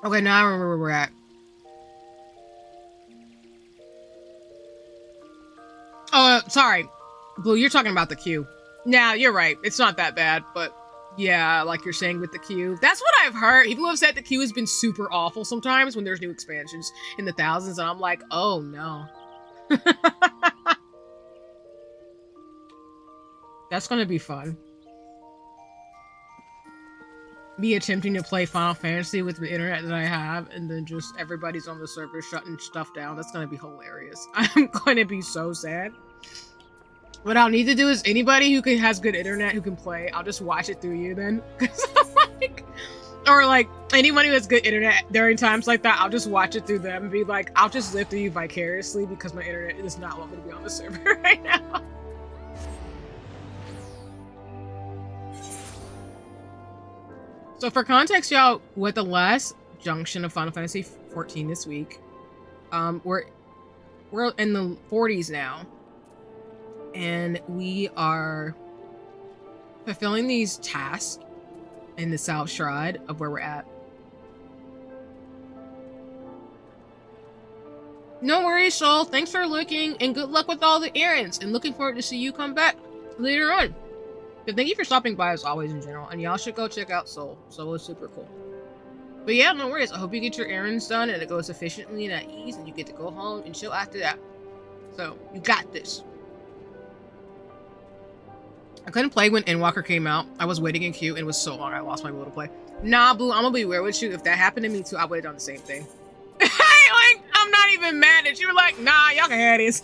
Okay, now I remember where we're at. Oh, sorry. Blue, you're talking about the queue. Nah, you're right. It's not that bad, but yeah, like you're saying with the queue. That's what I've heard. People have said the queue has been super awful sometimes when there's new expansions in the thousands, and I'm like, oh no. That's gonna be fun. Me attempting to play Final Fantasy with the internet that I have, and then just everybody's on the server shutting stuff down. That's gonna be hilarious. I'm gonna be so sad. What I'll need to do is anybody who has good internet who can play, I'll just watch it through you then. Or like anyone who has good internet during times like that, I'll just watch it through them and be like, I'll just live through you vicariously because my internet does not want me to be on the server right now. So for context, y'all, with the last junction of Final Fantasy 14 this week, we're in the 40s now, and we are fulfilling these tasks in the South Shroud of where we're at. No worries, Soul. Thanks for looking, and good luck with all the errands. And looking forward to see you come back later on. But thank you for stopping by as always in general. And y'all should go check out Soul. Soul is super cool. But yeah, no worries. I hope you get your errands done and it goes efficiently and at ease, and you get to go home and chill after that. So you got this. I couldn't play when Endwalker came out. I was waiting in queue and it was so long I lost my will to play. Nah, Blue, I'm gonna be weird with you. If that happened to me too, I would have done the same thing. Like, I'm not even mad at you. Like, nah, y'all can have this.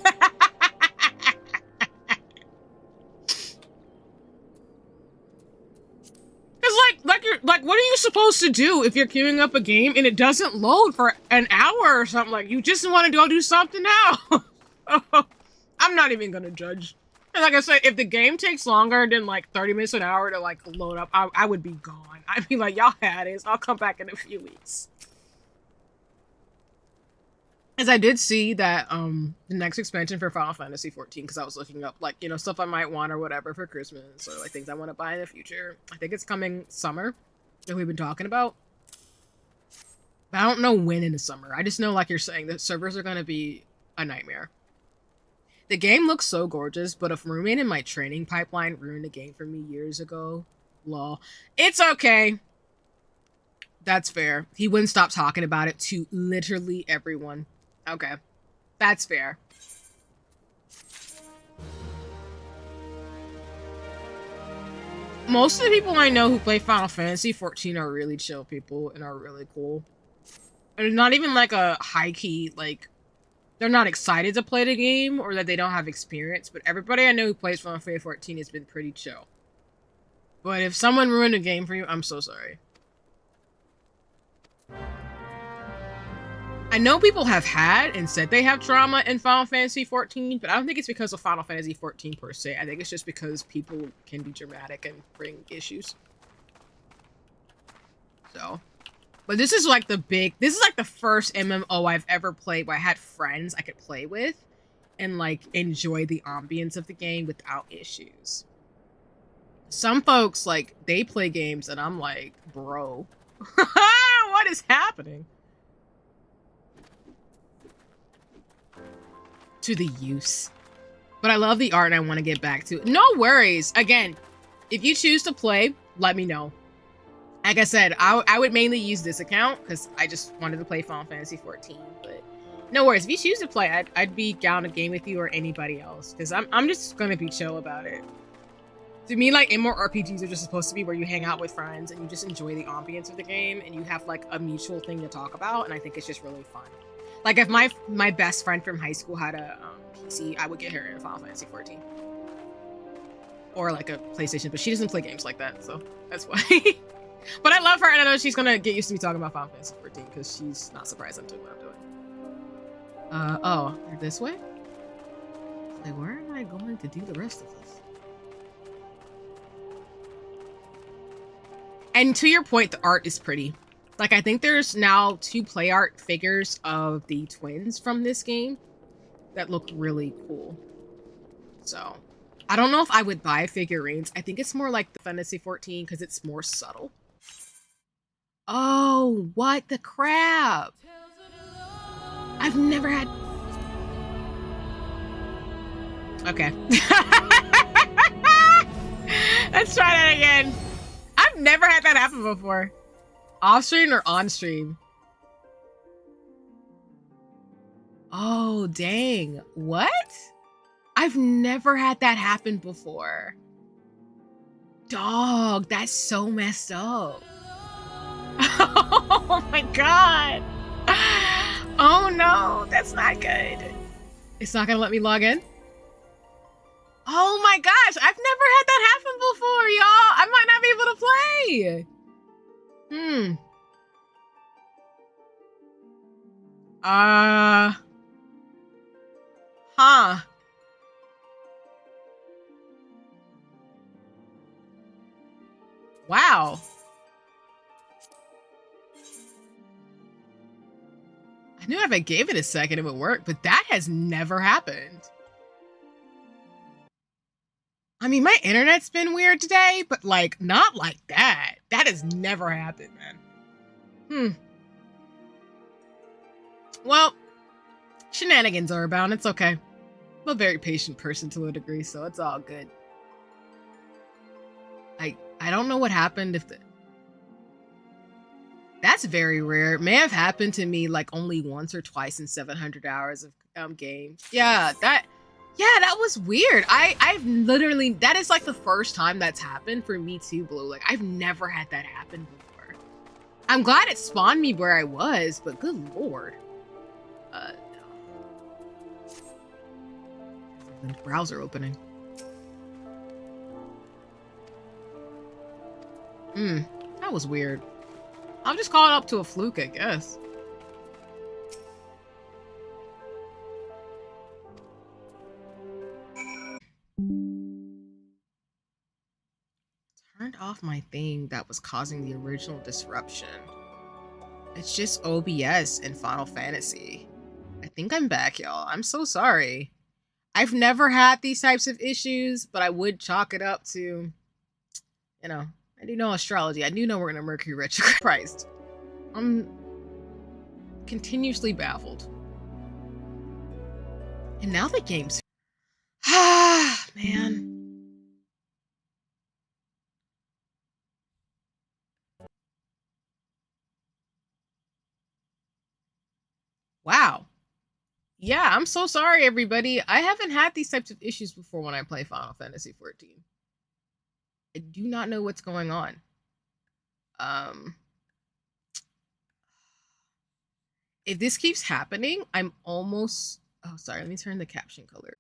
Like, what are you supposed to do if you're queuing up a game and it doesn't load for an hour or something? Like, you just want to go do something now. I'm not even gonna judge. And like I said, if the game takes longer than like 30 minutes an hour to like load up, I would be gone. I'd be like, y'all had it. I'll come back in a few weeks. As I did see that the next expansion for Final Fantasy 14, because I was looking up like, you know, stuff I might want or whatever for Christmas, or like things I want to buy in the future. I think it's coming summer that we've been talking about. But I don't know when in the summer. I just know, like you're saying, the servers are going to be a nightmare. The game looks so gorgeous, but a roommate in my training pipeline ruined the game for me years ago. Lol. It's okay. That's fair. He wouldn't stop talking about it to literally everyone. Okay. That's fair. Most of the people I know who play Final Fantasy 14 are really chill people and are really cool. And it's not even like a high-key, like, they're not excited to play the game or that they don't have experience, but everybody I know who plays Final Fantasy 14 has been pretty chill. But if someone ruined a game for you, I'm so sorry. I know people have had and said they have trauma in Final Fantasy 14, but I don't think it's because of Final Fantasy 14 per se. I think it's just because people can be dramatic and bring issues. So, but this is like this is like the first MMO I've ever played where I had friends I could play with and like enjoy the ambience of the game without issues. Some folks, like, they play games and I'm like, bro, what is happening? To the use. But I love the art and I want to get back to it. No worries. Again, if you choose to play, let me know. Like I said, I would mainly use this account because I just wanted to play Final Fantasy 14. But no worries. If you choose to play, I'd be down to game with you or anybody else because I'm just going to be chill about it. To me, like, MMORPGs are just supposed to be where you hang out with friends and you just enjoy the ambience of the game and you have like a mutual thing to talk about, and I think it's just really fun. Like, if my best friend from high school had a PC, I would get her in Final Fantasy 14. Or like a PlayStation, but she doesn't play games like that, so that's why. But I love her, and I know she's gonna get used to me talking about Final Fantasy 14 because she's not surprised I'm doing what I'm doing. Oh, they're this way? Like, where am I going to do the rest of this? And to your point, the art is pretty. Like, I think there's now 2 play art figures of the twins from this game that look really cool. So, I don't know if I would buy figurines. I think it's more like the Fantasy 14 because it's more subtle. Oh, what the crap? I've never had... Okay. Let's try that again. I've never had that happen before. Off stream or on stream? Oh, dang. What? I've never had that happen before. Dog, that's so messed up. Oh my god. Oh no, that's not good. It's not gonna let me log in? Oh my gosh, I've never had that happen before, y'all. I might not be able to play. Huh. Wow. I knew if I gave it a second it would work, but that has never happened. I mean, my internet's been weird today, but like, not like that. That has never happened, man. Well, Shenanigans are abound. It's okay. I'm a very patient person to a degree, so it's all good. I don't know what happened if the... That's very rare. It may have happened to me like only once or twice in 700 hours of games. Yeah, that was weird. I've literally, that is like the first time that's happened for me too, Blue. Like I've never had that happen before. I'm glad it spawned me where I was, but good lord. The browser opening. That was weird. I'll just call it up to a fluke, I guess. Turned off my thing that was causing the original disruption. It's just OBS and Final Fantasy. I think I'm back, y'all. I'm so sorry. I've never had these types of issues, but I would chalk it up to, you know, I do know astrology. I do know we're in a Mercury retrograde. Christ. I'm continuously baffled. And now the game's... Ah, man. Wow. Yeah, I'm so sorry, everybody. I haven't had these types of issues before when I play Final Fantasy 14. I do not know what's going on. If this keeps happening, I'm almost... Oh, sorry, let me turn the caption color.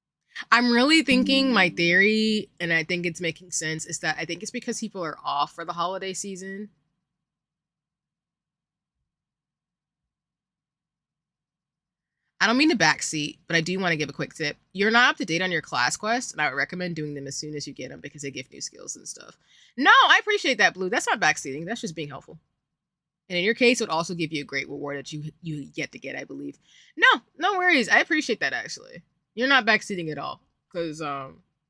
I'm really thinking my theory, and I think it's making sense, is that I think it's because people are off for the holiday season. I don't mean to backseat, but I do want to give a quick tip. You're not up to date on your class quests, and I would recommend doing them as soon as you get them because they give new skills and stuff. No, I appreciate that, Blue. That's not backseating. That's just being helpful. And in your case, it would also give you a great reward that you get to get, I believe. No worries. I appreciate that, actually. You're not backseating at all. Because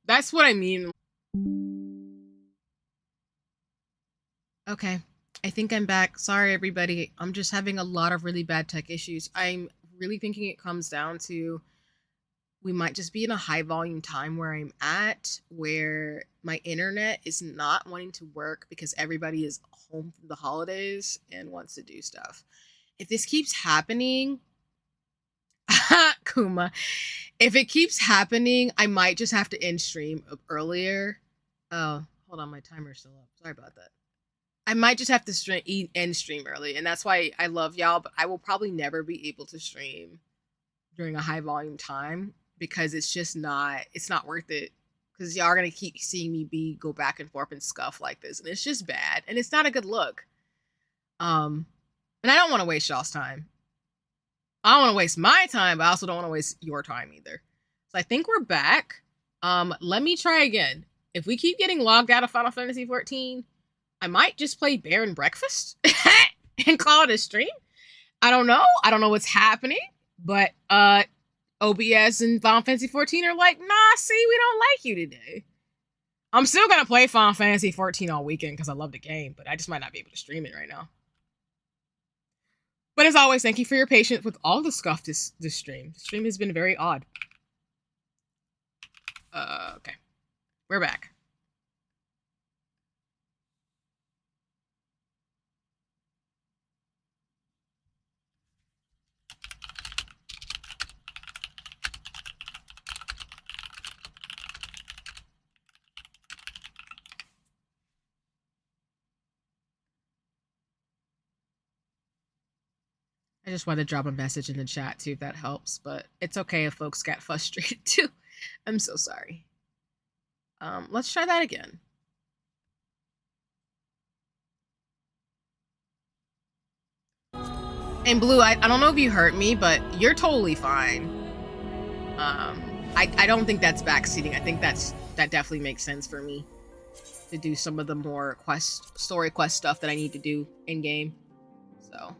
that's what I mean. Okay. I think I'm back. Sorry, everybody. I'm just having a lot of really bad tech issues. I'm really thinking it comes down to we might just be in a high volume time where I'm at, where my internet is not wanting to work because everybody is home from the holidays and wants to do stuff. If this keeps happening, Kuma, if it keeps happening, I might just have to end stream earlier. Oh, hold on, my timer's still up. Sorry about that. I might just have to end stream early, and that's why I love y'all, but I will probably never be able to stream during a high volume time because it's just not worth it, because y'all are gonna keep seeing me go back and forth and scuff like this, and it's just bad, and it's not a good look. And I don't want to waste y'all's time. I don't want to waste my time, but I also don't want to waste your time either. So I think we're back. Let me try again. If we keep getting logged out of Final Fantasy 14, I might just play Bear and Breakfast and call it a stream. I don't know. I don't know what's happening, but OBS and Final Fantasy 14 are like, nah, see, we don't like you today. I'm still gonna play Final Fantasy 14 all weekend because I love the game, but I just might not be able to stream it right now. But as always, thank you for your patience with all the scuff this stream. The stream has been very odd. Okay. We're back. I just wanted to drop a message in the chat too, if that helps, but it's okay if folks got frustrated too. I'm so sorry. Let's try that again. And Blue, I don't know if you heard me, but you're totally fine. I don't think that's backseating. I think that definitely makes sense for me to do some of the more story quest stuff that I need to do in game. So.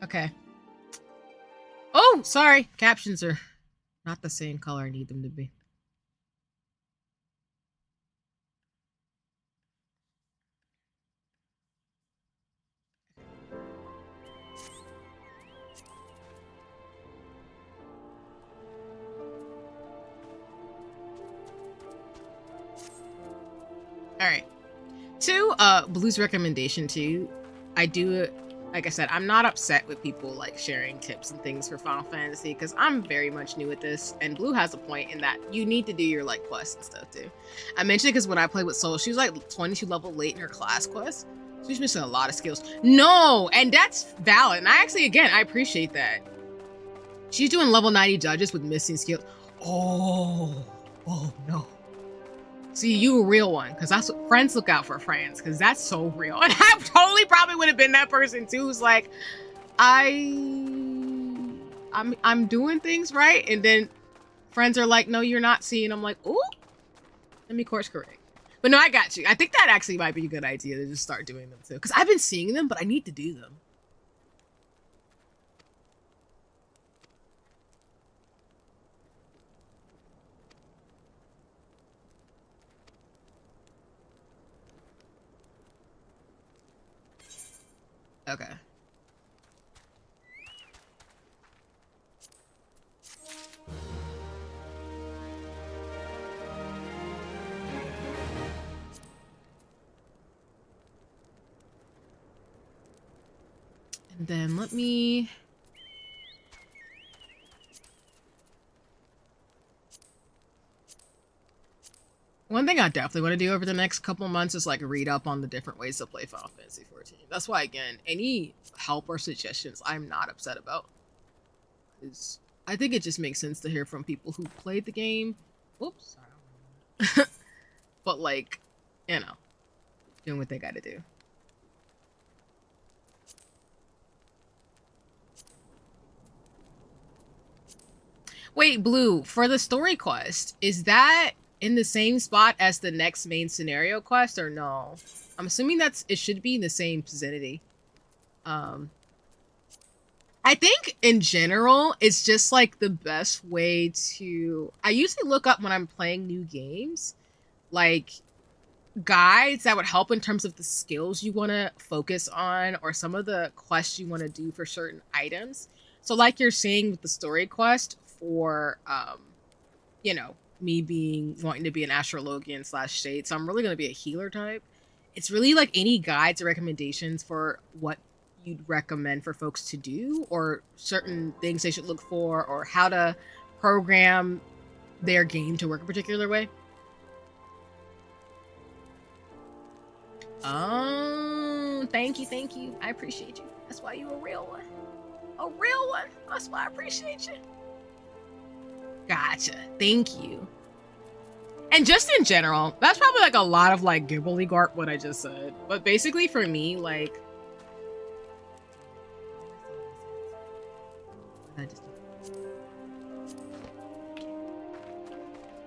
Okay. Oh, sorry. Captions are not the same color I need them to be. All right. To Blue's recommendation too, I do, like I said, I'm not upset with people like sharing tips and things for Final Fantasy because I'm very much new at this, and Blue has a point in that you need to do your like quests and stuff too. I mentioned it because when I played with Soul, she was like 22 level late in her class quest. So she's missing a lot of skills. No, and that's valid. And I actually, again, I appreciate that. She's doing level 90 judges with missing skills. Oh no. See, you a real one, because that's what friends look out for friends, because that's so real. And I totally probably would have been that person too, who's like, I'm doing things right, and then friends are like, no, you're not seeing. I'm like, ooh, let me course correct. But no, I got you. I think that actually might be a good idea to just start doing them too, because I've been seeing them, but I need to do them. Okay. And then let me... One thing I definitely want to do over the next couple months is like read up on the different ways to play Final Fantasy 14. That's why, again, any help or suggestions I'm not upset about. Because I think it just makes sense to hear from people who played the game. Whoops. But like, you know, doing what they gotta do. Wait, Blue, for the story quest, is that in the same spot as the next main scenario quest or no? I'm assuming it should be in the same vicinity. I think in general, it's just like the best way to... I usually look up when I'm playing new games, like guides that would help in terms of the skills you want to focus on or some of the quests you want to do for certain items. So like you're saying with the story quest for, you know, me wanting to be an astrologian / shade, so I'm really going to be a healer type. It's really like any guides or recommendations for what you'd recommend for folks to do or certain things they should look for or how to program their game to work a particular way. Oh, thank you. I appreciate you. That's why you a real one. A real one. That's why I appreciate you. Gotcha. Thank you. And just in general, that's probably like a lot of like gibbly-garp what I just said. But basically for me, like...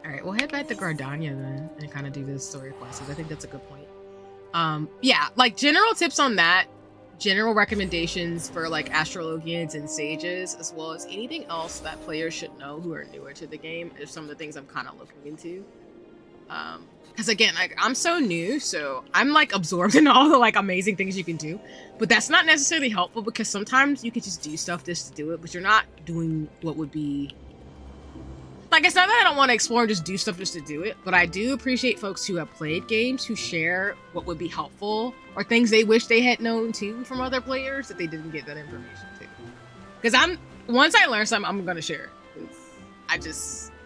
Alright, we'll head back to Gardania then and kind of do this story classes. I think that's a good point. Yeah, like general tips on that, general recommendations for like astrologians and sages, as well as anything else that players should know who are newer to the game is some of the things I'm kind of looking into. Because again, like I'm so new, so I'm like absorbed in all the like amazing things you can do, but that's not necessarily helpful because sometimes you can just do stuff just to do it, but you're not doing what would be... Like, it's not that I don't want to explore and just do stuff just to do it, but I do appreciate folks who have played games who share what would be helpful or things they wish they had known too from other players that they didn't get that information to. Because once I learn something, I'm going to share.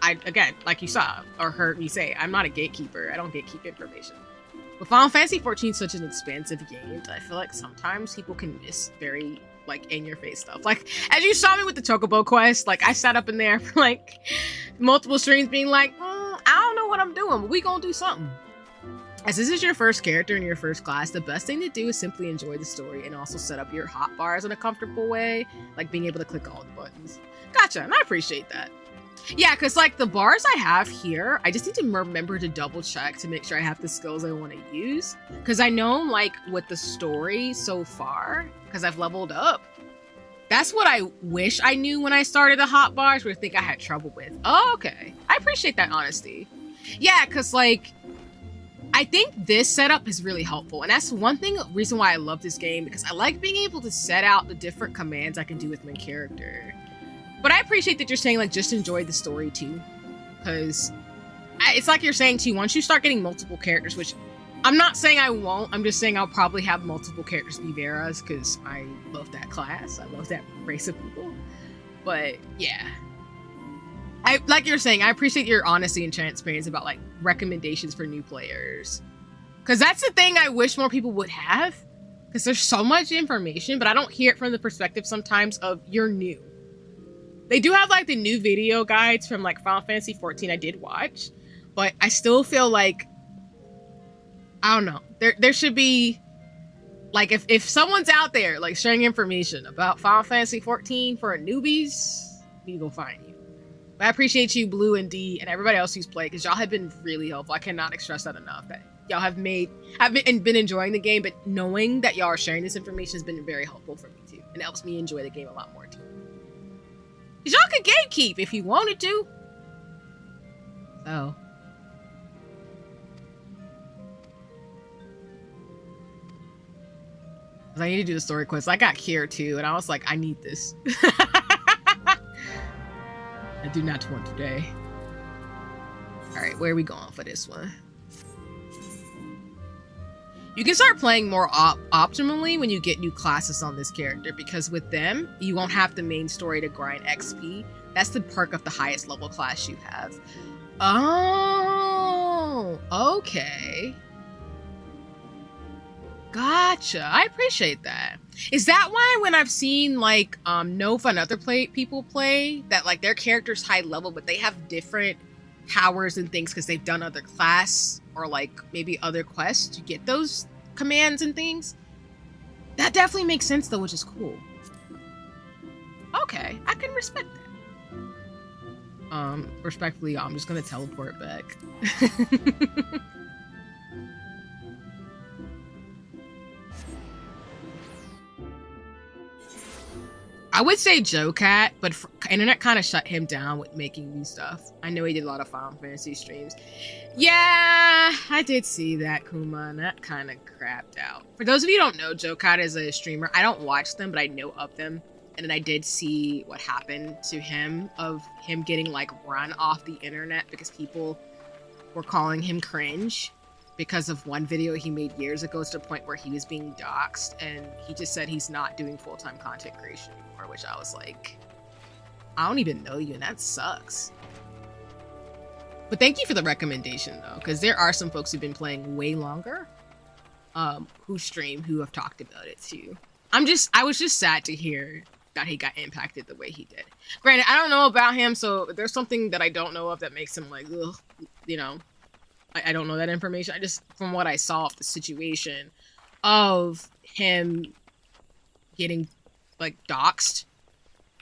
Again, like you saw or heard me say, I'm not a gatekeeper. I don't gatekeep information. But Final Fantasy 14 is such an expansive game that I feel like sometimes people can miss very like in your face stuff. Like as you saw me with the Chocobo quest, like I sat up in there for like multiple streams being like, I don't know what I'm doing, but we gonna do something. As this is your first character in your first class, the best thing to do is simply enjoy the story and also set up your hotbars in a comfortable way, like being able to click all the buttons. Gotcha, and I appreciate that. Yeah, because like the bars I have here, I just need to remember to double check to make sure I have the skills I want to use. Because I know like with the story so far, because I've leveled up, That's what I wish I knew when I started the hot bars, but I think I had trouble with. Oh, okay. I appreciate that honesty. Yeah, because like, I think this setup is really helpful. And that's one reason why I love this game, because I like being able to set out the different commands I can do with my character. But I appreciate that you're saying like, just enjoy the story too. Because it's like you're saying too, once you start getting multiple characters, which I'm not saying I won't, I'm just saying I'll probably have multiple characters be Veras because I love that class. I love that race of people. But yeah. Like you're saying, I appreciate your honesty and transparency about like recommendations for new players. Because that's the thing I wish more people would have. Because there's so much information, but I don't hear it from the perspective sometimes of you're new. They do have like the new video guides from like Final Fantasy 14 I did watch. But I still feel like, I don't know. There should be, like, if someone's out there, like, sharing information about Final Fantasy 14 for newbies, we go find you. But I appreciate you, Blue and D, and everybody else who's played, because y'all have been really helpful. I cannot stress that enough. That y'all have been enjoying the game, but knowing that y'all are sharing this information has been very helpful for me, too. And it helps me enjoy the game a lot more, too. Because y'all could gatekeep if you wanted to. So... I need to do the story quest. I got Keira too, and I was like, I need this. I do not want today. Alright, where are we going for this one? You can start playing more optimally when you get new classes on this character, because with them, you won't have the main story to grind XP. That's the perk of the highest level class you have. Oh, okay. Gotcha. I appreciate that. Is that why when I've seen like Nova and other people play that like their character's high level, but they have different powers and things because they've done other class or like maybe other quests to get those commands and things? That definitely makes sense though, which is cool. Okay, I can respect that. Respectfully, I'm just gonna teleport back. I would say Joe Cat, but internet kind of shut him down with making new stuff. I know he did a lot of Final Fantasy streams. Yeah, I did see that, Kuma, and that kind of crapped out. For those of you who don't know, Joe Cat is a streamer. I don't watch them, but I know of them. And then I did see what happened to him, of him getting like run off the internet because people were calling him cringe because of one video he made years ago to the point where he was being doxxed, and he just said he's not doing full-time content creation anymore, which I was like, I don't even know you, and that sucks. But thank you for the recommendation though, because there are some folks who've been playing way longer, who stream, who have talked about it too. I was just sad to hear that he got impacted the way he did. Granted, I don't know about him, so if there's something that I don't know of that makes him like, ugh, you know, I don't know that information. I just, from what I saw of the situation of him getting like doxxed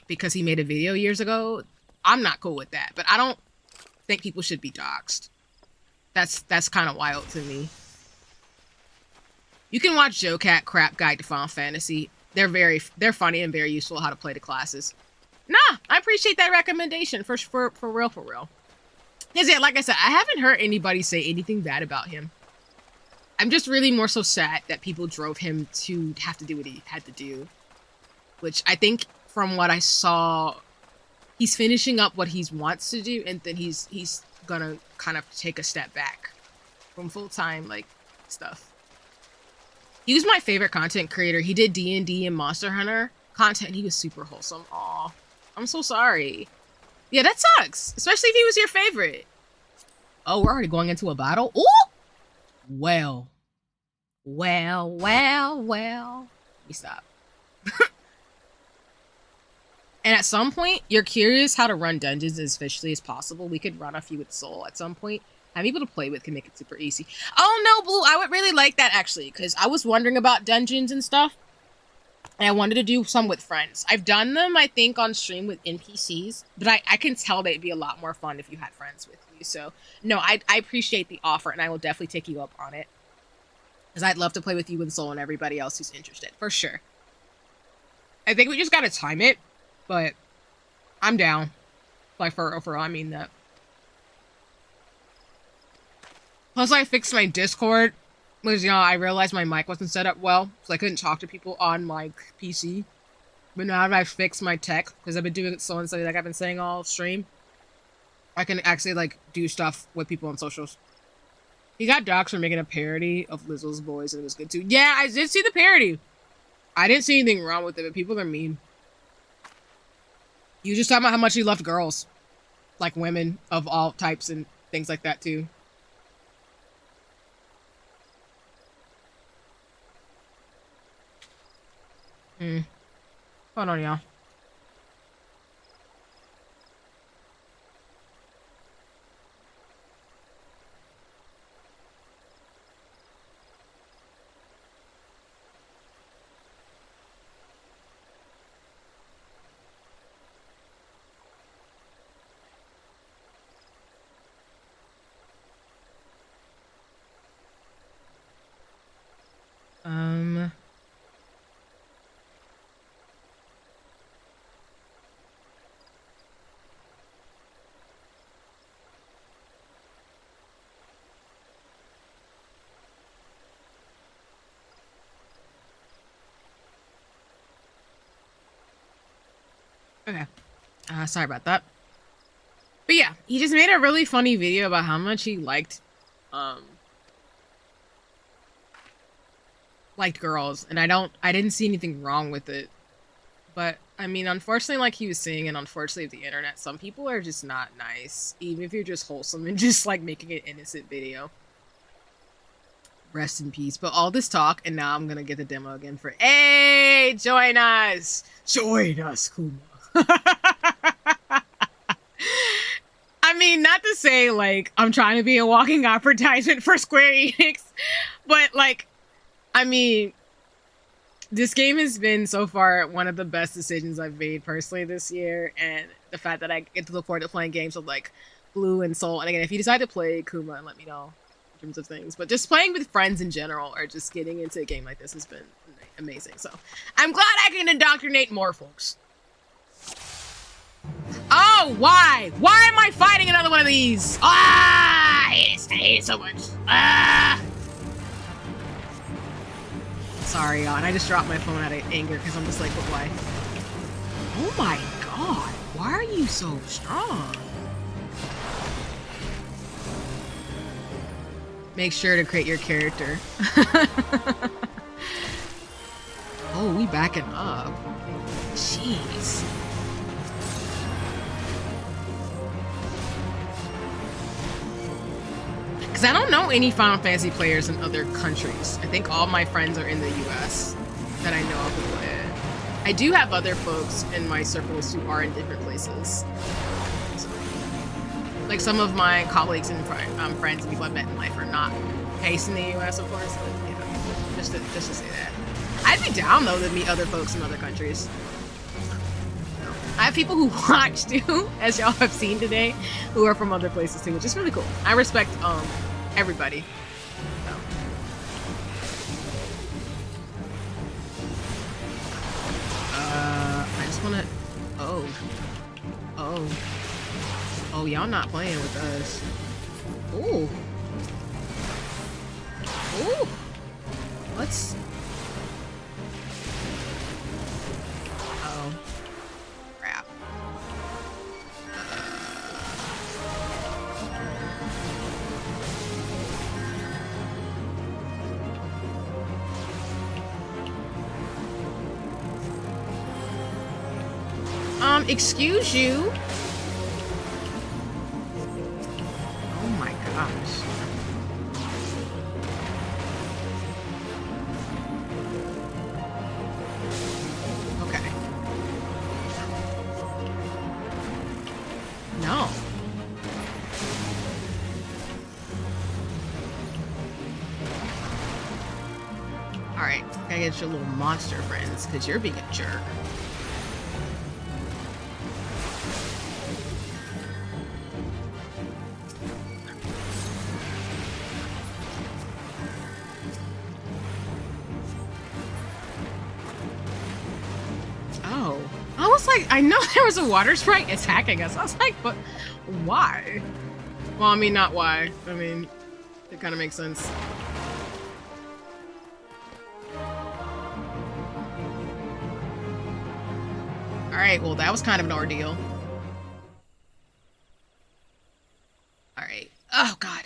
because he made a video years ago, I'm not cool with that. But I don't think people should be doxxed. That's kind of wild to me. You can watch Joe Cat Crap Guide to Final Fantasy. They're funny and very useful how to play the classes. Nah, I appreciate that recommendation for real. Because yeah, like I said, I haven't heard anybody say anything bad about him. I'm just really more so sad that people drove him to have to do what he had to do. Which I think from what I saw, he's finishing up what he wants to do, and then he's gonna kind of take a step back from full-time like stuff. He was my favorite content creator. He did D&D and Monster Hunter content, and he was super wholesome. Aw, I'm so sorry. Yeah, that sucks. Especially if he was your favorite. Oh, we're already going into a battle? Ooh! Well. Let me stop. And at some point, you're curious how to run dungeons as efficiently as possible. We could run a few with Soul at some point. Having people to play with can make it super easy. Oh no, Blue, I would really like that actually, because I was wondering about dungeons and stuff. And I wanted to do some with friends. I've done them, I think, on stream with NPCs, but I can tell they'd be a lot more fun if you had friends with you. So, no, I appreciate the offer, and I will definitely take you up on it. Because I'd love to play with you and Soul and everybody else who's interested, for sure. I think we just gotta time it, but I'm down. Like, for real, I mean that. Plus, I fixed my Discord, because, you know, I realized my mic wasn't set up well, so I couldn't talk to people on my PC. But now that I've fixed my tech, because I've been doing it slow and steady, like I've been saying all stream, I can actually, like, do stuff with people on socials. He got doxxed for making a parody of Lizzo's Boys, and it was good too. Yeah, I did see the parody. I didn't see anything wrong with it, but people are mean. You just talking about how much he loved girls. Like women of all types and things like that too. Hold on, y'all. Okay. Sorry about that. But yeah, he just made a really funny video about how much he liked girls, and I didn't see anything wrong with it. But I mean, unfortunately, like he was saying, and unfortunately the internet, some people are just not nice, even if you're just wholesome and just like making an innocent video. Rest in peace. But all this talk, and now I'm gonna get the demo again for, hey, join us, Kuma. I mean, not to say like I'm trying to be a walking advertisement for Square Enix, but like, I mean, this game has been so far one of the best decisions I've made personally this year, and the fact that I get to look forward to playing games with like Blue and Soul. And again, if you decide to play Kuma, and let me know in terms of things, but just playing with friends in general or just getting into a game like this has been amazing. So I'm glad I can indoctrinate more folks. Oh, why? Why am I fighting another one of these? Ah, I hate it so much. Ah. Sorry, y'all, and I just dropped my phone out of anger because I'm just like, but why? Oh my god, why are you so strong? Make sure to create your character. Oh, we backing up. Jeez. Because I don't know any Final Fantasy players in other countries. I think all my friends are in the US that I know of who play it. I do have other folks in my circles who are in different places. So, like some of my colleagues and friends and people I've met in life are not based in the US, of course. But, you know, just to say that. I'd be down though to meet other folks in other countries. I have people who watch too, as y'all have seen today, who are from other places too, which is really cool. I respect everybody. So. I just wanna. Oh, y'all not playing with us. Ooh. Let's. Crap. Excuse you. Oh my gosh. Okay. No. Alright, gotta get your little monster friends, because you're being a jerk. like, I know there was a water sprite attacking us. I was like, but why? Well, I mean, not why. I mean, it kind of makes sense. All right, well, that was kind of an ordeal. All right. Oh, God.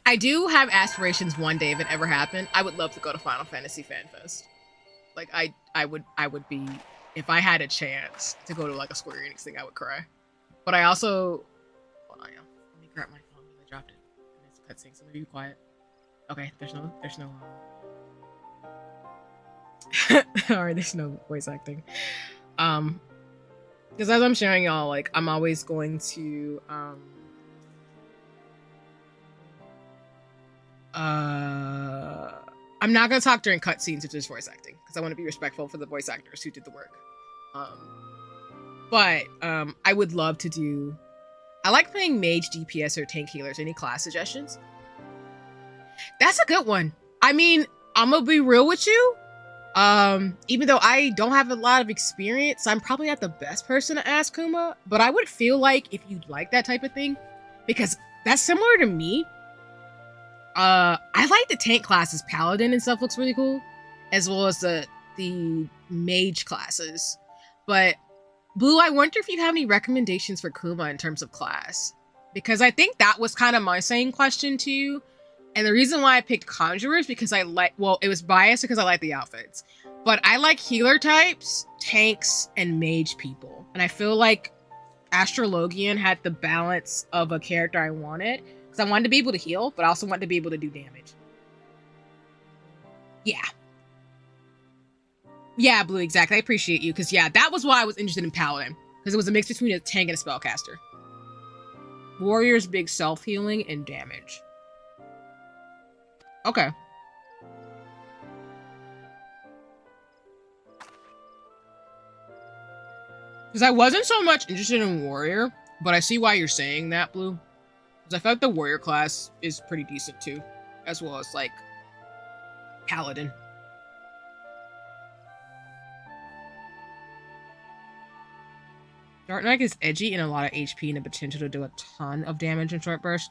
I do have aspirations one day, if it ever happened. I would love to go to Final Fantasy Fan Fest. Like, I would be, if I had a chance to go to like a Square Enix thing, I would cry. But I also, hold on, let me grab my phone because I dropped it. It's a cutscene, so maybe be quiet. Okay, there's no. All right, there's no voice acting. Because as I'm sharing y'all, like, I'm always going to, I'm not gonna talk during cutscenes if there's voice acting because I want to be respectful for the voice actors who did the work. But I would love to do. I like playing mage, DPS, or tank healers. Any class suggestions? That's a good one. I mean, I'm gonna be real with you. Even though I don't have a lot of experience, I'm probably not the best person to ask Kuma. But I would feel like if you like that type of thing, because that's similar to me. I like the tank classes. Paladin and stuff looks really cool, as well as the mage classes. But Blue, I wonder if you have any recommendations for Kuma in terms of class, because I think that was kind of my same question to you. And the reason why I picked Conjurers because I like, well, it was biased because I like the outfits, but I like healer types, tanks, and mage people. And I feel like Astrologian had the balance of a character I wanted. Because I wanted to be able to heal, but I also wanted to be able to do damage. Yeah. Yeah, Blue, exactly. I appreciate you. Because, yeah, that was why I was interested in Paladin. Because it was a mix between a tank and a spellcaster. Warrior's big self-healing and damage. Okay. Because I wasn't so much interested in Warrior, but I see why you're saying that, Blue. Because I feel like the Warrior class is pretty decent too, as well as like Paladin. Dark Knight is edgy and a lot of HP and the potential to do a ton of damage in short bursts.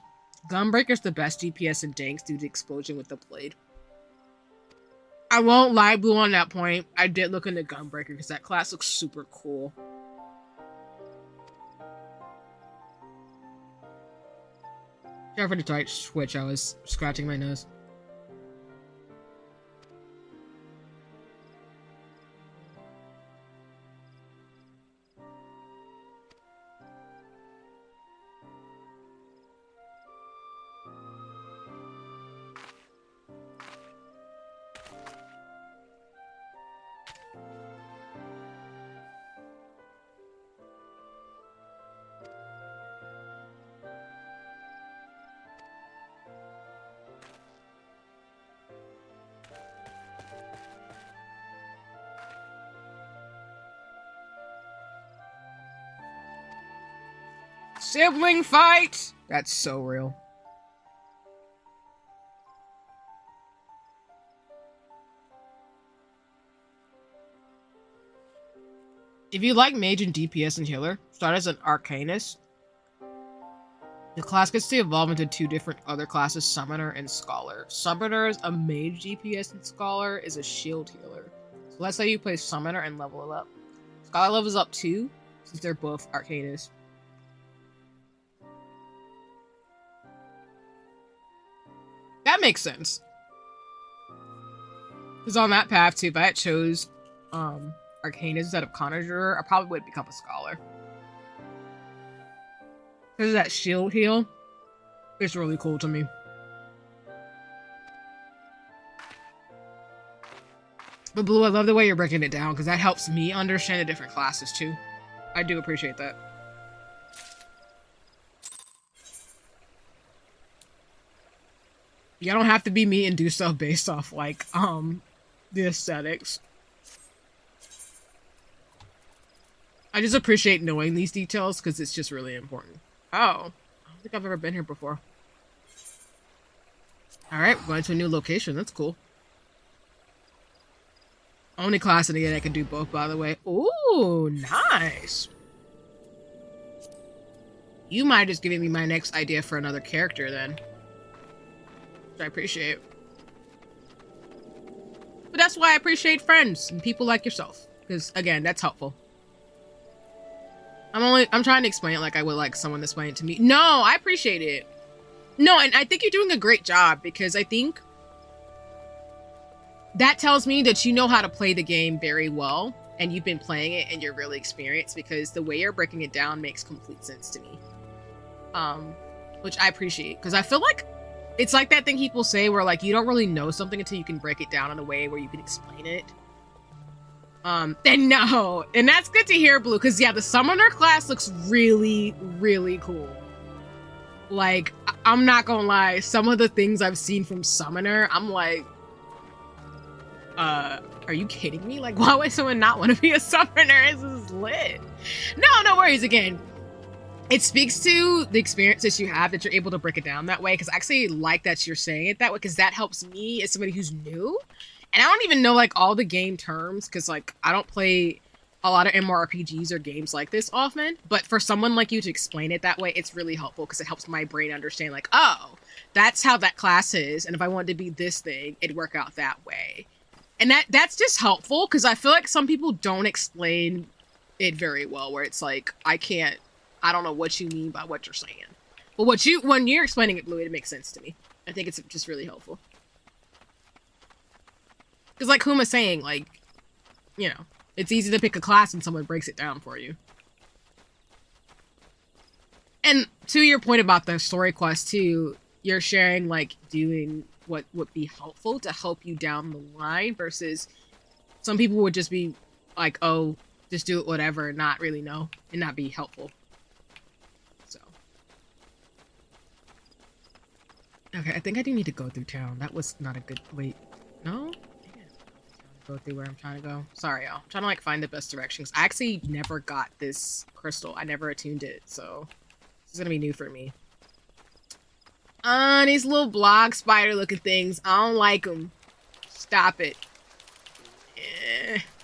Gunbreaker's the best DPS in tanks due to explosion with the blade. I won't lie, Blue, on that point. I did look into Gunbreaker because that class looks super cool. Sorry for the tight switch, I was scratching my nose. Sibling fight! That's so real. If you like mage and DPS and healer, start as an arcanist. The class gets to evolve into two different other classes, Summoner and Scholar. Summoner is a mage DPS and Scholar is a shield healer. So let's say you play Summoner and level it up. Scholar levels up too, since they're both arcanists. That makes sense. Because on that path too, if I had chose Arcanist instead of Conjurer, I probably would become a Scholar. Because that shield heal, it's really cool to me. But Blue, I love the way you're breaking it down, because that helps me understand the different classes too. I do appreciate that. You don't have to be me and do stuff based off, like, the aesthetics. I just appreciate knowing these details, because it's just really important. Oh, I don't think I've ever been here before. Alright, we're going to a new location. That's cool. Only class in the game that can do both, by the way. Ooh, nice. You might just giving me my next idea for another character then. Which I appreciate. But that's why I appreciate friends and people like yourself. Because again, that's helpful. I'm trying to explain it like I would like someone to explain it to me. No, I appreciate it. No, and I think you're doing a great job because I think that tells me that you know how to play the game very well and you've been playing it and you're really experienced because the way you're breaking it down makes complete sense to me. Which I appreciate because I feel like it's like that thing people say where like you don't really know something until you can break it down in a way where you can explain it. And no, and that's good to hear, Blue, because yeah, the summoner class looks really, really cool. Like, I'm not gonna lie, some of the things I've seen from Summoner, I'm like, are you kidding me? Like, why would someone not want to be a Summoner? This is lit. No worries. Again, it speaks to the experiences you have that you're able to break it down that way, because I actually like that you're saying it that way, because that helps me as somebody who's new. And I don't even know, like, all the game terms, because, like, I don't play a lot of MMORPGs or games like this often. But for someone like you to explain it that way, it's really helpful, because it helps my brain understand, like, oh, that's how that class is. And if I wanted to be this thing, it'd work out that way. And that's just helpful, because I feel like some people don't explain it very well, where it's like, I don't know what you mean by what you're saying. But when you're explaining it, Blue, it makes sense to me. I think it's just really helpful. Because like Kuma's saying, like, you know, it's easy to pick a class and someone breaks it down for you. And to your point about the story quest too, you're sharing like doing what would be helpful to help you down the line versus some people would just be like, oh, just do it whatever and not really know and not be helpful. So. Okay, I think I do need to go through town. That was not a good, wait, no? Go through where I'm trying to go. Sorry, y'all. I'm trying to like find the best directions. I actually never got this crystal. I never attuned it, so this is gonna be new for me. These little block spider looking things. I don't like them. Stop it.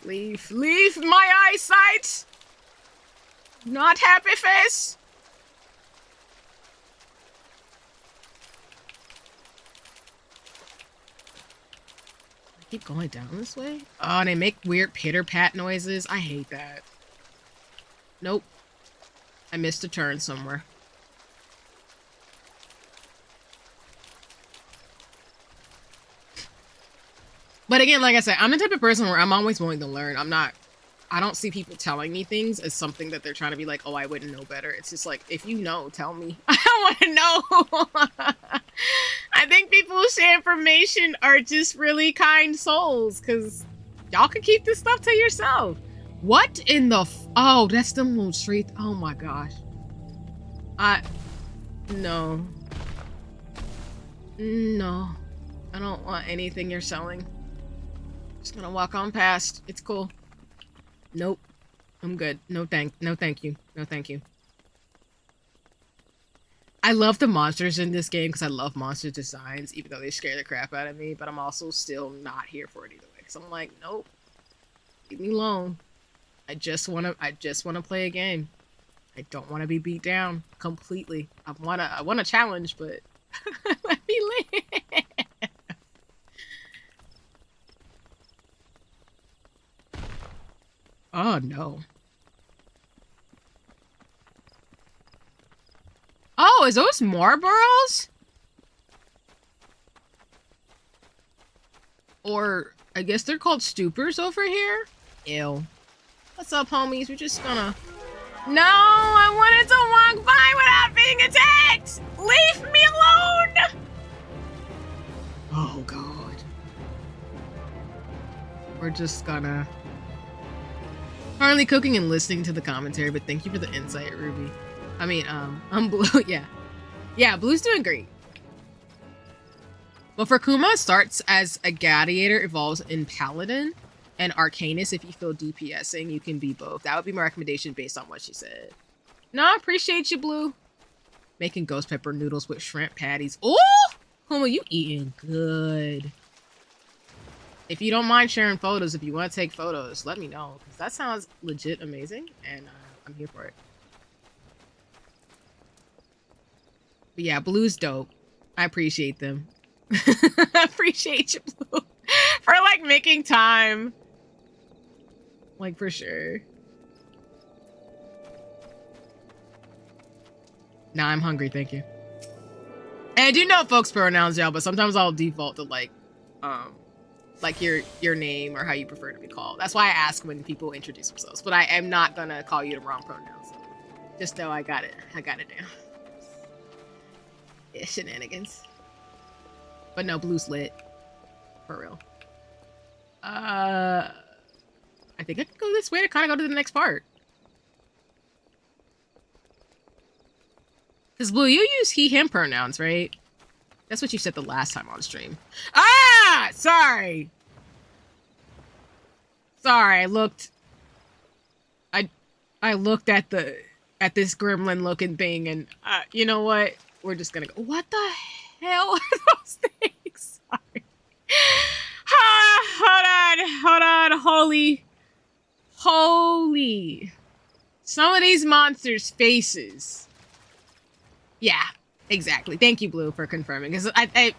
Leave my eyesight. Not happy face. Keep going down this way? Oh, and they make weird pitter-pat noises. I hate that. Nope. I missed a turn somewhere. But again, like I said, I'm the type of person where I'm always willing to learn. I don't see people telling me things as something that they're trying to be like, oh, I wouldn't know better. It's just like, if you know, tell me. I want to know. I think people who share information are just really kind souls, because y'all can keep this stuff to yourself. What in the oh, that's them little streets. Oh my gosh. No. No. I don't want anything you're selling. Just gonna walk on past. It's cool. Nope. I'm good. No thank you. No thank you. I love the monsters in this game because I love monster designs, even though they scare the crap out of me, but I'm also still not here for it either way. Because I'm like, nope. Leave me alone. I just wanna play a game. I don't wanna be beat down completely. I wanna challenge, but let me live. Oh no. Oh, is those Marlboros? Or, I guess they're called stupors over here? Ew. What's up, homies? We're just gonna... No, I wanted to walk by without being attacked! Leave me alone! Oh, God. We're just gonna... Currently cooking and listening to the commentary, but thank you for the insight, Ruby. I mean, I'm Blue, yeah. Yeah, Blue's doing great. Well, for Kuma, starts as a gladiator, evolves in paladin, and arcanist. If you feel DPSing, you can be both. That would be my recommendation based on what she said. No, I appreciate you, Blue. Making ghost pepper noodles with shrimp patties. Oh, Kuma, you eating good. If you don't mind sharing photos, if you want to take photos, let me know, because that sounds legit amazing, and I'm here for it. But yeah, Blue's dope. I appreciate them. I appreciate you, Blue, for like making time. Like, for sure. Nah, I'm hungry, thank you. And I do know folks' pronouns, y'all, but sometimes I'll default to like your name or how you prefer to be called. That's why I ask when people introduce themselves. But I am not gonna call you the wrong pronouns. So just know I got it. I got it down. Yeah, shenanigans. But no, Blue's lit. For real. I think I can go this way to kind of go to the next part. Because Blue, you use he, him pronouns, right? That's what you said the last time on stream. Ah! Sorry! Sorry, I looked at this gremlin looking thing, and you know what? We're just gonna go. What the hell are those things? Sorry. Hold on. Holy. Some of these monsters' faces. Yeah, exactly. Thank you, Blue, for confirming. Because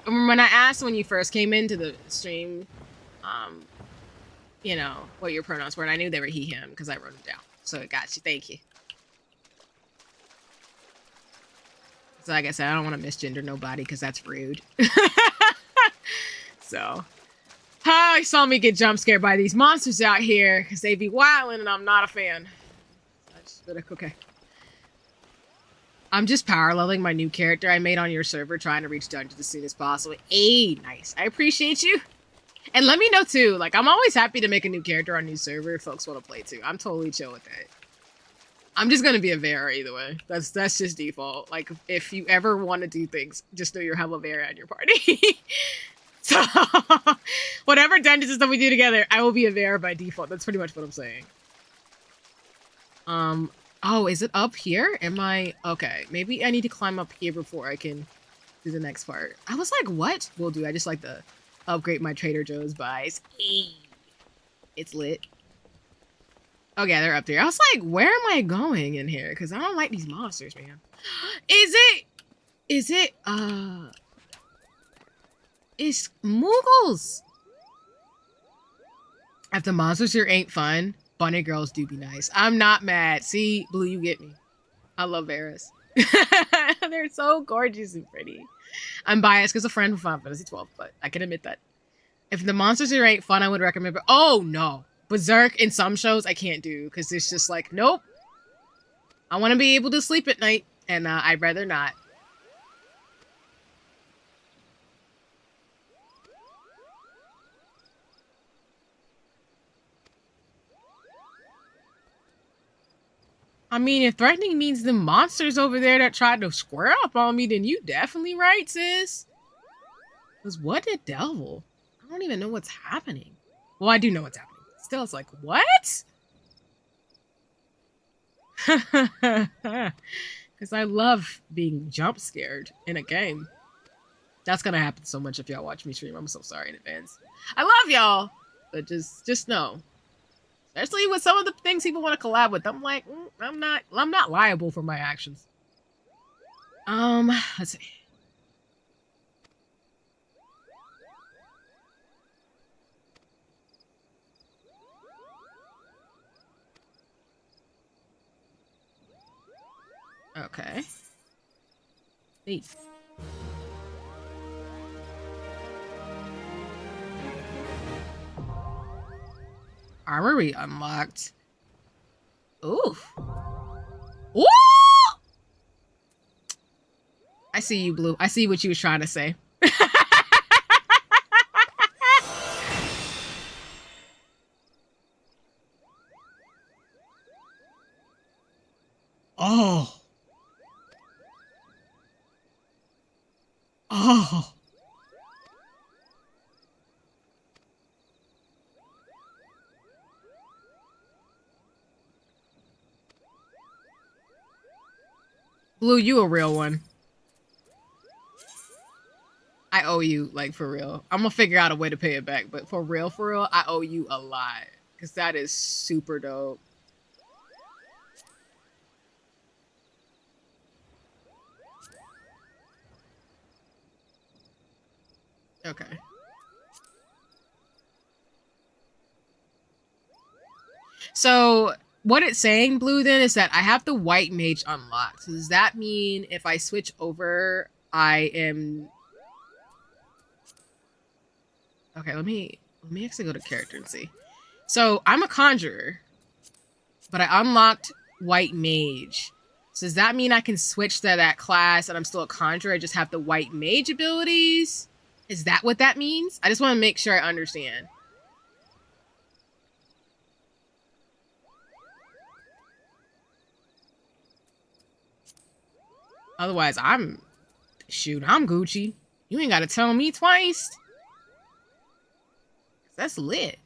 when I asked when you first came into the stream, you know, what your pronouns were, and I knew they were he, him, because I wrote them down. So it got you. Thank you. So like I said, I don't want to misgender nobody, because that's rude. So, you saw me get jump scared by these monsters out here, because they be wilding, and I'm not a fan. I just feel like, okay. I'm just paralleling my new character I made on your server, trying to reach dungeons as soon as possible. Hey, nice. I appreciate you. And let me know too. Like, I'm always happy to make a new character on a new server if folks want to play too. I'm totally chill with that. I'm just gonna be a Vera either way. That's just default. Like, if you ever want to do things, just know you'll have a Vera in your party. So, whatever dungeons and stuff we do together, I will be a Vera by default. That's pretty much what I'm saying. Oh, is it up here? Am I... Okay, maybe I need to climb up here before I can do the next part. I was like, what? Will do. I just like to upgrade my Trader Joe's buys. Hey. It's lit. Okay, they're up there. I was like, where am I going in here? Because I don't like these monsters, man. It's Moogles. If the monsters here ain't fun, bunny girls do be nice. I'm not mad. See, Blue, you get me. I love Veras. They're so gorgeous and pretty. I'm biased because a friend from Final Fantasy 12, but I can admit that. If the monsters here ain't fun, I would recommend. But oh no, Berserk in some shows I can't do because it's just like, nope. I want to be able to sleep at night, and I'd rather not. I mean, if threatening means the monsters over there that tried to square up on me, then you definitely right, sis. Because what the devil? I don't even know what's happening. Well, I do know what's happening. Still, it's like, what? Because I love being jump scared in a game. That's going to happen so much if y'all watch me stream. I'm so sorry in advance. I love y'all. But just know. Especially with some of the things people want to collab with. I'm like, I'm not liable for my actions. Let's see. Okay. Neat. Armory unlocked. Ooh. Ooh! I see you, Blue. I see what you was trying to say. Oh. Oh. Blue, you a real one. I owe you, like, for real. I'm gonna figure out a way to pay it back, but for real, I owe you a lot. Because that is super dope. Okay. So what it's saying, Blue, then, is that I have the white mage unlocked. So does that mean if I switch over, I am... Okay, let me actually go to character and see. So I'm a conjurer, but I unlocked white mage. So does that mean I can switch to that class and I'm still a conjurer? I just have the white mage abilities? Is that what that means? I just want to make sure I understand. Otherwise, I'm Gucci. You ain't got to tell me twice. That's lit.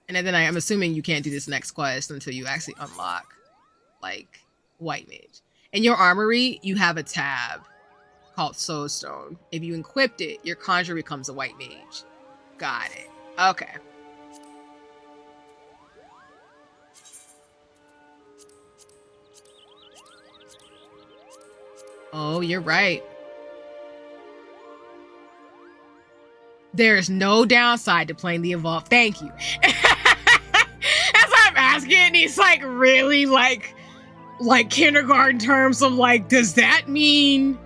And then I'm assuming you can't do this next quest until you actually unlock, like, white mage. In your armory, you have a tab called Soulstone. If you equipped it, your conjurer becomes a white mage. Got it. Okay. Oh, you're right. There's no downside to playing the Evolved. Thank you. As I'm asking, he's like really like kindergarten terms. I'm like, does that mean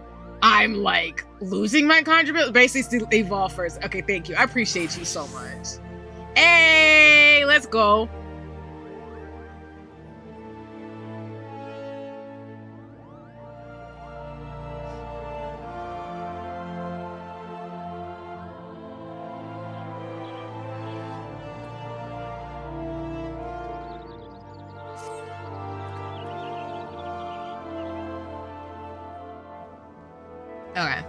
I'm like losing my conjurer? Basically, evolve first. Okay, thank you. I appreciate you so much. Hey, let's go. Okay.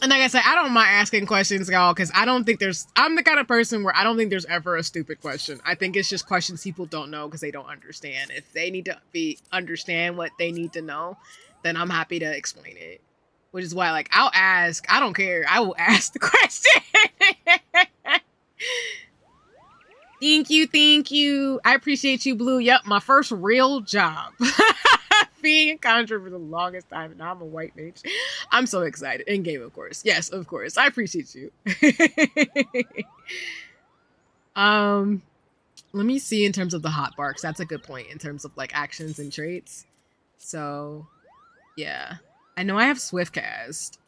And like I said, I don't mind asking questions, y'all, because I'm the kind of person where I don't think there's ever a stupid question. I think it's just questions people don't know because they don't understand. If they need to understand what they need to know, then I'm happy to explain it. Which is why, like, I'll ask. I don't care. I will ask the question. Thank you. I appreciate you, Blue. Yep, my first real job. Being a conjurer for the longest time, and now I'm a white mage. I'm so excited. In game, of course. Yes, of course. I appreciate you. Let me see in terms of the hotbar, because that's a good point in terms of like actions and traits. So, yeah. I know I have Swift Cast,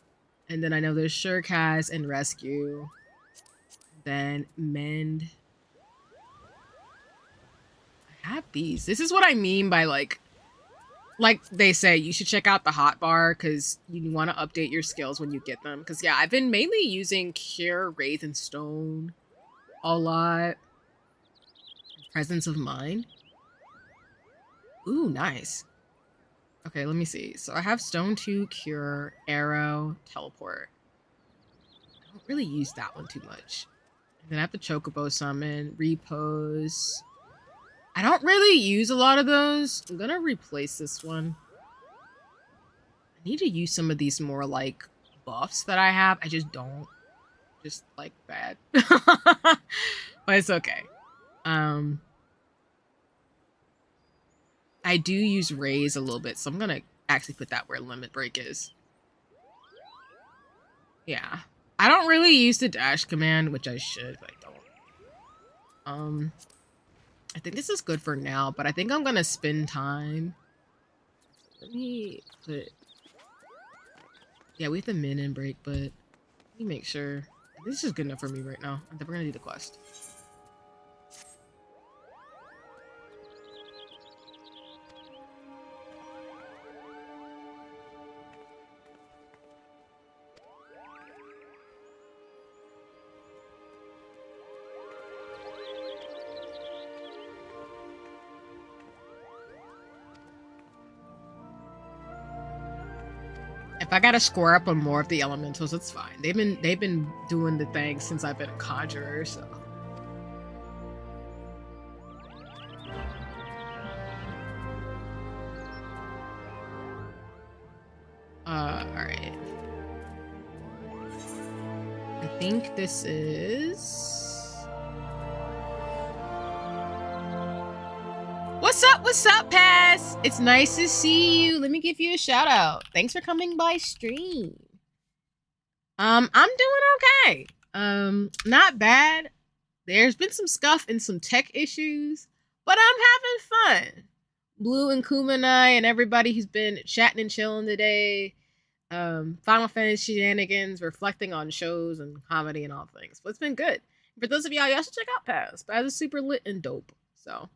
and then I know there's Sure Cast and Rescue. Then Mend. I have these. This is what I mean by like they say, you should check out the hotbar because you want to update your skills when you get them. Because, yeah, I've been mainly using Cure, Wraith, and Stone a lot. Presence of Mind. Ooh, nice. Okay, let me see. So I have Stone 2, Cure, Arrow, Teleport. I don't really use that one too much. And then I have the Chocobo Summon, Repose. I don't really use a lot of those. I'm gonna replace this one. I need to use some of these more like buffs that I have. I just don't. Just like bad. But it's okay. I do use Raise a little bit, so I'm gonna actually put that where Limit Break is. Yeah. I don't really use the dash command, which I should, but I don't. I think this is good for now, but I think I'm gonna spend time. Let me put... Yeah, we have the min and break, but let me make sure. This is good enough for me right now. And then we're gonna do the quest. If I gotta score up on more of the elementals, it's fine. They've been doing the thing since I've been a conjurer, so. think this is... What's up, Pass? It's nice to see you. Let me give you a shout out. Thanks for coming by stream. I'm doing okay. Not bad. There's been some scuff and some tech issues, but I'm having fun. Blue and Kuma and I and everybody who's been chatting and chilling today. Final Fantasy Shenanigans, reflecting on shows and comedy and all things. But it's been good. For those of y'all should check out Paz. Paz is super lit and dope. So,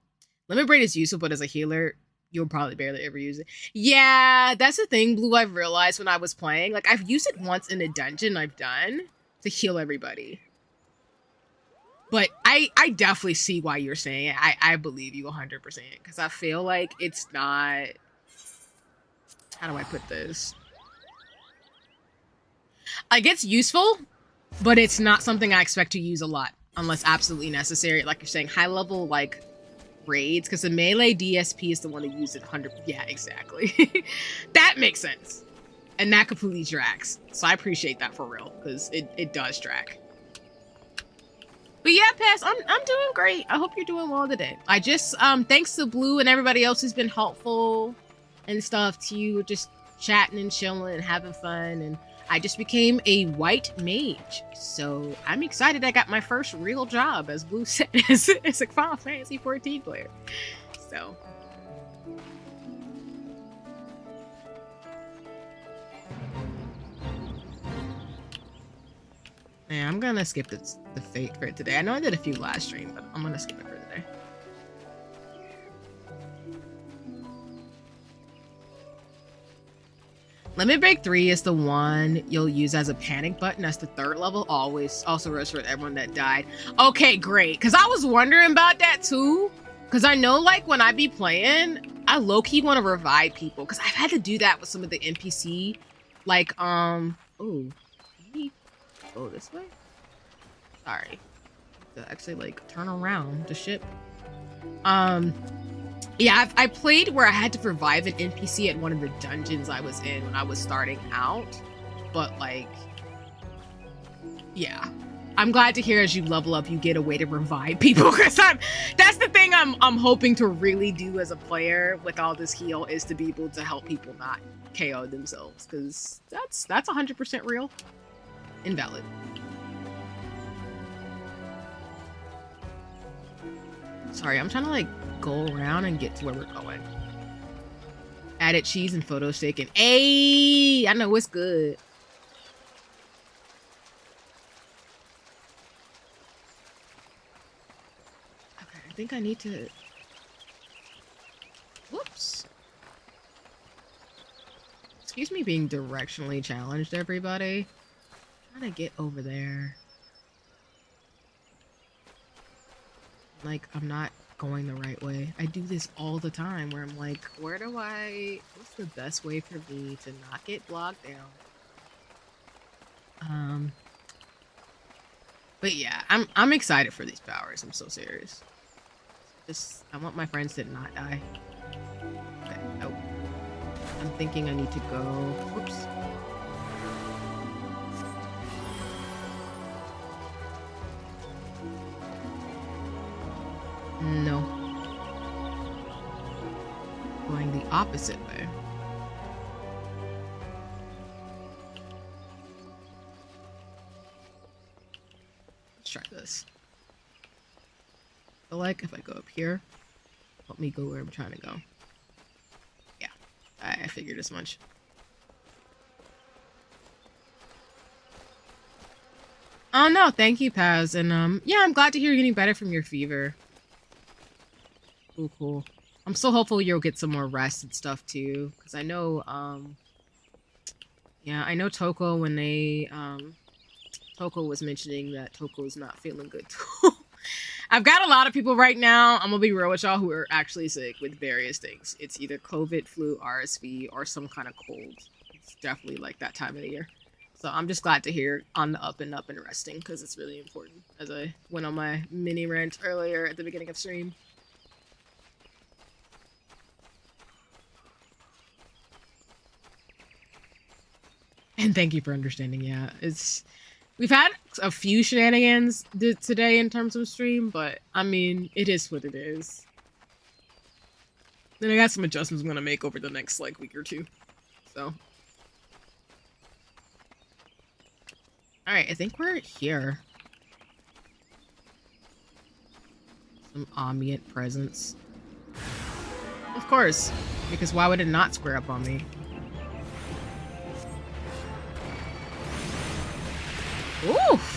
Lemon Braid is useful, but as a healer, you'll probably barely ever use it. Yeah, that's the thing, Blue, I've realized when I was playing. Like, I've used it once in a dungeon I've done to heal everybody. But I definitely see why you're saying it. I believe you 100%. Because I feel like it's not... How do I put this? Like, it's useful, but it's not something I expect to use a lot. Unless absolutely necessary. Like you're saying, high level, like, raids. Because the melee DSP is the one to use it 100%. Yeah, exactly. That makes sense. And that completely tracks. So I appreciate that for real. Because it does track. But yeah, Pass, I'm doing great. I hope you're doing well today. I just, thanks to Blue and everybody else who's been helpful and stuff to you, just chatting and chilling and having fun. And I just became a white mage. So I'm excited I got my first real job, as Blue said, as a Final Fantasy 14 player. So. Yeah, I'm gonna skip the fate for it today. I know I did a few last stream, but I'm gonna skip it for today. Limit Break 3 is the one you'll use as a panic button. That's the 3rd level. Always also restored everyone that died. Okay, great. Because I was wondering about that too. Because I know, like, when I be playing, I low-key want to revive people. Because I've had to do that with some of the NPC. Like, oh, maybe go this way? Sorry. To actually, like, turn around the ship. Yeah, I played where I had to revive an NPC at one of the dungeons I was in when I was starting out. But, like, yeah. I'm glad to hear as you level up, you get a way to revive people. Because that's the thing I'm hoping to really do as a player with all this heal, is to be able to help people not KO themselves. Because that's 100% real. Invalid. Sorry, I'm trying to, like, go around and get to where we're going. Added cheese and photo stick and hey, I know what's good. Okay, I think I need to... Whoops. Excuse me being directionally challenged, everybody. I'm trying to get over there. Like, I'm not going the right way. I do this all the time where I'm like, what's the best way for me to not get bogged down? But yeah, I'm excited for these powers. I'm so serious. I want my friends to not die. Okay, oh. I'm thinking I need to go, whoops. No. Going the opposite way. Let's try this. I feel like if I go up here, help me go where I'm trying to go. Yeah, I figured as much. Oh no, thank you, Paz. And yeah, I'm glad to hear you're getting better from your fever. Cool. I'm so hopeful you'll get some more rest and stuff too, because I know yeah, I know Toko, when they Toko was mentioning that Toko's not feeling good too. I've got a lot of people right now, I'm gonna be real with y'all, who are actually sick with various things. It's either COVID, flu, RSV, or some kind of cold. It's definitely like that time of the year. So I'm just glad to hear on the up and resting, because it's really important, as I went on my mini rant earlier at the beginning of stream. And thank you for understanding. Yeah, it's We've had a few shenanigans today in terms of stream, but I mean, it is what it is. Then I got some adjustments I'm gonna make over the next like week or two. So, all right, I think we're here. Some ambient presence. Of course, because why would it not square up on me? Oof!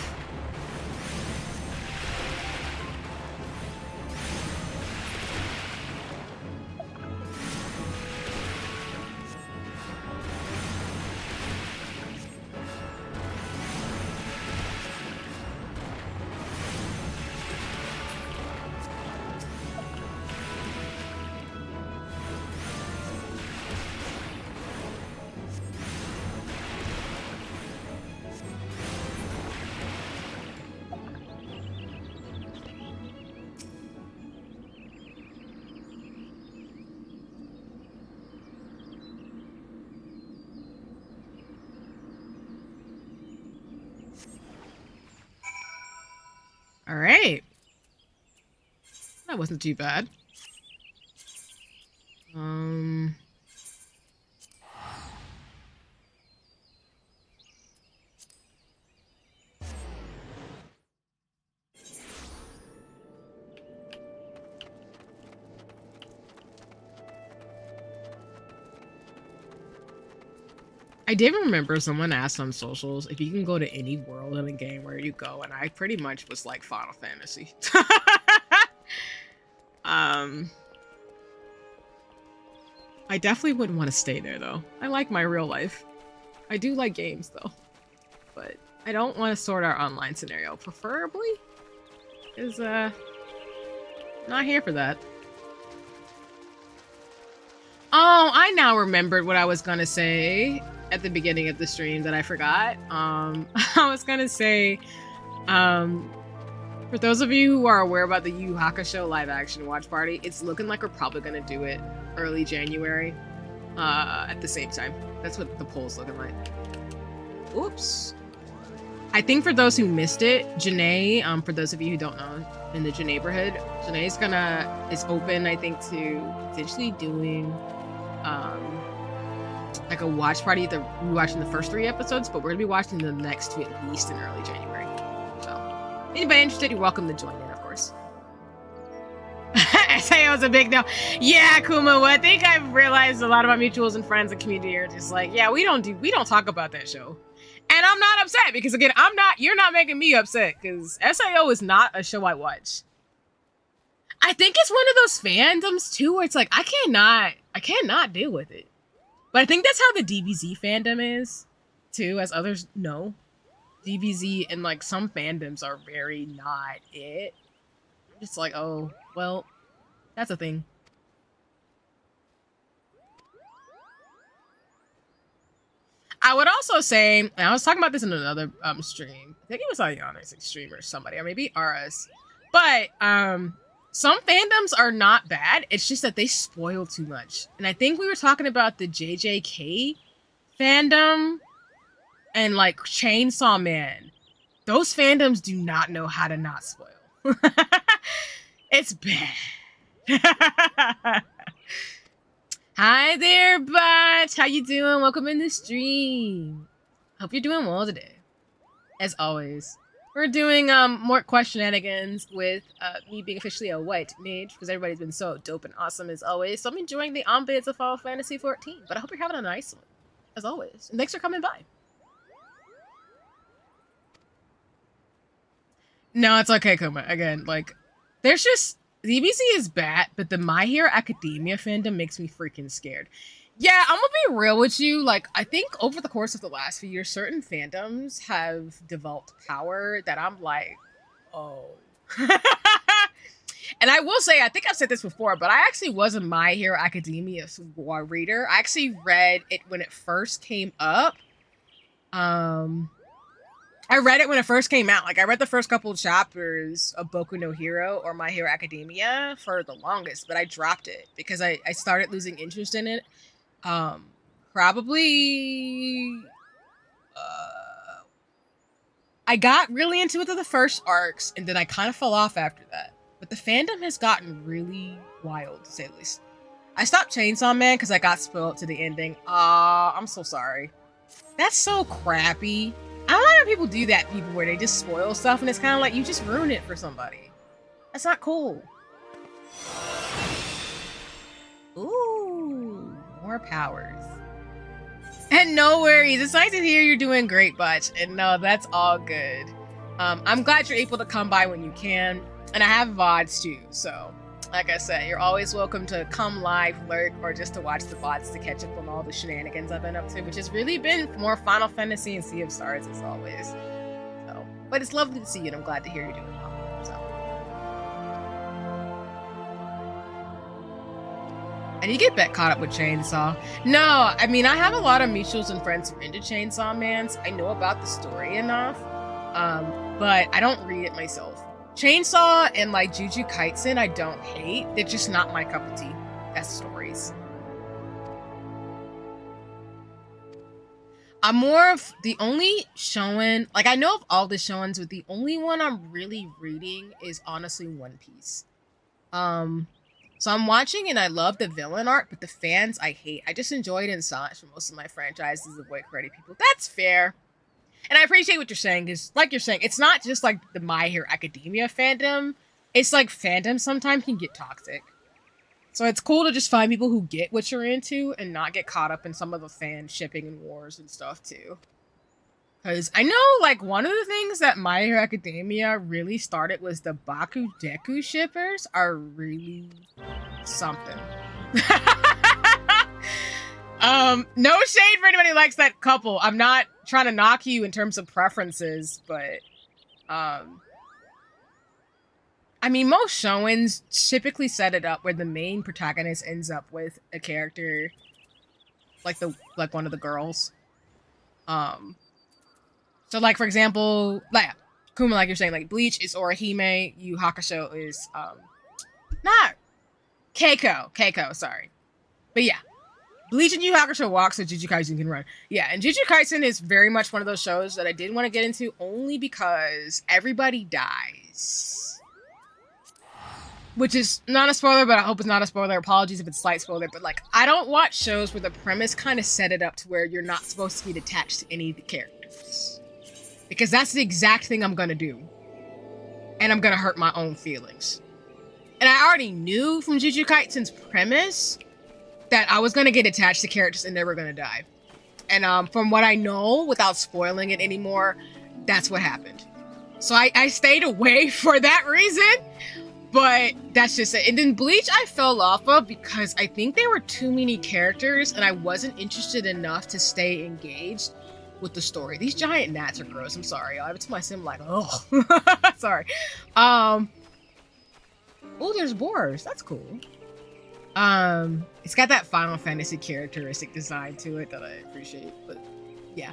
All right. That wasn't too bad. I did remember someone asked on socials if you can go to any world in a game where you go, and I pretty much was like Final Fantasy. I definitely wouldn't want to stay there though. I like my real life. I do like games though, but I don't want to sort our online scenario, preferably, because not here for that. Oh, I now remembered what I was gonna say at the beginning of the stream that I forgot. I was gonna say, for those of you who are aware about the Yu Yu Hakusho live action watch party, it's looking like we're probably gonna do it early January, at the same time. That's what the poll's looking like. Oops. I think for those who missed it, Janae, for those of you who don't know, in the Janae neighborhood, Janae's is open, I think, to potentially doing like a watch party. We're watching the first 3 episodes, but we're gonna be watching the next 2 at least in early January. So anybody interested, you're welcome to join in, of course. SAO was a big no. Yeah, Kuma, well, I think I've realized a lot of my mutuals and friends and community are just like, yeah, we don't talk about that show. And I'm not upset because, again, you're not making me upset because SAO is not a show I watch. I think it's one of those fandoms too where it's like I cannot deal with it. But I think that's how the DBZ fandom is too, as others know. DBZ and like some fandoms are very not it. It's like, oh, well, that's a thing. I would also say, and I was talking about this in another stream. I think it was Ayana's stream or somebody, or maybe Ara's. But some fandoms are not bad. It's just that they spoil too much. And I think we were talking about the JJK fandom and like Chainsaw Man. Those fandoms do not know how to not spoil. It's bad. Hi there, bot. How you doing? Welcome in the stream. Hope you're doing well today. As always, we're doing more shenanigans with me being officially a white mage because everybody's been so dope and awesome as always. So I'm enjoying the ambience of Final Fantasy 14. But I hope you're having a nice one, as always. And thanks for coming by. No, it's okay, Kuma. Again, like, there's just DBZ is bad, but the My Hero Academia fandom makes me freaking scared. Yeah, I'm gonna be real with you. Like, I think over the course of the last few years, certain fandoms have developed power that I'm like, oh. And I will say, I think I've said this before, but I actually was a My Hero Academia reader. I actually read it when it first came up. I read it when it first came out. Like, I read the first couple of chapters of Boku no Hero or My Hero Academia for the longest, but I dropped it because I started losing interest in it. Probably... I got really into it to the first arcs, and then I kind of fell off after that. But the fandom has gotten really wild, to say the least. I stopped Chainsaw Man because I got spoiled to the ending. I'm so sorry. That's so crappy. I don't like when people do that, people where they just spoil stuff, and it's kind of like you just ruin it for somebody. That's not cool. Ooh, more powers. And no worries, it's nice to hear you're doing great, Butch. And no, that's all good. I'm glad you're able to come by when you can. And I have VODs too, so like I said, you're always welcome to come live, lurk, or just to watch the VODs to catch up on all the shenanigans I've been up to, which has really been more Final Fantasy and Sea of Stars as always. So, but it's lovely to see you, and I'm glad to hear you're doing well. So. And you get back caught up with Chainsaw. No, I mean, I have a lot of mutuals and friends who are into Chainsaw Man, so I know about the story enough, but I don't read it myself. Chainsaw and like Jujutsu Kaisen, I don't hate. They're just not my cup of tea as stories. I'm more of the only shonen, like I know of all the shonens, but the only one I'm really reading is honestly One Piece. So I'm watching and I love the villain art, but the fans I hate. I just enjoy it in silence for most of my franchises, avoid credit people. That's fair. And I appreciate what you're saying, because like you're saying, it's not just like the My Hero Academia fandom. It's like fandom sometimes can get toxic. So it's cool to just find people who get what you're into and not get caught up in some of the fan shipping and wars and stuff too. Because I know like one of the things that My Hero Academia really started was the Baku Deku shippers are really something. No shade for anybody who likes that couple. I'm not trying to knock you in terms of preferences, but I mean, most showens typically set it up where the main protagonist ends up with a character like one of the girls. So like for example, like Kuma, like you're saying, like Bleach is Orihime, Yu Hakusho is not Keiko, sorry. But yeah. Bleach and Yu Hakusho walk so Jujutsu Kaisen can run. Yeah, and Jujutsu Kaisen is very much one of those shows that I didn't want to get into only because everybody dies. Which is not a spoiler, but I hope it's not a spoiler. Apologies if it's a slight spoiler, but like, I don't watch shows where the premise kind of set it up to where you're not supposed to be attached to any of the characters. Because that's the exact thing I'm gonna do. And I'm gonna hurt my own feelings. And I already knew from Jujutsu Kaisen's premise that I was going to get attached to characters and they were going to die. And from what I know, without spoiling it anymore, that's what happened. So I stayed away for that reason, but that's just it. And then Bleach I fell off of because I think there were too many characters and I wasn't interested enough to stay engaged with the story. These giant gnats are gross. I'm sorry. I have it to my sim like, oh, sorry. Oh, there's boars. That's cool. It's got that Final Fantasy characteristic design to it that I appreciate, but yeah.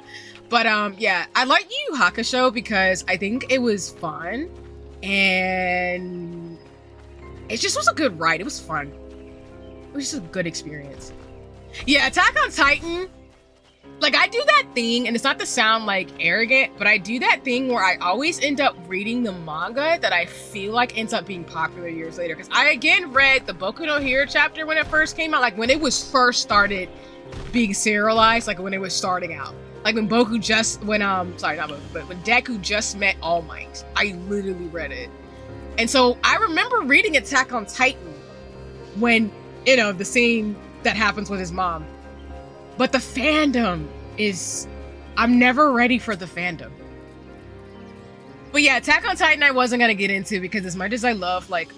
But yeah, I like Yu Hakusho because I think it was fun and it just was a good ride. It was fun. It was just a good experience. Yeah, Attack on Titan, like I do that thing, and it's not to sound like arrogant, but I do that thing where I always end up reading the manga that I feel like ends up being popular years later. Because I again read the Boku no Hero chapter when it first came out, like when it was first started being serialized, like when it was starting out. Like when Boku just, when sorry, not Boku, but when Deku just met All Might, I literally read it. And so I remember reading Attack on Titan when, you know, the scene that happens with his mom. But the fandom is, I'm never ready for the fandom. But yeah, Attack on Titan I wasn't gonna get into because as much as I love, like,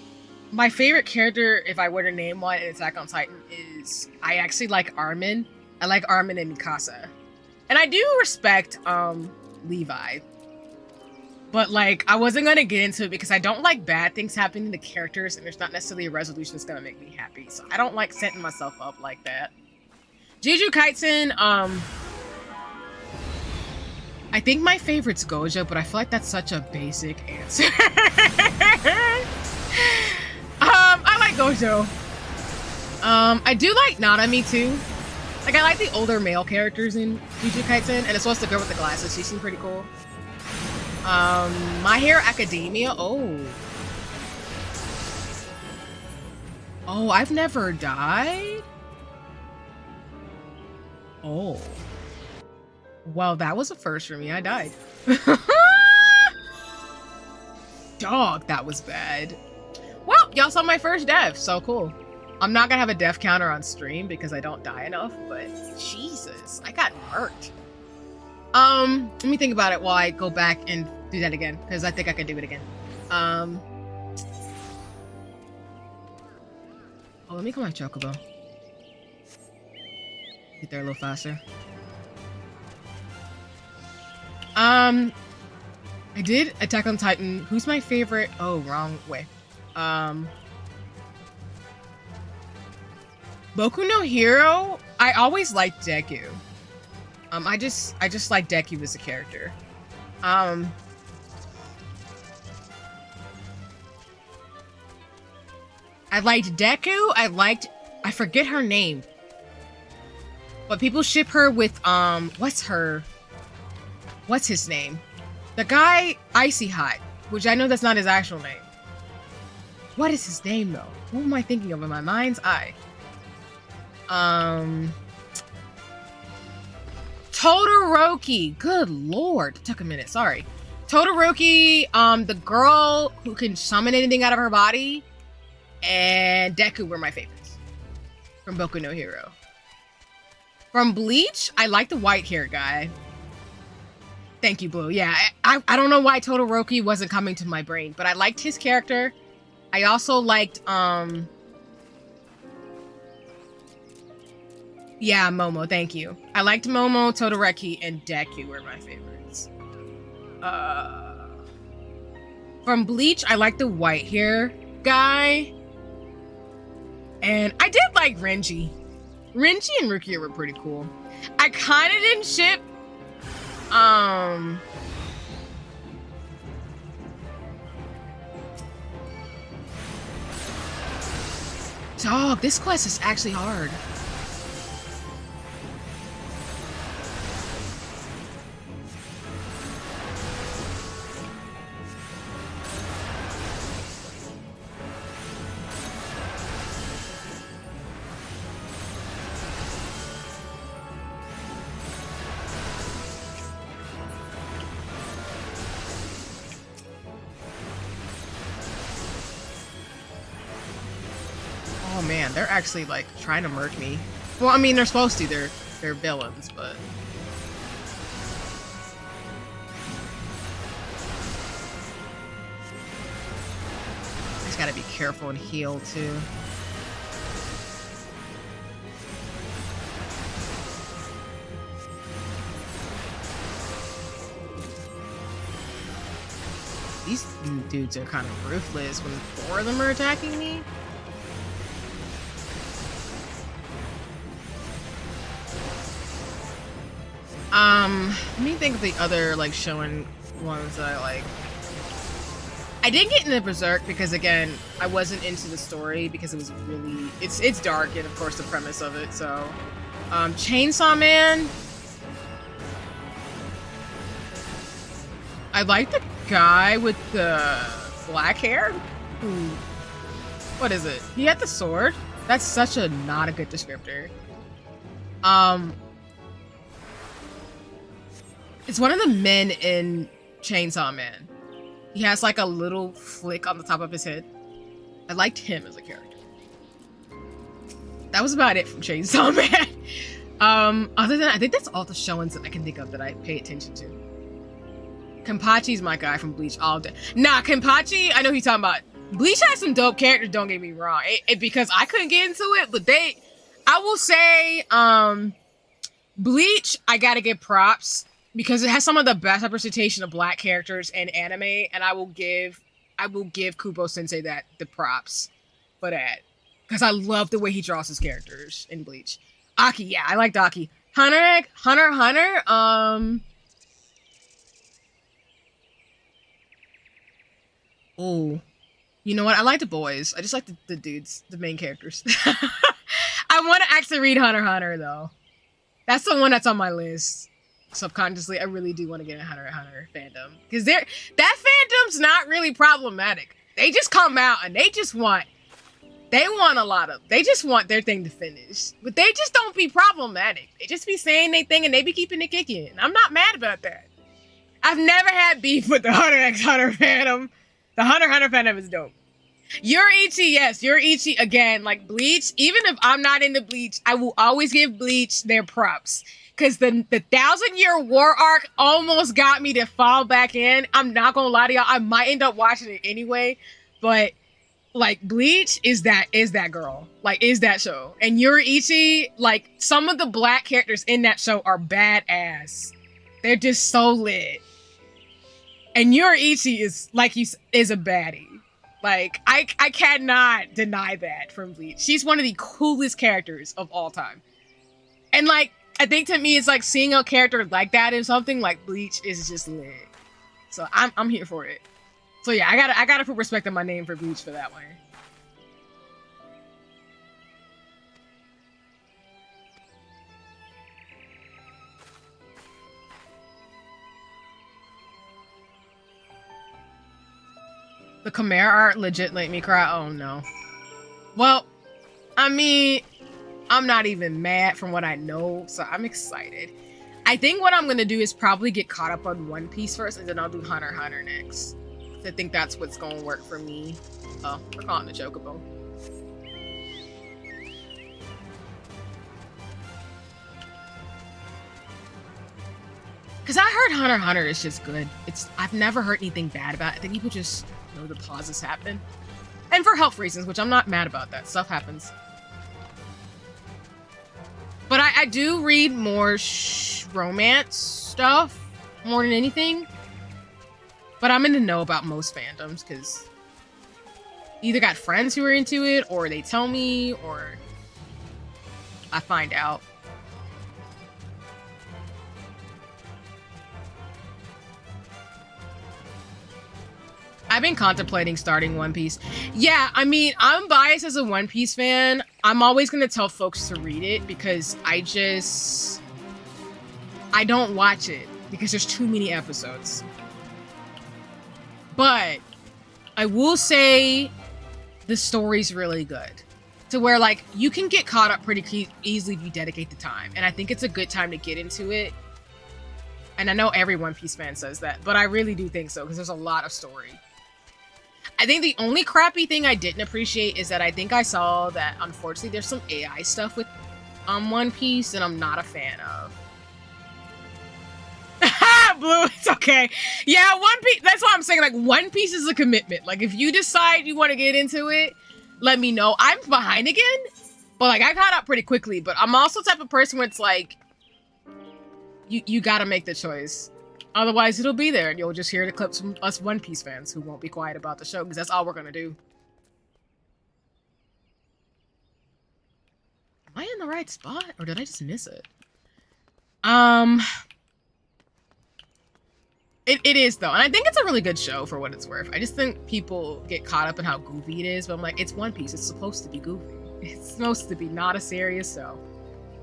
my favorite character, if I were to name one in Attack on Titan, is, I actually like Armin. I like Armin and Mikasa. And I do respect Levi. But like, I wasn't gonna get into it because I don't like bad things happening to the characters and there's not necessarily a resolution that's gonna make me happy. So I don't like setting myself up like that. Jujutsu Kaisen, I think my favorite's Gojo, but I feel like that's such a basic answer. I like Gojo. I do like Nanami too. Like, I like the older male characters in Jujutsu Kaisen, and it's supposed to the girl with the glasses. She seemed pretty cool. My Hero Academia. Oh. Oh, I've never died? Oh. Well, that was a first for me. I died. Dog, that was bad. Well, y'all saw my first death, so cool. I'm not gonna have a death counter on stream because I don't die enough, but Jesus, I got murked. Let me think about it while I go back and do that again, because I think I can do it again. Oh, let me call my Chocobo. Get there a little faster. I did Attack on Titan. Who's my favorite? Oh, wrong way. Boku no Hero. I always liked Deku. I just like Deku as a character. I liked Deku. I forget her name. But people ship her with what's his name? The guy Icy Hot, which I know that's not his actual name. What is his name though? Who am I thinking of in my mind's eye? Todoroki. Good lord. It took a minute, sorry. Todoroki, the girl who can summon anything out of her body, and Deku were my favorites from Boku no Hero. From Bleach, I like the white hair guy. Thank you, Blue. Yeah, I don't know why Todoroki wasn't coming to my brain, but I liked his character. I also liked, yeah, Momo, thank you. I liked Momo, Todoroki, and Deku were my favorites. From Bleach, I like the white hair guy. And I did like Renji. Renji and Rukia were pretty cool. I kind of didn't ship dog, this quest is actually hard. Oh man, they're actually like trying to murk me. Well, I mean, they're supposed to. They're villains, but I just gotta be careful and heal too. These dudes are kind of ruthless when 4 of them are attacking me. Let me think of the other like showing ones that I like. I didn't get into Berserk because again, I wasn't into the story because it was really it's dark and of course the premise of it. So, Chainsaw Man. I like the guy with the black hair. What is it? He had the sword. That's such a not a good descriptor. It's one of the men in Chainsaw Man. He has like a little flick on the top of his head. I liked him as a character. That was about it from Chainsaw Man. Other than I think that's all the showings that I can think of that I pay attention to. Kenpachi's my guy from Bleach all day. Nah, Kenpachi, I know who you're talking about. Bleach has some dope characters, don't get me wrong. Because I couldn't get into it, but I will say, Bleach, I gotta give props. Because it has some of the best representation of black characters in anime, and I will give Kubo Sensei the props for that. Because I love the way he draws his characters in Bleach. Aki, yeah, I liked Aki. Hunter. Oh, you know what? I like the boys. I just like the dudes, the main characters. I want to actually read Hunter though. That's the one that's on my list. subconsciously, I really do want to get a Hunter x Hunter fandom. Because that fandom's not really problematic. They just come out and they want a lot of, they just want their thing to finish. But they just don't be problematic. They just be saying their thing and they be keeping it kicking. I'm not mad about that. I've never had beef with the Hunter x Hunter fandom. The Hunter x Hunter fandom is dope. Yuriichi, yes, Yuriichi, again, like Bleach, even if I'm not into Bleach, I will always give Bleach their props. Because the 1,000-year war arc almost got me to fall back in. I'm not gonna lie to y'all, I might end up watching it anyway, but like Bleach is that girl, like is that show. And Yuriichi, like some of the black characters in that show are badass. They're just so lit. And Yuriichi is like is a baddie. Like I cannot deny that from Bleach. She's one of the coolest characters of all time. And like I think to me it's like seeing a character like that in something like Bleach is just lit. So I'm here for it. So yeah, I gotta put respect on my name for Bleach for that one. The Chimera art legit made me cry. Oh no. Well, I mean, I'm not even mad from what I know, so I'm excited. I think what I'm gonna do is probably get caught up on One Piece first, and then I'll do Hunter x Hunter next. I think that's what's gonna work for me. Oh, we're calling the Chocobo. Cause I heard Hunter x Hunter is just good. I've never heard anything bad about it. I think people just know the pauses happen. And for health reasons, which I'm not mad about that. Stuff happens. But I do read more romance stuff more than anything. But I'm in the know about most fandoms because either got friends who are into it, or they tell me, or I find out. I've been contemplating starting One Piece. Yeah, I mean, I'm biased as a One Piece fan. I'm always going to tell folks to read it because I don't watch it because there's too many episodes. But I will say the story's really good. To where, like, you can get caught up pretty easily if you dedicate the time. And I think it's a good time to get into it. And I know every One Piece fan says that, but I really do think so because there's a lot of story. I think the only crappy thing I didn't appreciate is that I think I saw that, unfortunately, there's some AI stuff with One Piece that I'm not a fan of. Blue, it's okay. Yeah, One Piece, that's what I'm saying. Like, One Piece is a commitment. Like, if you decide you want to get into it, let me know. I'm behind again, but like, I caught up pretty quickly. But I'm also the type of person where it's like, you gotta make the choice. Otherwise, it'll be there, and you'll just hear the clips from us One Piece fans who won't be quiet about the show, because that's all we're gonna do. Am I in the right spot, or did I just miss it? It is, though, and I think it's a really good show for what it's worth. I just think people get caught up in how goofy it is, but I'm like, it's One Piece. It's supposed to be goofy. It's supposed to be not a serious show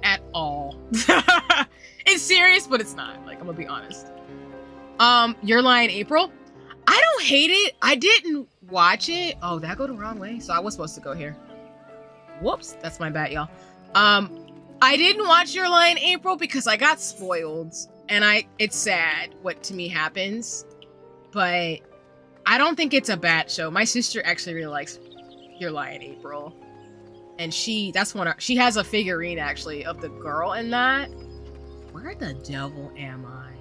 at all. It's serious, but it's not. Like, I'm gonna be honest. Your Lie in April. I don't hate it. I didn't watch it. Oh, did I go the wrong way? So I was supposed to go here. Whoops, that's my bad, y'all. I didn't watch Your Lie in April because I got spoiled. And it's sad what to me happens, but I don't think it's a bad show. My sister actually really likes Your Lie in April, and she has a figurine actually of the girl in that. Where the devil am I?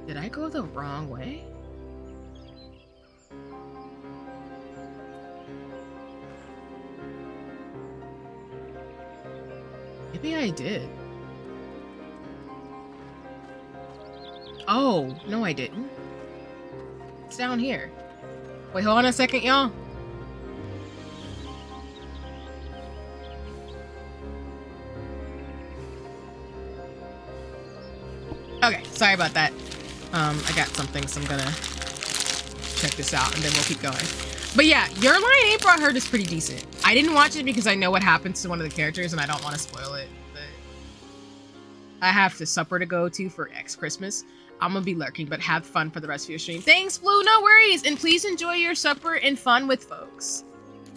Did I go the wrong way? Maybe I did. Oh, no I didn't. It's down here. Wait, hold on a second, y'all. Okay, sorry about that. I got something, so I'm gonna check this out and then we'll keep going. But yeah, Your Lie in April I heard is pretty decent. I didn't watch it because I know what happens to one of the characters and I don't want to spoil it. But I have to supper to go to for X Christmas. I'm gonna be lurking, but have fun for the rest of your stream. Thanks, Blue. No worries. And please enjoy your supper and fun with folks.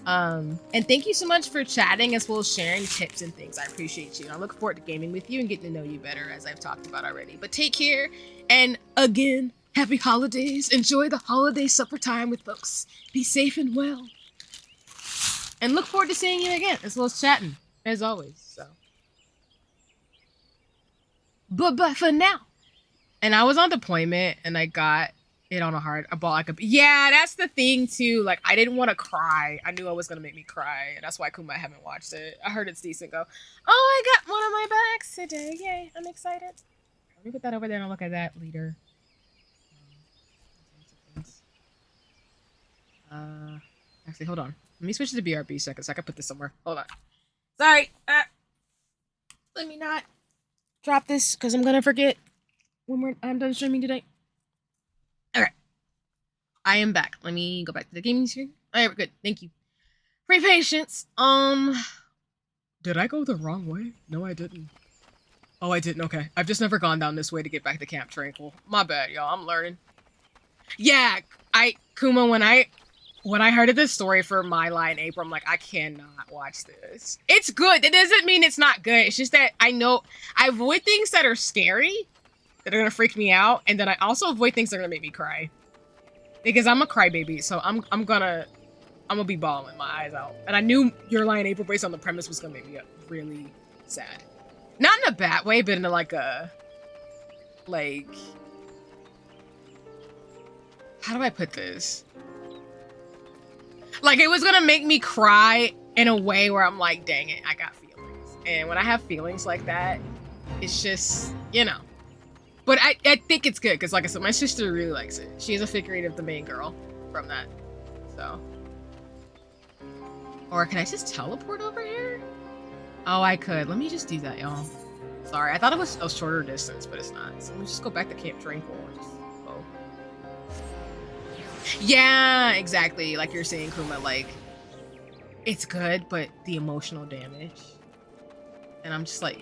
And thank you so much for chatting as well as sharing tips and things. I appreciate you. And I look forward to gaming with you and getting to know you better, as I've talked about already. But take care. And again, happy holidays. Enjoy the holiday supper time with folks. Be safe and well. And look forward to seeing you again, as well as chatting, as always. So, bye for now. And I was on deployment, and I got it on a hard. I bought like a. Yeah, that's the thing too. Like, I didn't want to cry. I knew it was gonna make me cry, and that's why Kuma I haven't watched it. I heard it's decent. Go. Oh, I got one of my bags today. Yay! I'm excited. Let me put that over there and look at that leader. Actually, hold on. Let me switch to the BRB second so I can put this somewhere. Hold on. Sorry. Let me not drop this because I'm gonna forget when I'm done streaming today. Okay. I am back. Let me go back to the gaming screen. Alright, we're good. Thank you for your patience. Did I go the wrong way? No, I didn't. Oh, I didn't. Okay. I've just never gone down this way to get back to Camp Tranquil. My bad, y'all. I'm learning. Yeah, Kuma, when I heard of this story for My Lie in April, I'm like, I cannot watch this. It's good. It doesn't mean it's not good. It's just that I avoid things that are scary, that are gonna freak me out, and then I also avoid things that are gonna make me cry. Because I'm a crybaby, so I'm gonna be bawling my eyes out. And I knew Your Lie in April, based on the premise, was gonna make me really sad. Not in a bad way, but in a, like, how do I put this? Like, it was gonna make me cry in a way where I'm like, dang it, I got feelings. And when I have feelings like that, it's just, you know. But I think it's good, because like I said, my sister really likes it. She is a figure eight of the main girl from that, so. Or can I just teleport over here? Oh, I could. Let me just do that, y'all. Sorry, I thought it was a shorter distance, but it's not. So let me just go back to Camp Tranquil and just go. Yeah, exactly. Like you're saying, Kuma, like, it's good, but the emotional damage. And I'm just like,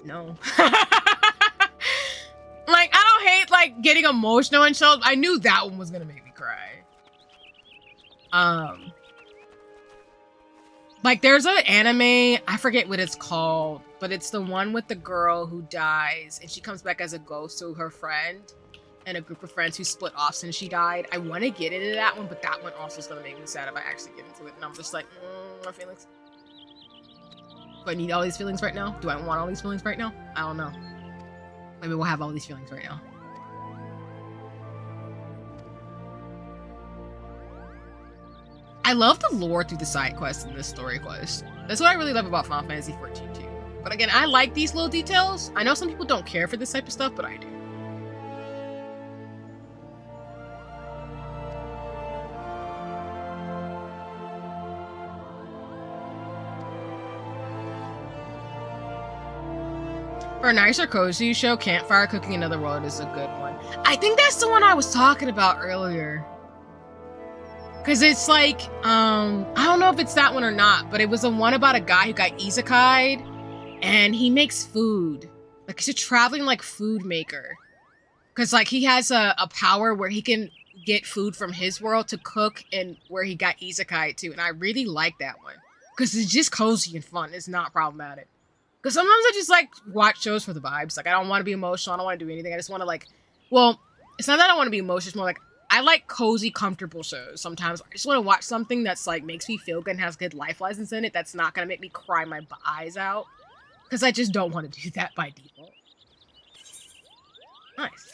no. Like, I don't hate, like, getting emotional and shit. I knew that one was gonna make me cry. Like, there's an anime, I forget what it's called, but it's the one with the girl who dies, and she comes back as a ghost to her friend, and a group of friends who split off since she died. I want to get into that one, but that one also is gonna make me sad if I actually get into it, and I'm just like, my feelings. Do I need all these feelings right now? Do I want all these feelings right now? I don't know. Maybe we'll have all these feelings right now. I love the lore through the side quests and the story quest. That's what I really love about Final Fantasy XIV too. But again, I like these little details. I know some people don't care for this type of stuff, but I do. For a nicer cozy show, Campfire Cooking Another World is a good one. I think that's the one I was talking about earlier. Cause it's like, I don't know if it's that one or not, but it was the one about a guy who got isekai'd and he makes food. Like, he's a traveling, like, food maker. Cause, like, he has a power where he can get food from his world to cook and where he got isekai'd to. And I really like that one. Cause it's just cozy and fun. It's not problematic. Because sometimes I just, like, watch shows for the vibes. Like, I don't want to be emotional. I don't want to do anything. I just want to, like... Well, it's not that I want to be emotional. It's more like, I like cozy, comfortable shows. Sometimes I just want to watch something that's, like, makes me feel good and has good life lessons in it. That's not going to make me cry my eyes out. Because I just don't want to do that by default. Nice.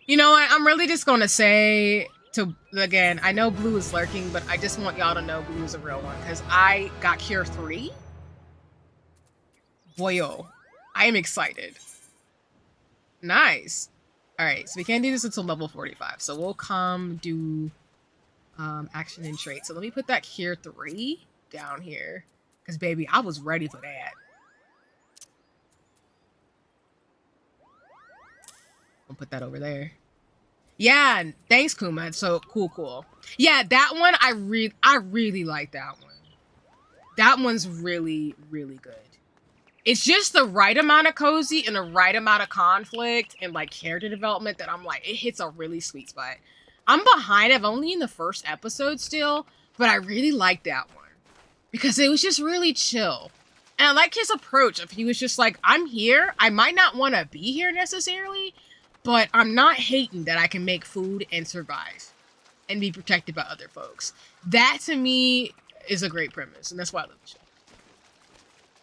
You know what? I'm really just gonna say to, again, I know Blue is lurking, but I just want y'all to know Blue is a real one, because I got Cure 3. Boyo. I am excited. Nice. Alright, so we can't do this until level 45, so we'll come do action and trait. So let me put that Cure 3 down here, because baby, I was ready for that. I'll put that over there. Yeah, thanks, Kuma. So cool. Yeah, that one I really like that one. That one's really good. It's just the right amount of cozy and the right amount of conflict and like character development that I'm like, it hits a really sweet spot. I'm behind. I'm only in the first episode still, but I really like that one because it was just really chill. And I like his approach of he was just like, I'm here. I might not want to be here necessarily, but I'm not hating that I can make food and survive and be protected by other folks. That to me is a great premise, and that's why I love the show.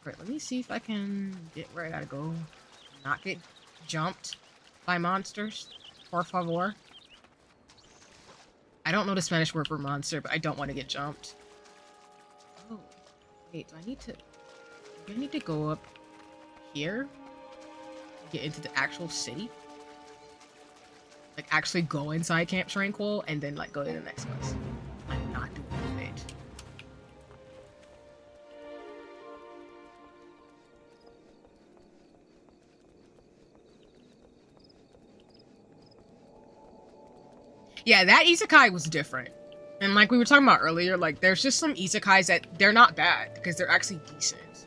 Right, let me see if I can get where I gotta go. Not get jumped by monsters. Por favor. I don't know the Spanish word for monster, but I don't want to get jumped. Oh, wait, do I need to go up here? Get into the actual city? Like, actually go inside Camp Tranquil and then, like, go to the next place. I'm not doing it. Yeah, that isekai was different. And like we were talking about earlier, like there's just some isekais that they're not bad because they're actually decent.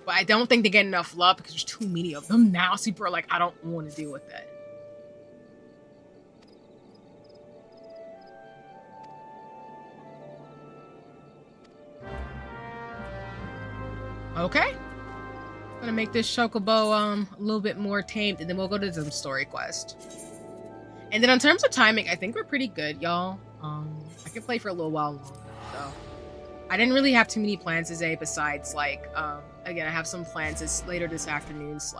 But I don't think they get enough love because there's too many of them now. So people are like, I don't want to deal with that. Okay. I'm gonna make this chocobo a little bit more tamed, and then we'll go to the story quest. And then in terms of timing, I think we're pretty good, y'all. I can play for a little while longer, so I didn't really have too many plans today besides like again, I have some plans later this afternoon / just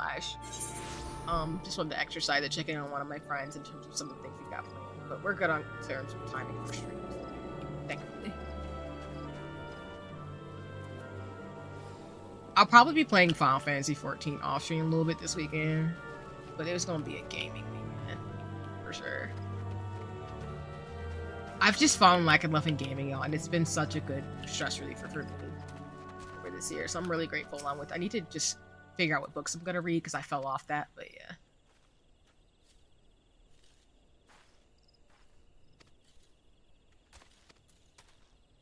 wanted to exercise and check in on one of my friends in terms of some of the things we got planned. But we're good on terms of timing for streams, thankfully. I'll probably be playing Final Fantasy 14 off stream a little bit this weekend, but it was gonna be a gaming weekend for sure. I've just fallen like in love in gaming, y'all, and it's been such a good stress reliever for me for this year. So I'm really grateful. Along with, I need to just figure out what books I'm gonna read because I fell off that, but yeah.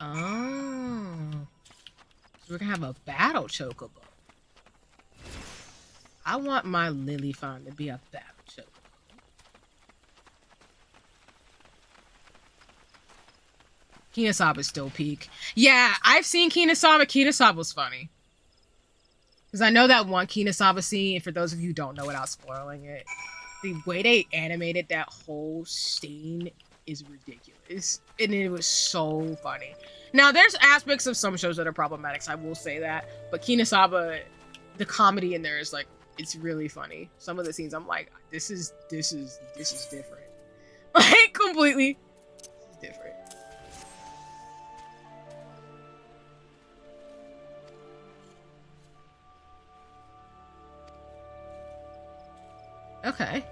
Oh. We're gonna have a battle chocobo. I want my Lilyfon to be a battle chocobo. Kinosaba's still peak. Yeah, I've seen Kinosaba. Kinosaba's funny. Because I know that one Kinosaba scene, and for those of you who don't know without spoiling it, the way they animated that whole scene is ridiculous. And it was so funny. Now, there's aspects of some shows that are problematic, so I will say that. But Kinosaba, the comedy in there is like, it's really funny. Some of the scenes, I'm like, this is different. Like, completely different. Okay.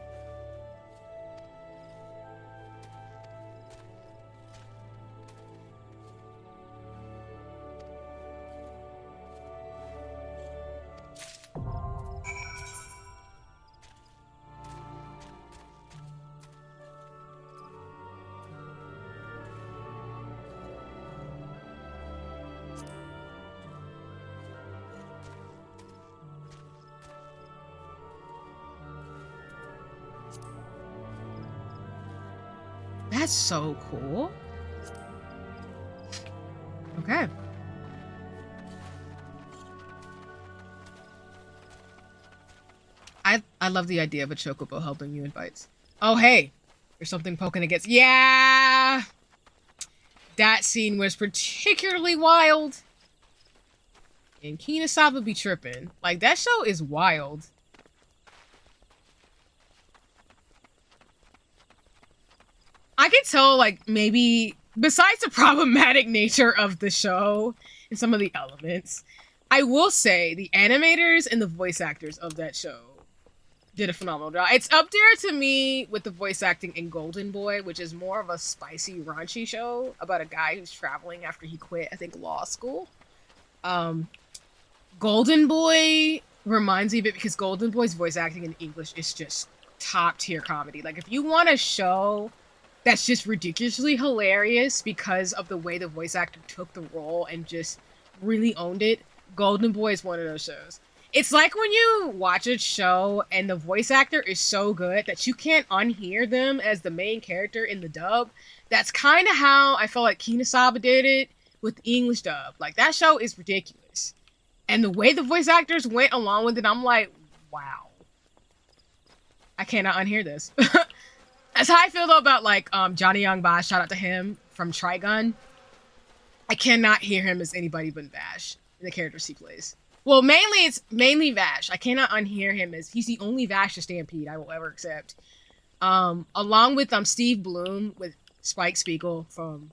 That's so cool. Okay. I love the idea of a chocobo helping you in fights. Oh, hey. There's something poking against. Yeah! That scene was particularly wild. And Kinosaba be tripping. Like, that show is wild. I can tell, like, maybe, besides the problematic nature of the show and some of the elements, I will say the animators and the voice actors of that show did a phenomenal job. It's up there to me with the voice acting in Golden Boy, which is more of a spicy, raunchy show about a guy who's traveling after he quit, I think, law school. Golden Boy reminds me of it because Golden Boy's voice acting in English is just top tier comedy. Like, if you want a show that's just ridiculously hilarious because of the way the voice actor took the role and just really owned it. Golden Boy is one of those shows. It's like when you watch a show and the voice actor is so good that you can't unhear them as the main character in the dub. That's kind of how I felt like Kinosabe did it with the English dub. Like, that show is ridiculous. And the way the voice actors went along with it, I'm like, wow. I cannot unhear this. That's how I feel though about like Johnny Young Bash, shout out to him from Trigun. I cannot hear him as anybody but Vash in the characters he plays. Well, it's mainly Vash. I cannot unhear him as he's the only Vash to Stampede I will ever accept. Along with Steve Bloom with Spike Spiegel from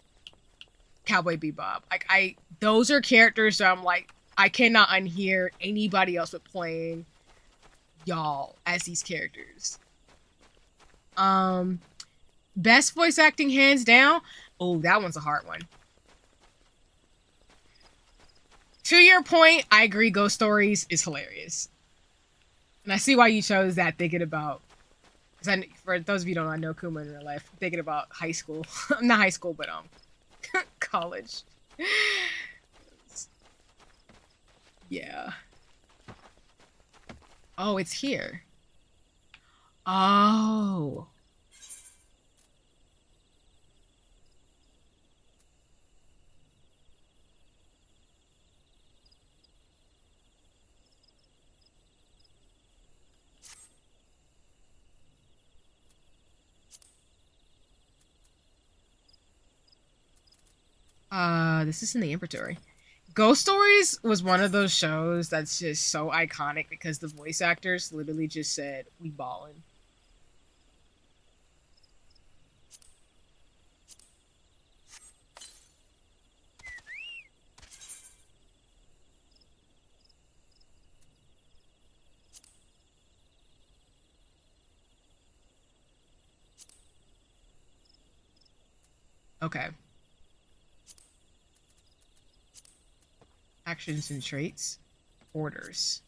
Cowboy Bebop. Like those are characters that I'm like, I cannot unhear anybody else but playing y'all as these characters. Best voice acting hands down. Oh, that one's a hard one. To your point, I agree. Ghost Stories is hilarious, and I see why you chose that. Thinking about, because for those of you who don't know, I know Kuma in real life. Thinking about high school, not high school, but college. Yeah. Oh, it's here. Oh. This is in the inventory. Ghost Stories was one of those shows that's just so iconic because the voice actors literally just said, "We ballin'." Okay. Actions and traits. Orders.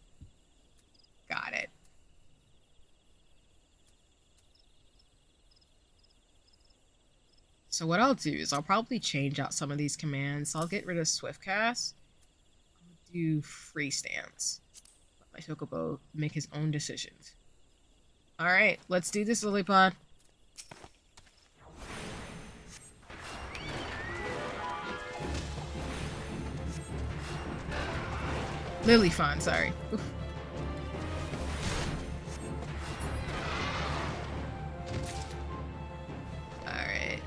Got it. So what I'll do is I'll probably change out some of these commands. I'll get rid of Swift Cast. I'll do Free Stance. Let my Chocobo make his own decisions. Alright, let's do this, Lilypod. Lilyfon, sorry. Oof. Alright.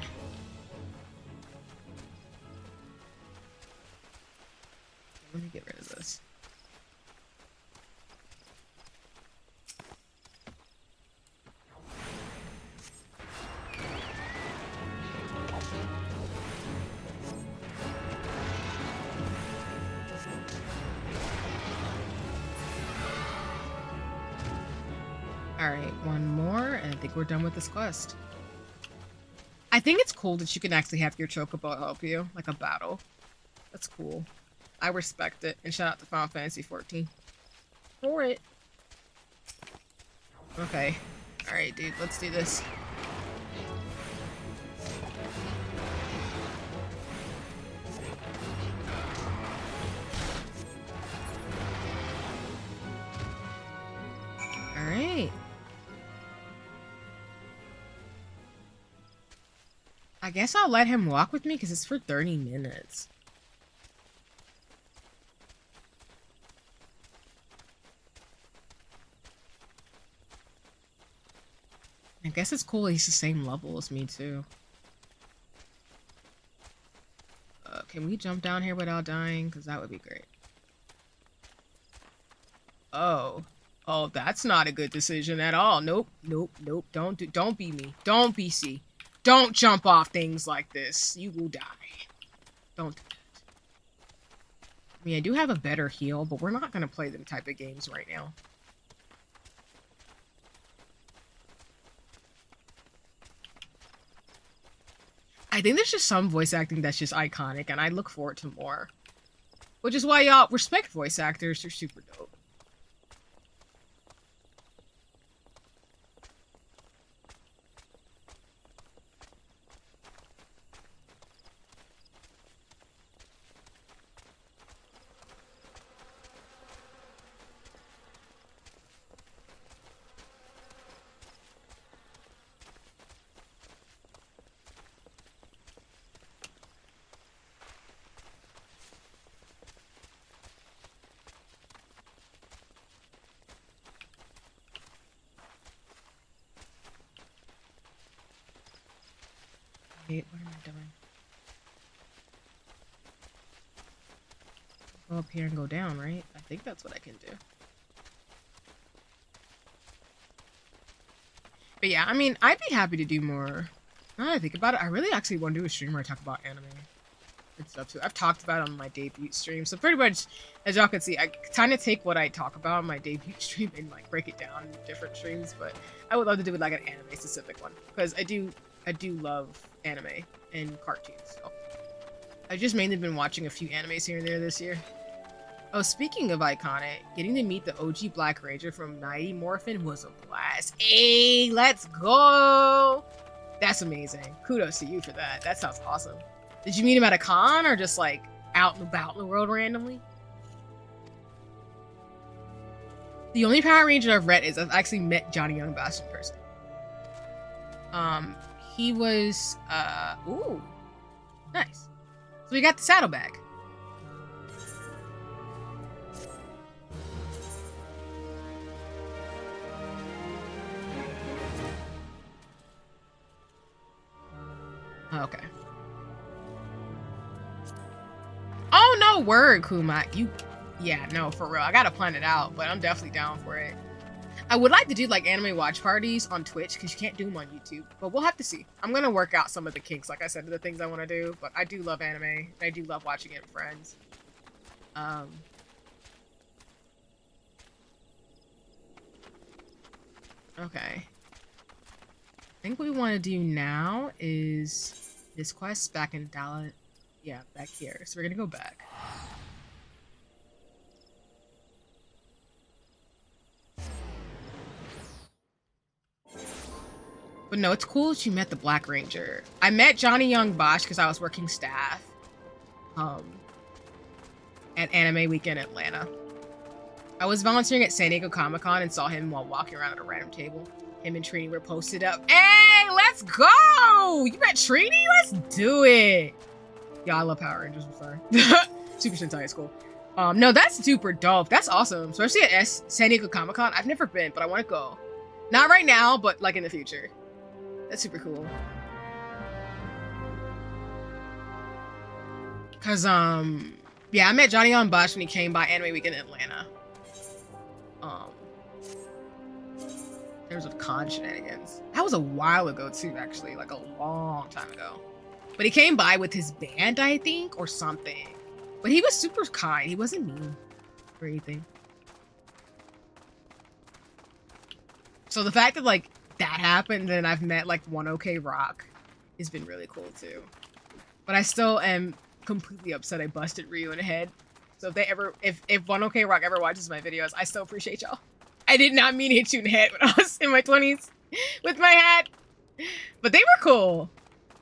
Let me get rid of this. Alright, one more, and I think we're done with this quest. I think it's cool that you can actually have your Chocobo help you, like a battle. That's cool. I respect it, and shout out to Final Fantasy 14 for it. Okay. Alright, dude, let's do this. Alright. I guess I'll let him walk with me because it's for 30 minutes. I guess it's cool he's the same level as me too. Can we jump down here without dying? Because that would be great. Oh. Oh, that's not a good decision at all. Nope, nope, nope. Don't be me. Don't be C. Don't jump off things like this. You will die. Don't do that. I mean, I do have a better heal, but we're not going to play them type of games right now. I think there's just some voice acting that's just iconic, and I look forward to more. Which is why y'all respect voice actors. They're super dope. Wait, what am I doing? Go up here and go down, right? I think that's what I can do. But yeah, I mean, I'd be happy to do more. Now that I think about it, I really actually want to do a stream where I talk about anime and stuff too. I've talked about it on my debut stream, so pretty much, as y'all can see, I kind of take what I talk about on my debut stream and like break it down in different streams. But I would love to do like an anime specific one because I do love anime and cartoons. So I've just mainly been watching a few animes here and there this year. Oh, speaking of iconic, getting to meet the OG Black Ranger from Mighty Morphin was a blast. Hey, let's go! That's amazing. Kudos to you for that. That sounds awesome. Did you meet him at a con or just like out and about in the world randomly? The only Power Ranger I've read is I've actually met Johnny Young Bash in person. He was, ooh, nice. So we got the saddlebag. Okay. Oh, no word, Kuma. Yeah, no, for real. I gotta plan it out, but I'm definitely down for it. I would like to do like anime watch parties on Twitch because you can't do them on YouTube, but we'll have to see. I'm gonna work out some of the kinks, like I said, the things I want to do, but I do love anime. And I do love watching it with friends. Okay. I think what we want to do now is this quest back in Dallas. Yeah, back here. So we're gonna go back. But no, it's cool that you met the Black Ranger. I met Johnny Young Bosch because I was working staff at Anime Week in Atlanta. I was volunteering at San Diego Comic-Con and saw him while walking around at a random table. Him and Trini were posted up. Hey, let's go! You met Trini? Let's do it! Yeah, I love Power Rangers. I'm sorry. Super Sentai is cool. No, that's super dope. That's awesome. Especially at San Diego Comic-Con. I've never been, but I want to go. Not right now, but like in the future. That's super cool. Cause yeah, I met Johnny on Bosch when he came by Anime Week in Atlanta. There was a con Shenanigans. That was a while ago too, actually, like a long time ago. But he came by with his band, I think, or something. But he was super kind. He wasn't mean or anything. So the fact that like that happened and I've met like One OK Rock has been really cool too. But I still am completely upset I busted Ryu in the head. So if they ever, if One OK Rock ever watches my videos, I still appreciate y'all. I did not mean to hit you in the head when I was in my 20s with my hat. But they were cool.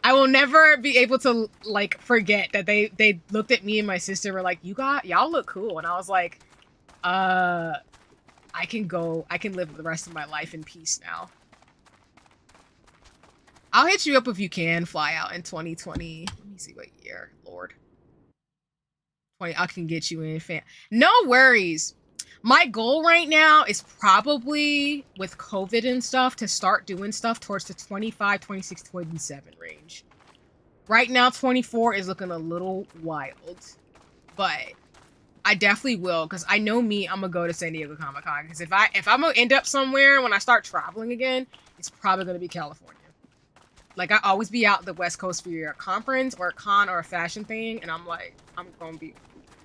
I will never be able to like forget that they looked at me and my sister were like, y'all look cool. And I was like, I can live the rest of my life in peace now. I'll hit you up if you can fly out in 2020. Let me see what year, Lord. I can get you in. No worries. My goal right now is probably with COVID and stuff to start doing stuff towards the 25, 26, 27 range. Right now, 24 is looking a little wild, but I definitely will because I know me. I'm gonna go to San Diego Comic-Con because if I'm gonna end up somewhere when I start traveling again, it's probably gonna be California. Like I always be out the West Coast for a conference or a con or a fashion thing, and I'm like, I'm gonna be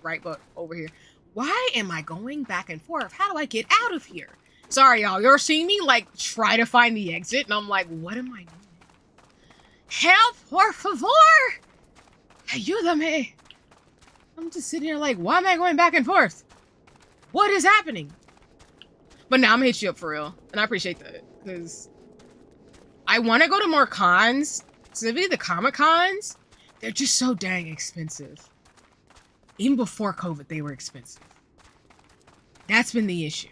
right but over here. Why am I going back and forth? How do I get out of here? Sorry, y'all. You're seeing me, like, try to find the exit, and I'm like, what am I doing? Help, por favor! Ayúdame! I'm just sitting here like, why am I going back and forth? What is happening? But now I'm gonna hit you up for real, and I appreciate that, because I want to go to more cons, specifically the Comic-Cons. They're just so dang expensive. Even before COVID, they were expensive. That's been the issue.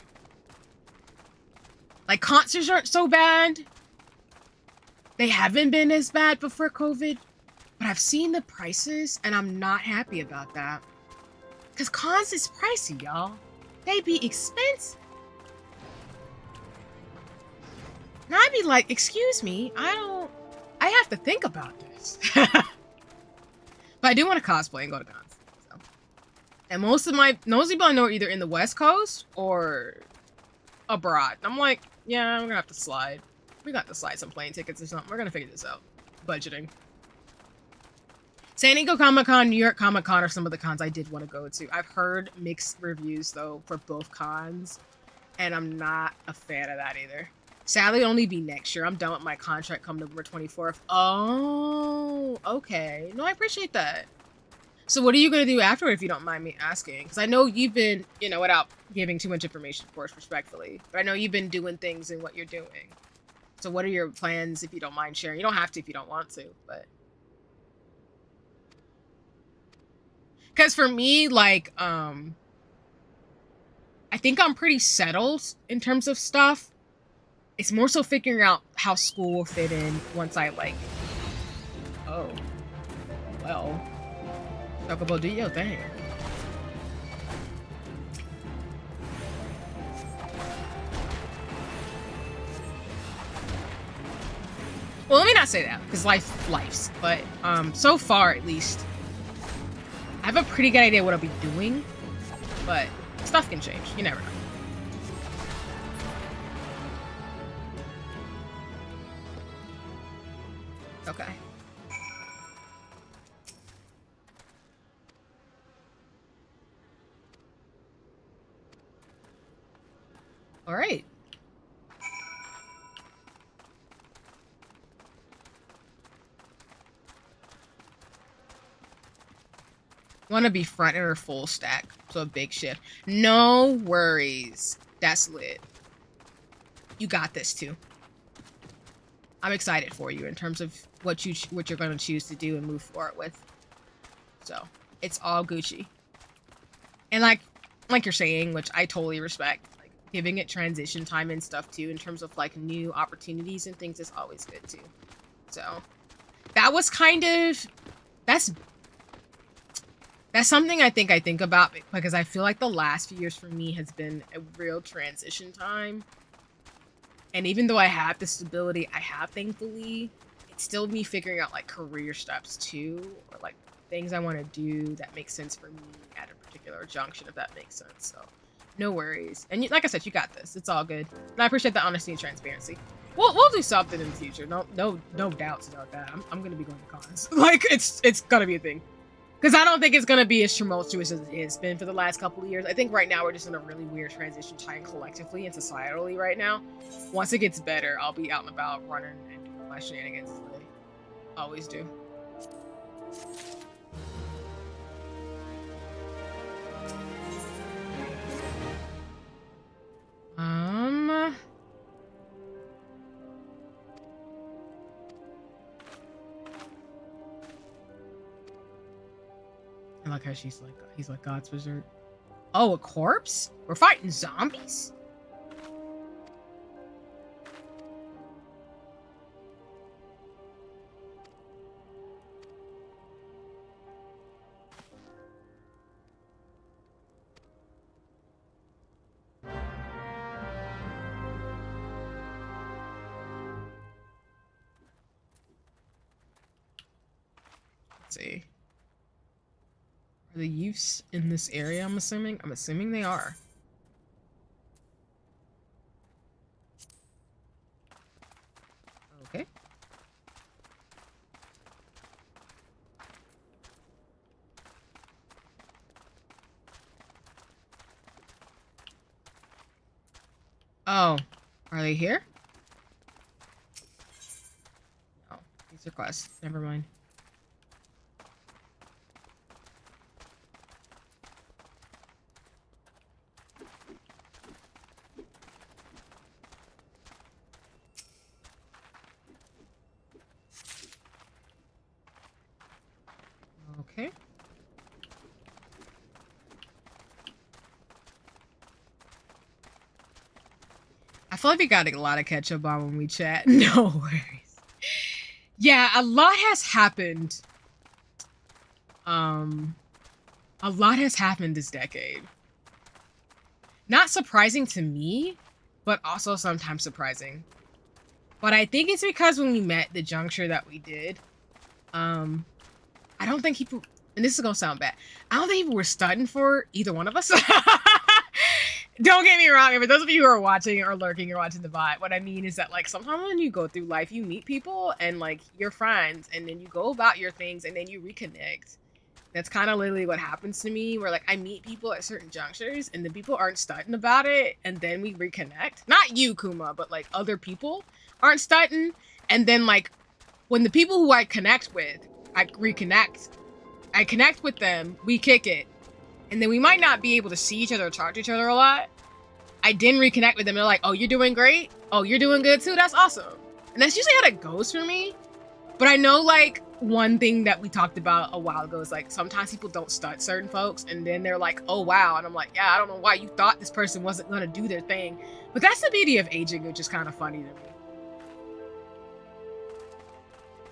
Like, concerts aren't so bad. They haven't been as bad before COVID. But I've seen the prices, and I'm not happy about that. Because cons is pricey, y'all. They be expensive. And I'd be like, excuse me, I have to think about this. worries. But I do want to cosplay and go to cons. So. And most people I know are either in the West Coast or abroad. I'm like, yeah, we're gonna have to slide. We got to slide some plane tickets or something. We're gonna figure this out. Budgeting. San Diego Comic-Con, New York Comic-Con are some of the cons I did want to go to. I've heard mixed reviews, though, for both cons. And I'm not a fan of that either. Sadly, it'll only be next year. I'm done with my contract come November 24th. Oh, okay. No, I appreciate that. So what are you going to do afterward, if you don't mind me asking? Because I know you've been, you know, without giving too much information, of course, respectfully. But I know you've been doing things in what you're doing. So what are your plans, if you don't mind sharing? You don't have to if you don't want to, but... Because for me, like, I think I'm pretty settled in terms of stuff. It's more so figuring out how school will fit in once I, like... Oh. Well. Chocobo, do your thing. Well, let me not say that, because life's. But, so far, at least... I have a pretty good idea what I'll be doing, but stuff can change. You never know. Okay. All right. Want to be front or full stack, so a big shift. No worries. That's lit. You got this too. I'm excited for you in terms of what you're going to choose to do and move forward with. So it's all Gucci. And like you're saying, which I totally respect, like giving it transition time and stuff too, in terms of like new opportunities and things is always good too. So that was kind of that's something I think about, because I feel like the last few years for me has been a real transition time. And even though I have the stability I have, thankfully, it's still me figuring out like career steps too, or like things I want to do that make sense for me at a particular junction, if that makes sense. So no worries. And like I said, you got this. It's all good. And I appreciate the honesty and transparency. We'll do something in the future. No doubts about that. I'm gonna be going to cons. Like it's gonna be a thing. Because I don't think it's going to be as tumultuous as it's been for the last couple of years. I think right now we're just in a really weird transition time collectively and societally right now. Once it gets better, I'll be out and about running and doing my shenanigans as I always do. I like how he's like God's wizard. Oh, a corpse? We're fighting zombies? Let's see. Are the youths in this area, I'm assuming? I'm assuming they are. Okay. Oh, are they here? No, these are quests. Never mind. Okay. I feel like we got a lot of catch up on when we chat. No worries. Yeah, a lot has happened. A lot has happened this decade. Not surprising to me, but also sometimes surprising. But I think it's because when we met, the juncture that we did, I don't think people, and this is gonna sound bad, I don't think people were studying for either one of us. Don't get me wrong. For those of you who are watching or lurking or watching the bot, what I mean is that, like, sometimes when you go through life, you meet people and, like, you're friends, and then you go about your things, and then you reconnect. That's kind of literally what happens to me, where, like, I meet people at certain junctures, and the people aren't studying about it, and then we reconnect. Not you, Kuma, but, like, other people aren't studying, and then, like, when the people who I connect with, I connect with them, we kick it. And then we might not be able to see each other or talk to each other a lot. I didn't reconnect with them. They're like, oh, you're doing great? Oh, you're doing good too? That's awesome. And that's usually how that goes for me. But I know, like, one thing that we talked about a while ago is, like, sometimes people don't stud certain folks, and then they're like, oh, wow. And I'm like, yeah, I don't know why you thought this person wasn't going to do their thing. But that's the beauty of aging, which is kind of funny to me.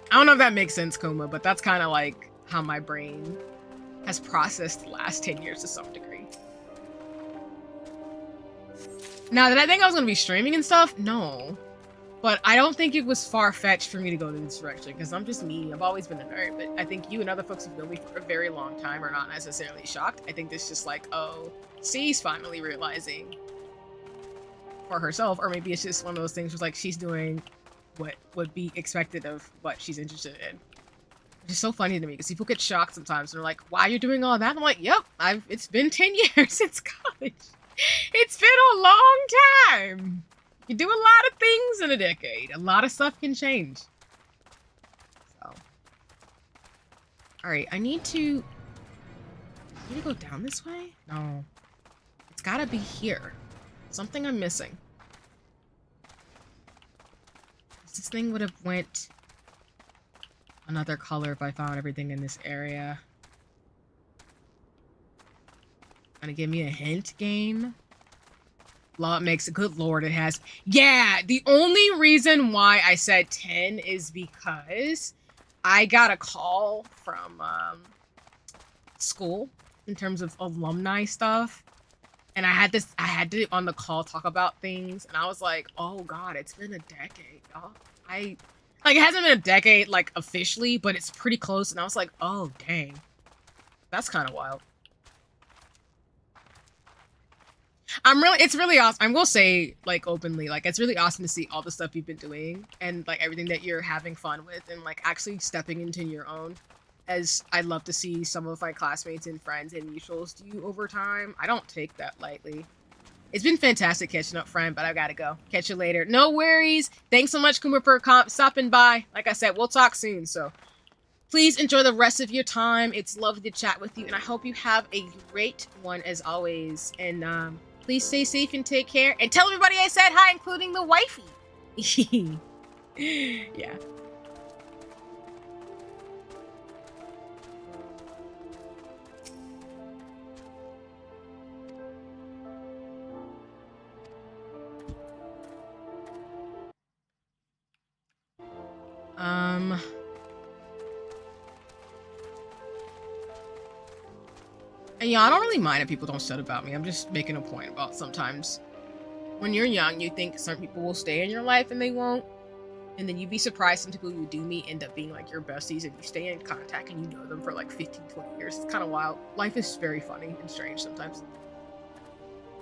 I don't know if that makes sense, Kuma, but that's kind of like how my brain has processed the last 10 years to some degree. Now, did I think I was going to be streaming and stuff? No. But I don't think it was far-fetched for me to go in this direction, because I'm just me. I've always been a nerd, but I think you and other folks who've known me for a very long time are not necessarily shocked. I think this just like, oh, C's finally realizing for herself, or maybe it's just one of those things where, like, she's doing what would be expected of what she's interested in. Which is so funny to me, because people get shocked sometimes, and they're like, why are you doing all that? I'm like, yep, it's been 10 years since college. It's been a long time. You do a lot of things in a decade. A lot of stuff can change. So. Alright, I need to go down this way? No. It's gotta be here. Something I'm missing. This thing would have went another color if I found everything in this area. Gonna give me a hint, game? Law makes it. Good lord, it has. Yeah, the only reason why I said 10 is because I got a call from school in terms of alumni stuff. And I had to on the call talk about things, and I was like, oh god, it's been a decade, y'all. Like, it hasn't been a decade, like, officially, but it's pretty close, and I was like, oh, dang. That's kind of wild. It's really awesome. I will say, like, openly, like, it's really awesome to see all the stuff you've been doing, and, like, everything that you're having fun with, and, like, actually stepping into your own, as I'd love to see some of my classmates and friends and mutuals do over time. I don't take that lightly. It's been fantastic catching up, friend, but I gotta go. Catch you later. No worries. Thanks so much, Kuma, for stopping by. Like I said, we'll talk soon, so please enjoy the rest of your time. It's lovely to chat with you, and I hope you have a great one as always. And please stay safe and take care. And tell everybody I said hi, including the wifey. Yeah. And yeah, I don't really mind if people don't shut about me. I'm just making a point about sometimes when you're young, you think some people will stay in your life and they won't. And then you'd be surprised some people you do meet end up being like your besties, and you stay in contact and you know them for like 15, 20 years. It's kind of wild. Life is very funny and strange sometimes.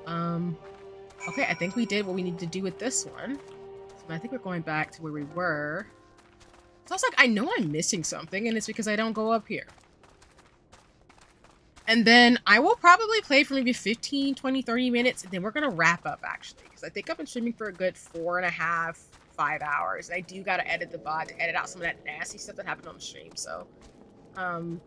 Okay, I think we did what we need to do with this one. So I think we're going back to where we were. So I was like, I know I'm missing something, and it's because I don't go up here. And then I will probably play for maybe 15, 20, 30 minutes, and then we're going to wrap up, actually. Because I think I've been streaming for a good 4.5, 5 hours. And I do got to edit the VOD to edit out some of that nasty stuff that happened on the stream. So,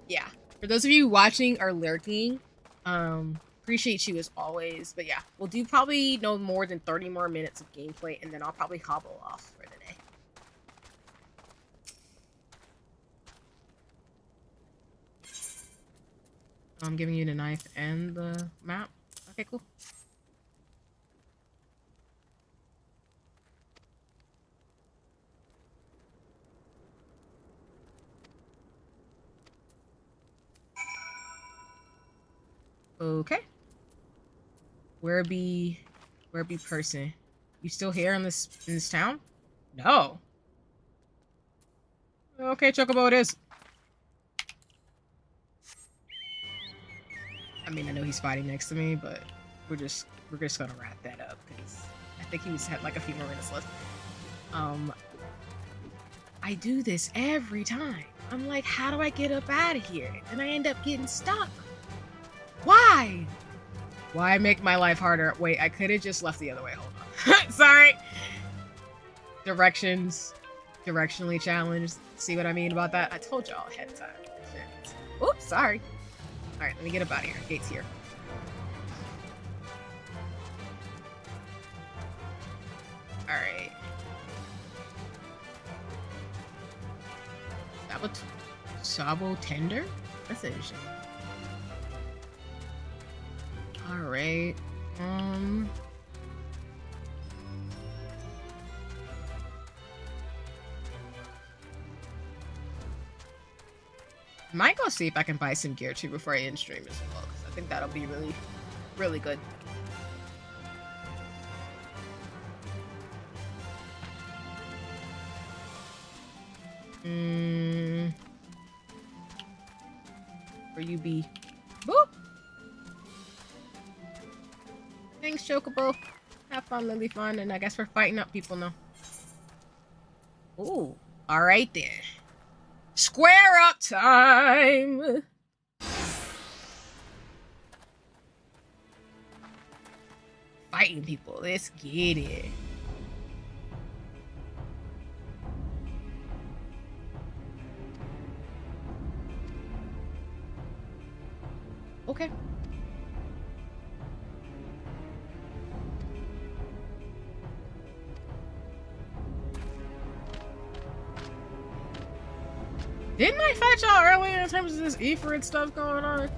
yeah. For those of you watching or lurking, appreciate you as always. But yeah, we'll do probably no more than 30 more minutes of gameplay, and then I'll probably hobble off for the day. I'm giving you the knife and the map. Okay, cool. Okay. Where be person? You still here in this town? No. Okay, Chocobo it is. I mean, I know he's fighting next to me, but we're just gonna wrap that up because I think he had like a few more minutes left. I do this every time. I'm like, how do I get up out of here? And I end up getting stuck. Why? Why make my life harder? Wait, I could have just left the other way. Hold on. Sorry. Directionally challenged. See what I mean about that? I told y'all ahead of time. Shit. Oops, sorry. All right, let me get up out of here. Gate's here. All right. Sabo tender? That's interesting. All right. Might go see if I can buy some gear too before I end stream as well, because I think that'll be really, really good. Where you be? Boop! Thanks, Chocobo. Have fun, Lily Fun, and I guess we're fighting up people now. Ooh, alright then. Square up time! Fighting people, let's get it. Okay. Didn't I fight y'all earlier in terms of this Ifrit stuff going on?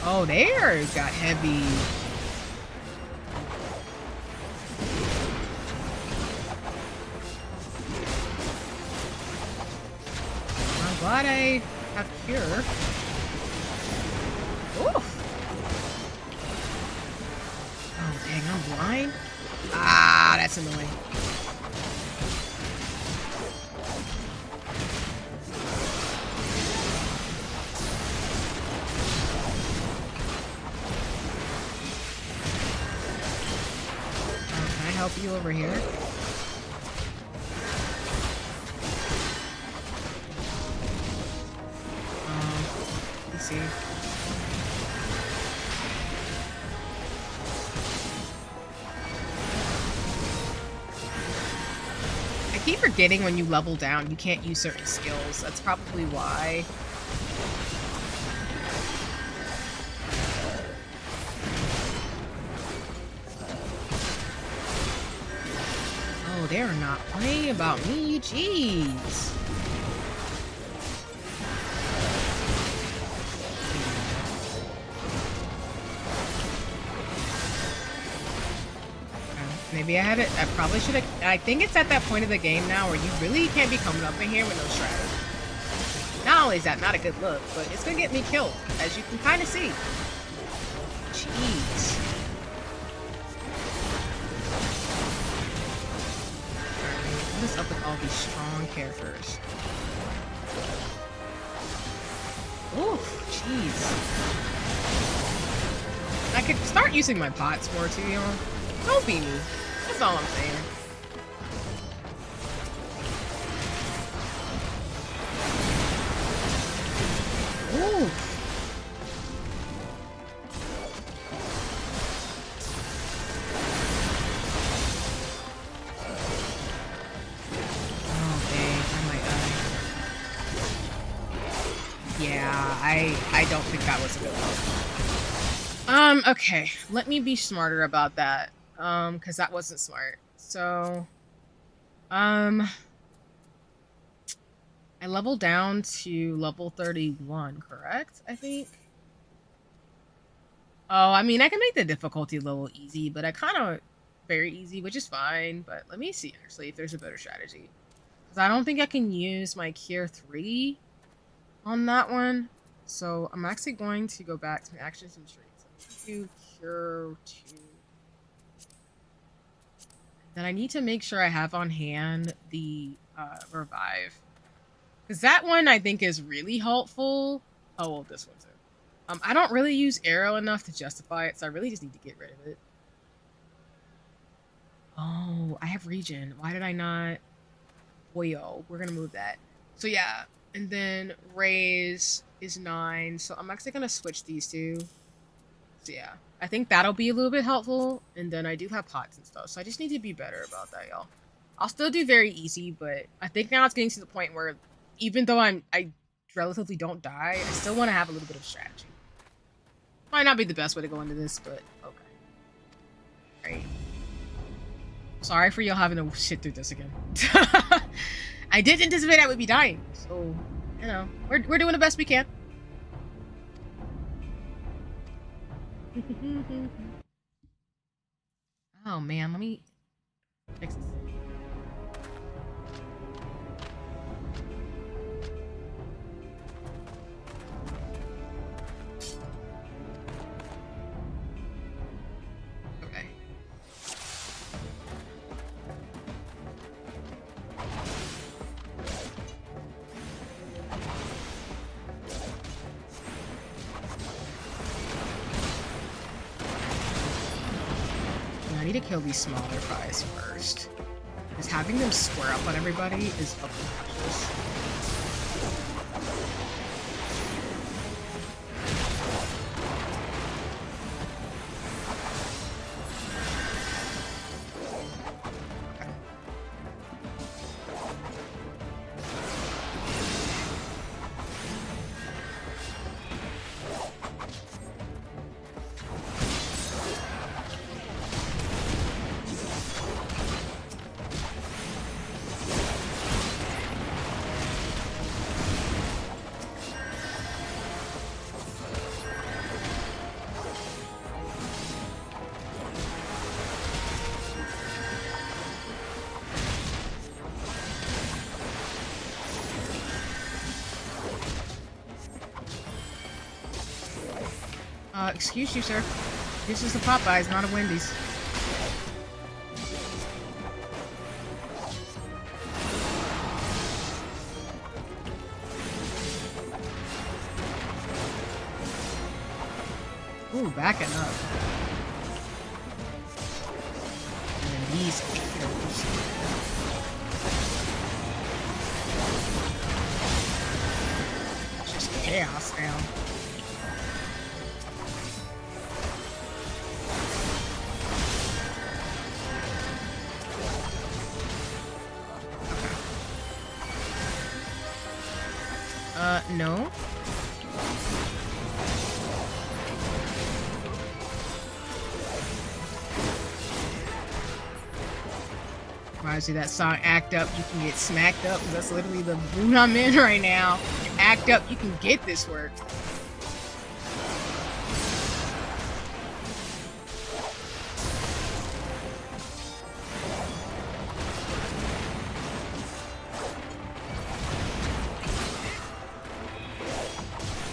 Oh, there got heavy. I'm glad I have cure. Oof. Oh, dang, I'm blind? Ah, that's annoying. Help you over here. Let's see. I keep forgetting when you level down, you can't use certain skills. That's probably why. They're not playing about me, jeez. Maybe I had it. I probably should have. I think it's at that point of the game now where you really can't be coming up in here with no strategy. Not only is that not a good look, but it's gonna get me killed, as you can kind of see. Jeez. What's up with all these strong characters? Oof, jeez. I could start using my bots more too, y'all. Don't be me. That's all I'm saying. Ooh. I don't think that was a good one. Okay. Let me be smarter about that. Because that wasn't smart. So, I leveled down to level 31, correct? I think. Oh, I mean, I can make the difficulty level easy, but I kind of very easy, which is fine. But let me see, actually, if there's a better strategy. Because I don't think I can use my Cure 3 on that one. So I'm actually going to go back to my actions and traits. I'm going to do cure 2. Then I need to make sure I have on hand the revive. Because that one I think is really helpful. Oh, well, this one too. I don't really use arrow enough to justify it, so I really just need to get rid of it. Oh, I have regen. Why did I not? Oil. We're gonna move that. So yeah, and then raise is 9. So I'm actually gonna switch these two. So yeah, I think that'll be a little bit helpful. And then I do have pots and stuff, so I just need to be better about that, y'all. I'll still do very easy, but I think now it's getting to the point where even though I relatively don't die, I still want to have a little bit of strategy. Might not be the best way to go into this, but okay. Right. Sorry for y'all having to shit through this again. I did anticipate I would be dying, so you know we're doing the best we can. Oh man, let me fix this. Okay. I need to kill these smaller guys first. Because having them square up on everybody is obnoxious. Excuse you, sir. This is a Popeyes, not a Wendy's. Ooh, backing up. And then these kills. Just chaos now. No. Reminds me of that song, Act Up, You Can Get Smacked Up, because that's literally the mood I'm in right now. Act up, you can get this work.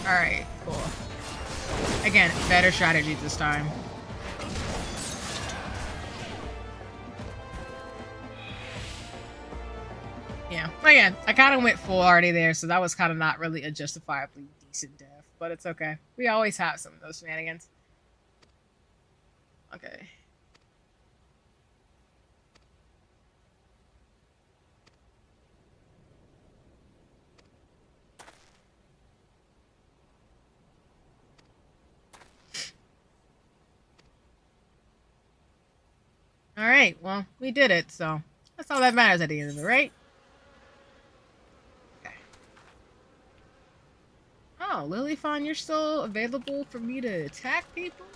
Alright, cool. Again, better strategy this time. Yeah, again, I kind of went full already there, so that was kind of not really a justifiably decent death, but it's okay. We always have some of those shenanigans. Okay. Alright, well, we did it, so that's all that matters at the end of it, right? Okay. Oh, Lilyfawn, you're still available for me to attack people?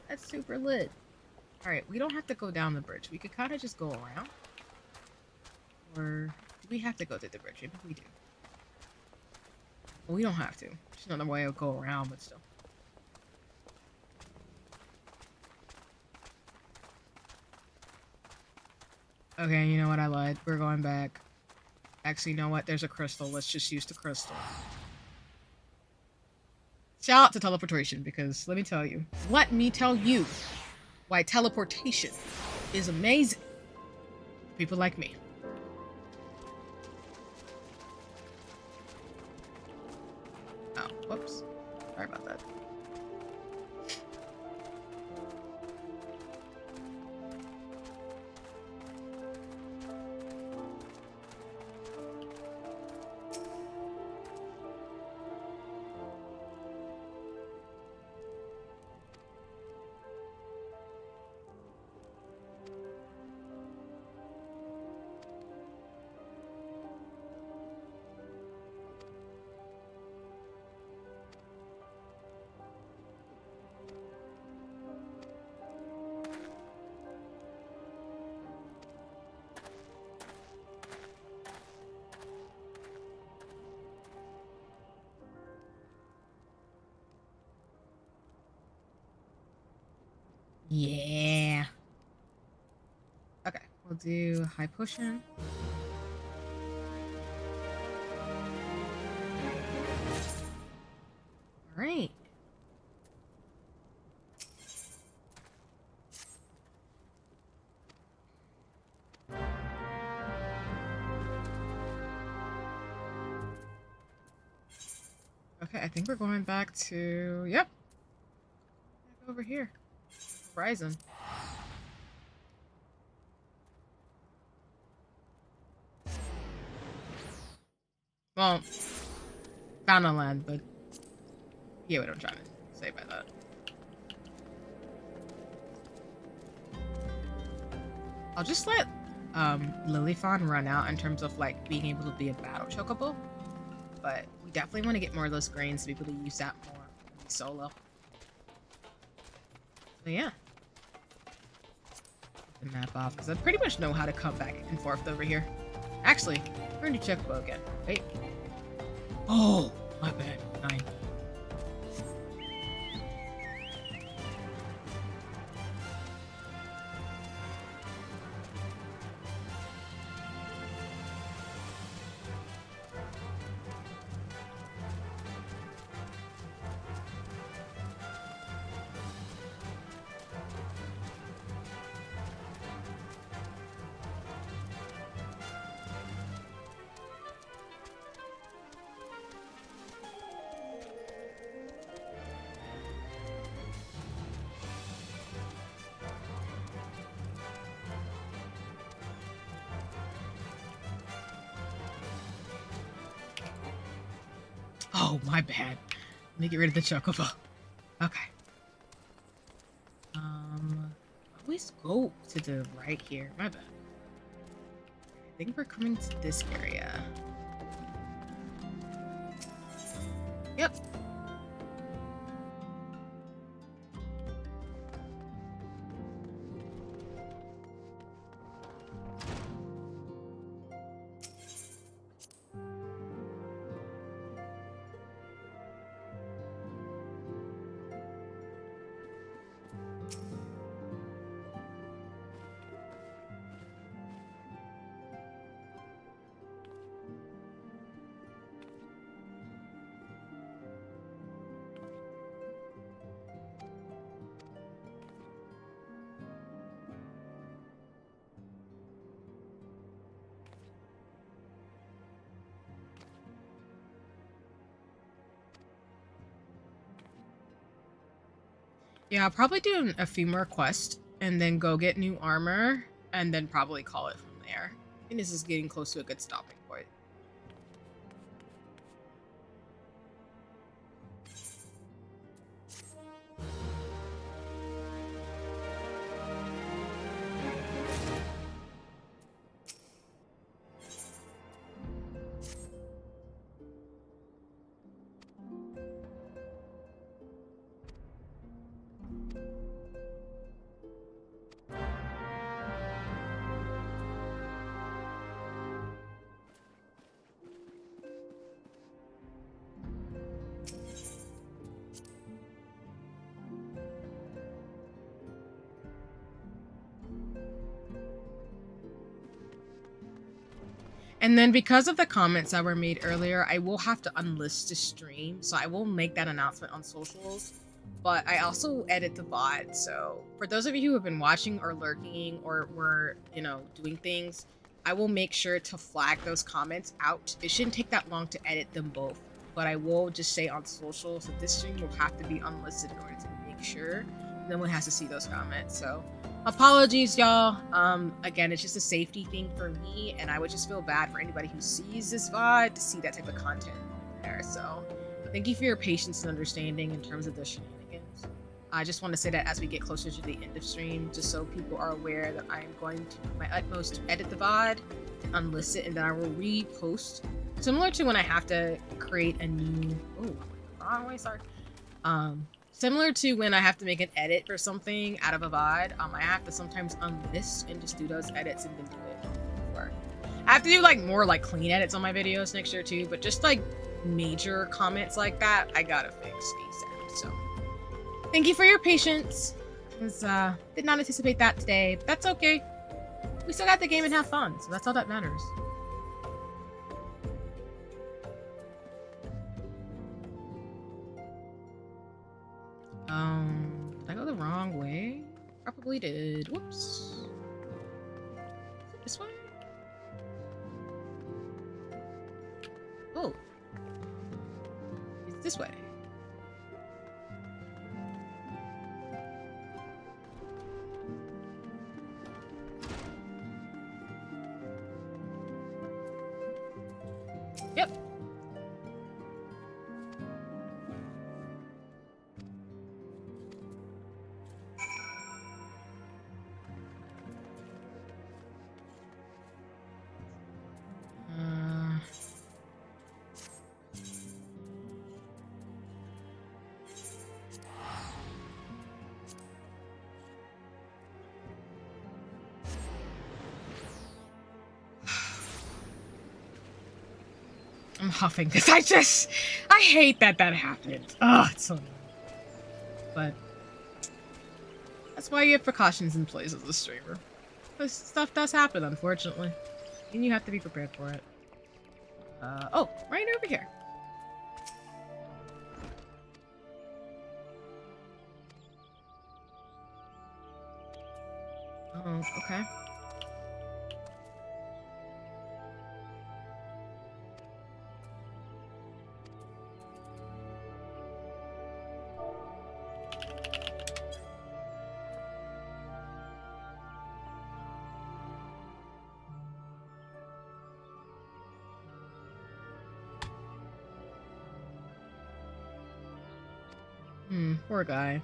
That's super lit. Alright, we don't have to go down the bridge. We could kind of just go around. Or do we have to go through the bridge? Maybe we do. Well, we don't have to. There's another way to go around, but still. Okay, you know what? I lied. We're going back. Actually, you know what? There's a crystal. Let's just use the crystal. Shout out to teleportation, because let me tell you why teleportation is amazing for people like me. Oh, whoops. Sorry about that. Yeah. Okay, we'll do high potion. All right. Okay, I think we're going back to, yep. Back over here. Horizon. Well, found on land, but yeah, what I'm trying to say by that. I'll just let Lilyfon run out in terms of like being able to be a battle chocobo, but we definitely want to get more of those grains to be able to use that more solo. So yeah, the map off because I pretty much know how to come back and forth over here. Actually, we're gonna do chocobo again. Wait. Oh, my bad. 9. Oh, my bad. Let me get rid of the chocobo. Okay. Always go to the right here. My bad. I think we're coming to this area. Yep. Yeah, I'll probably do a few more quests and then go get new armor and then probably call it from there. I think this is getting close to a good stopping point. And then because of the comments that were made earlier, I will have to unlist the stream. So I will make that announcement on socials. But I also edit the VOD. So for those of you who have been watching or lurking or were, doing things, I will make sure to flag those comments out. It shouldn't take that long to edit them both. But I will just say on social, so this stream will have to be unlisted in order to make sure no one has to see those comments. So apologies, y'all. Again, it's just a safety thing for me, and I would just feel bad for anybody who sees this VOD to see that type of content there. So thank you for your patience and understanding in terms of the shenanigans. I just want to say that as we get closer to the end of stream, just so people are aware that I'm going to do my utmost to edit the VOD, to unlist it, and then I will repost. Similar to when I have to create a new... Oh, wrong way, sorry. Similar to when I have to make an edit for something out of a VOD, I have to sometimes unlist and just do those edits and then do it before. I have to do like more like clean edits on my videos next year too, but just like major comments like that, I gotta fix ASAP. So thank you for your patience. Because did not anticipate that today, but that's okay. We still got the game and have fun, so that's all that matters. Did I go the wrong way? Probably did. Whoops. This way? Oh. It's this way. Yep. I'm huffing because I hate that happened. Oh, it's so annoying. But that's why you have precautions in place as a streamer. This stuff does happen, unfortunately. And you have to be prepared for it. Oh, right over here. Oh, okay. Poor guy.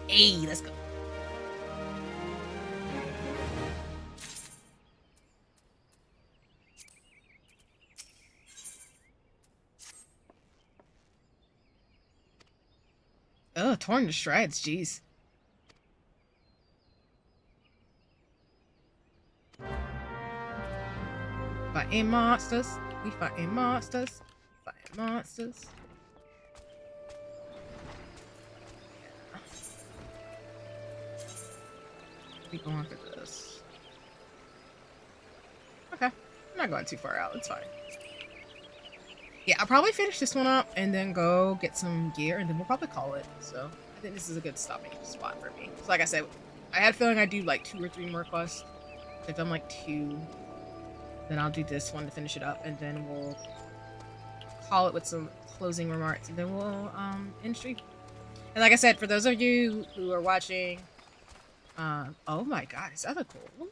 Hey, let's go. Oh, torn to shreds, jeez. Fighting monsters. We fighting monsters. Fighting monsters. Be going for this. Okay. I'm not going too far out. It's fine. Yeah, I'll probably finish this one up and then go get some gear and then we'll probably call it. So I think this is a good stopping spot for me. So like I said, I had a feeling I'd do like 2 or 3 more quests. If I've done like 2, then I'll do this one to finish it up and then we'll call it with some closing remarks and then we'll end stream. And like I said, for those of you who are watching, oh my god, is that a goal?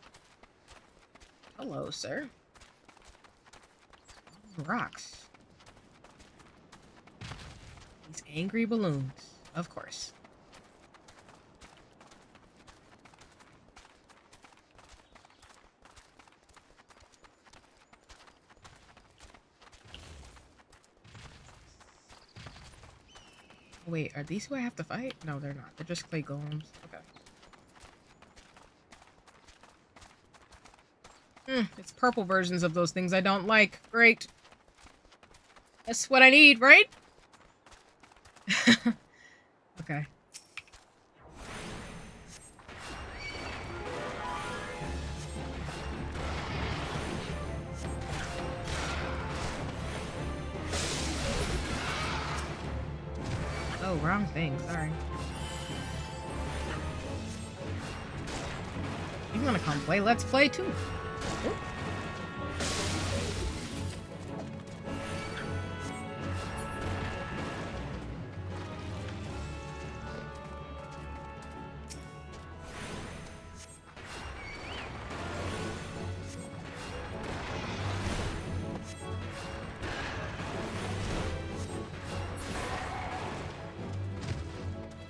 Hello, sir. Rocks. These angry balloons, of course. Wait, are these who I have to fight? No, they're not. They're just clay golems. Okay. It's purple versions of those things I don't like. Great. That's what I need, right? Okay. Oh, wrong thing. Sorry. You wanna come play? Let's play too. Ooh.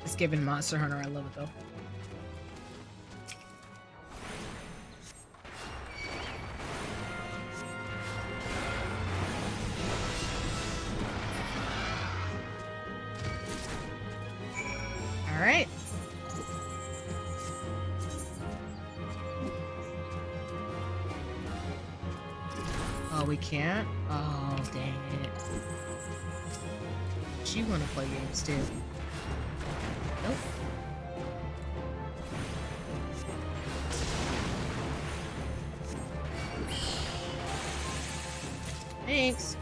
It's given Monster Hunter. I love it though. All right. Oh, we can't? Oh, dang it. You want to play games too? Nope. Thanks.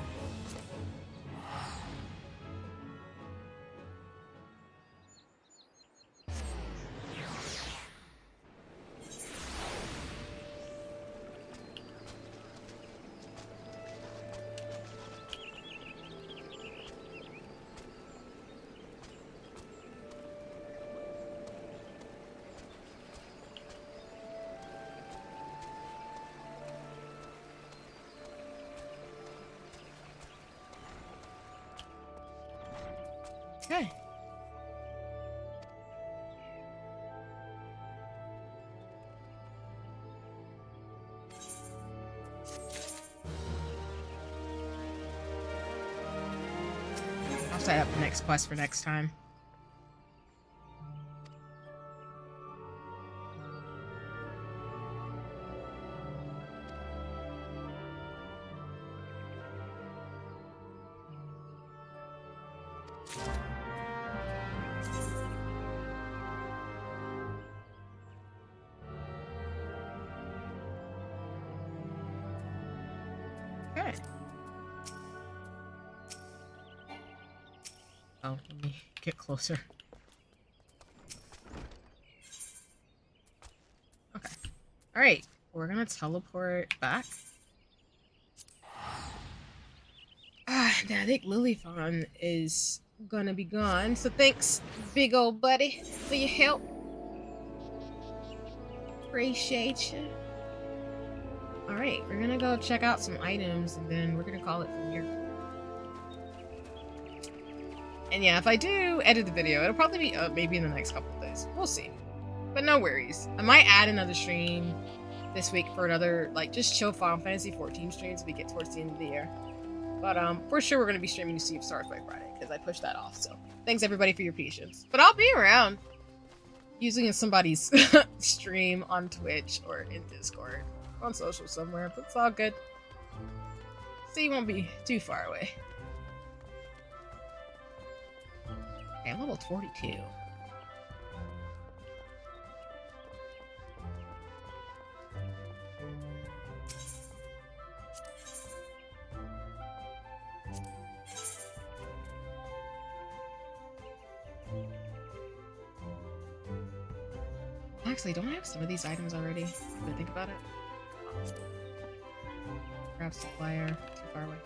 Okay. I'll set up the next quest for next time. Okay. Oh, let me get closer. Okay. Alright, we're gonna teleport back. Now I think Lilyfawn is gonna be gone, so thanks, big old buddy, for your help. Appreciate you. Alright, we're gonna go check out some items, and then we're gonna call it from here. And yeah, if I do edit the video, it'll probably be up maybe in the next couple of days. We'll see. But no worries. I might add another stream this week for another, like, just chill Final Fantasy 14 streams if we get towards the end of the year. But for sure we're going to be streaming Sea of Stars by Friday, because I pushed that off. So thanks everybody for your patience. But I'll be around. Usually in somebody's stream on Twitch or in Discord. On social somewhere, but it's all good. So you won't be too far away. Okay, I'm level 42. Actually, don't I have some of these items already? Did I think about it? Grab supplier. Too far away.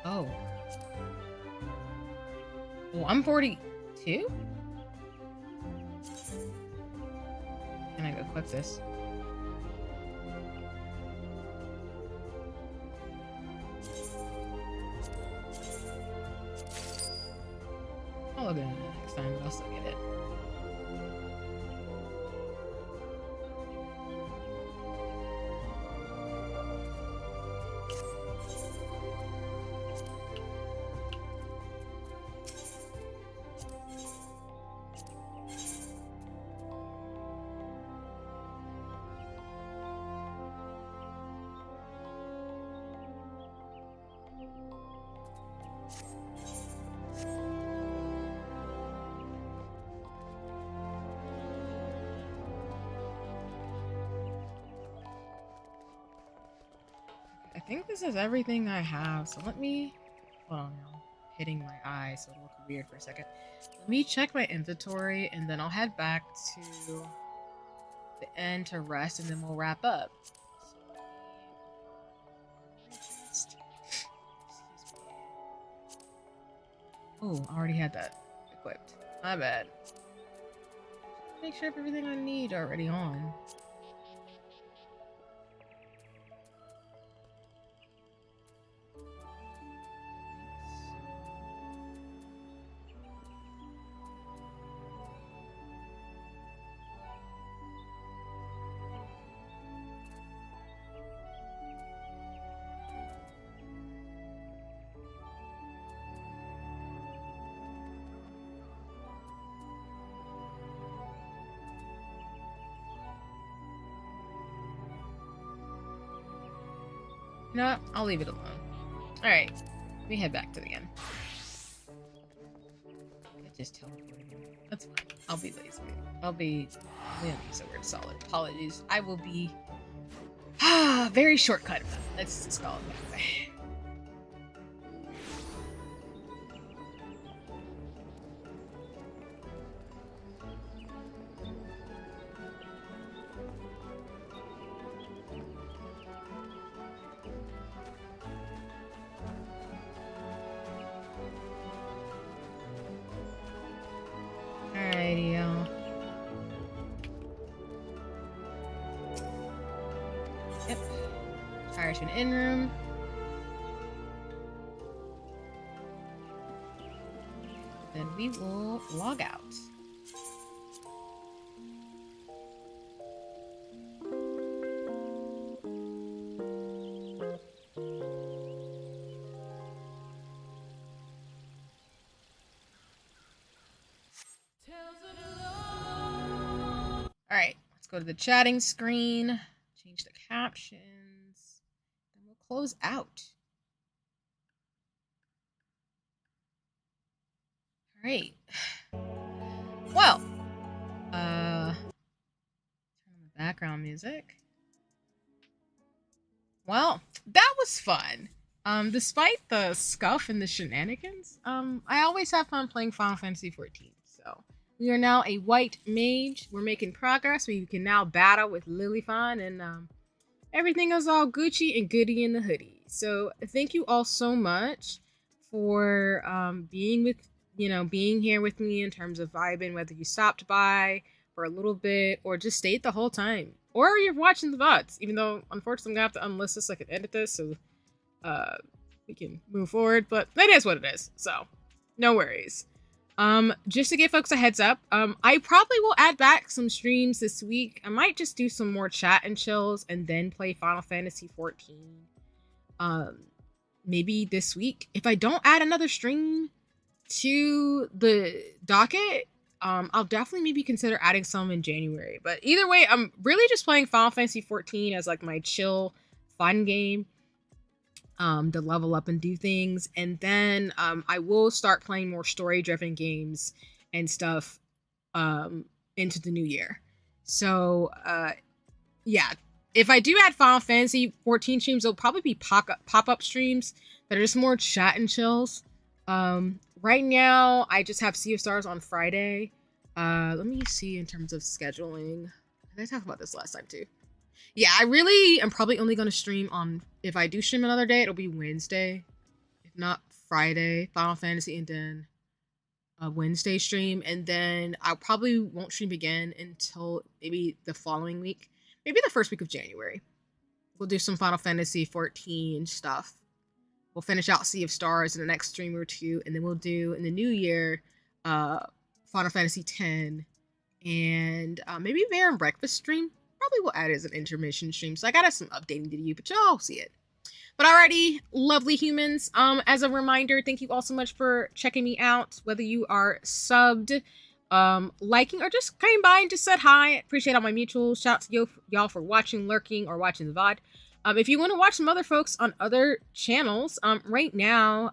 Oh. Well, I'm 42? Can I go equip this? I'll look at it next time, but I'll still get it. think this is everything I have. So let me, hold on now. Hitting my eye, so it'll look weird for a second. Let me check my inventory, and then I'll head back to the end to rest, and then we'll wrap up. Oh, I already had that equipped. My bad. Make sure everything I need already on. You know what? I'll leave it alone. Alright. Let me head back to the end. I just teleported him. That's fine. I'll be lazy. I'll be use the word solid. Apologies. I will be very shortcut about it. Let's just call it that way. Fire to an in room. Then we will log out. All right, let's go to the chatting screen, change the caption. Close out. All right. Well, turn on the background music. Well, that was fun. Despite the scuff and the shenanigans, I always have fun playing Final Fantasy XIV. So we are now a white mage. We're making progress. We can now battle with Lilifon, and everything is all Gucci and goody in the hoodie. So thank you all so much for being here with me in terms of vibing, whether you stopped by for a little bit or just stayed the whole time, or you're watching the VODs, even though unfortunately I'm gonna have to unlist this so I can edit this so we can move forward, but that is what it is, so no worries. Just to give folks a heads up, I probably will add back some streams this week. I might just do some more chat and chills and then play Final Fantasy XIV. Maybe this week. If I don't add another stream to the docket, I'll definitely maybe consider adding some in January. But either way, I'm really just playing Final Fantasy XIV as like my chill, fun game. To level up and do things, and then I will start playing more story-driven games and stuff into the new year. So yeah, if I do add Final Fantasy XIV streams, it'll probably be pop-up streams that are just more chat and chills. Right now, I just have Sea of Stars on Friday. Let me see in terms of scheduling. I talked about this last time too. Yeah, I really am probably only going to stream on, if I do stream another day, it'll be Wednesday. If not Friday, Final Fantasy, and then a Wednesday stream. And then I probably won't stream again until maybe the following week. Maybe the first week of January. We'll do some Final Fantasy 14 stuff. We'll finish out Sea of Stars in the next stream or two. And then we'll do, in the new year, Final Fantasy 10. And maybe Bear and Breakfast stream. Probably will add it as an intermission stream, so I got some updating to do, but y'all see it. But alrighty, lovely humans. As a reminder, thank you all so much for checking me out, whether you are subbed, liking, or just coming by and just said hi. Appreciate all my mutuals. Shout out to y'all for watching, lurking, or watching the VOD. If you want to watch some other folks on other channels, right now,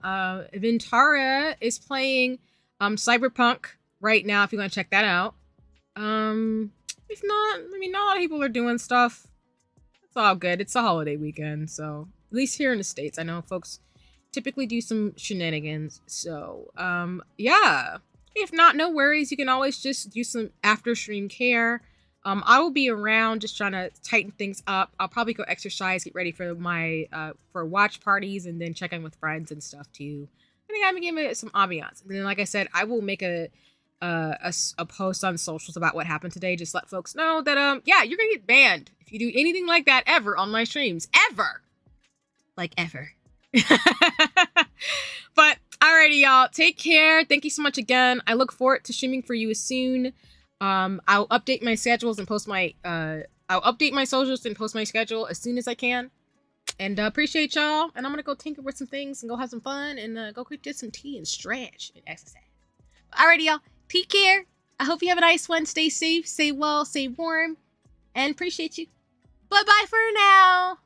Vintara is playing Cyberpunk right now, if you want to check that out. If not, I mean, not a lot of people are doing stuff. It's all good. It's a holiday weekend, so At least here in the States. I know folks typically do some shenanigans. So, yeah. If not, no worries. You can always just do some after stream care. I will be around just trying to tighten things up. I'll probably go exercise, get ready for my for watch parties, and then check in with friends and stuff too. I think I'm gonna give it some ambiance. And then, like I said, I will make a post on socials about what happened today. Just let folks know that yeah, you're gonna get banned if you do anything like that ever on my streams. Ever. Like ever. But alrighty, y'all. Take care. Thank you so much again. I look forward to streaming for you soon. I'll update my schedules and post my I'll update my socials and post my schedule as soon as I can. And appreciate y'all. And I'm gonna go tinker with some things and go have some fun and go quick get some tea and stretch and exercise. Alrighty, y'all. Take care. I hope you have a nice one. Stay safe, stay well, stay warm, and appreciate you. Bye bye for now.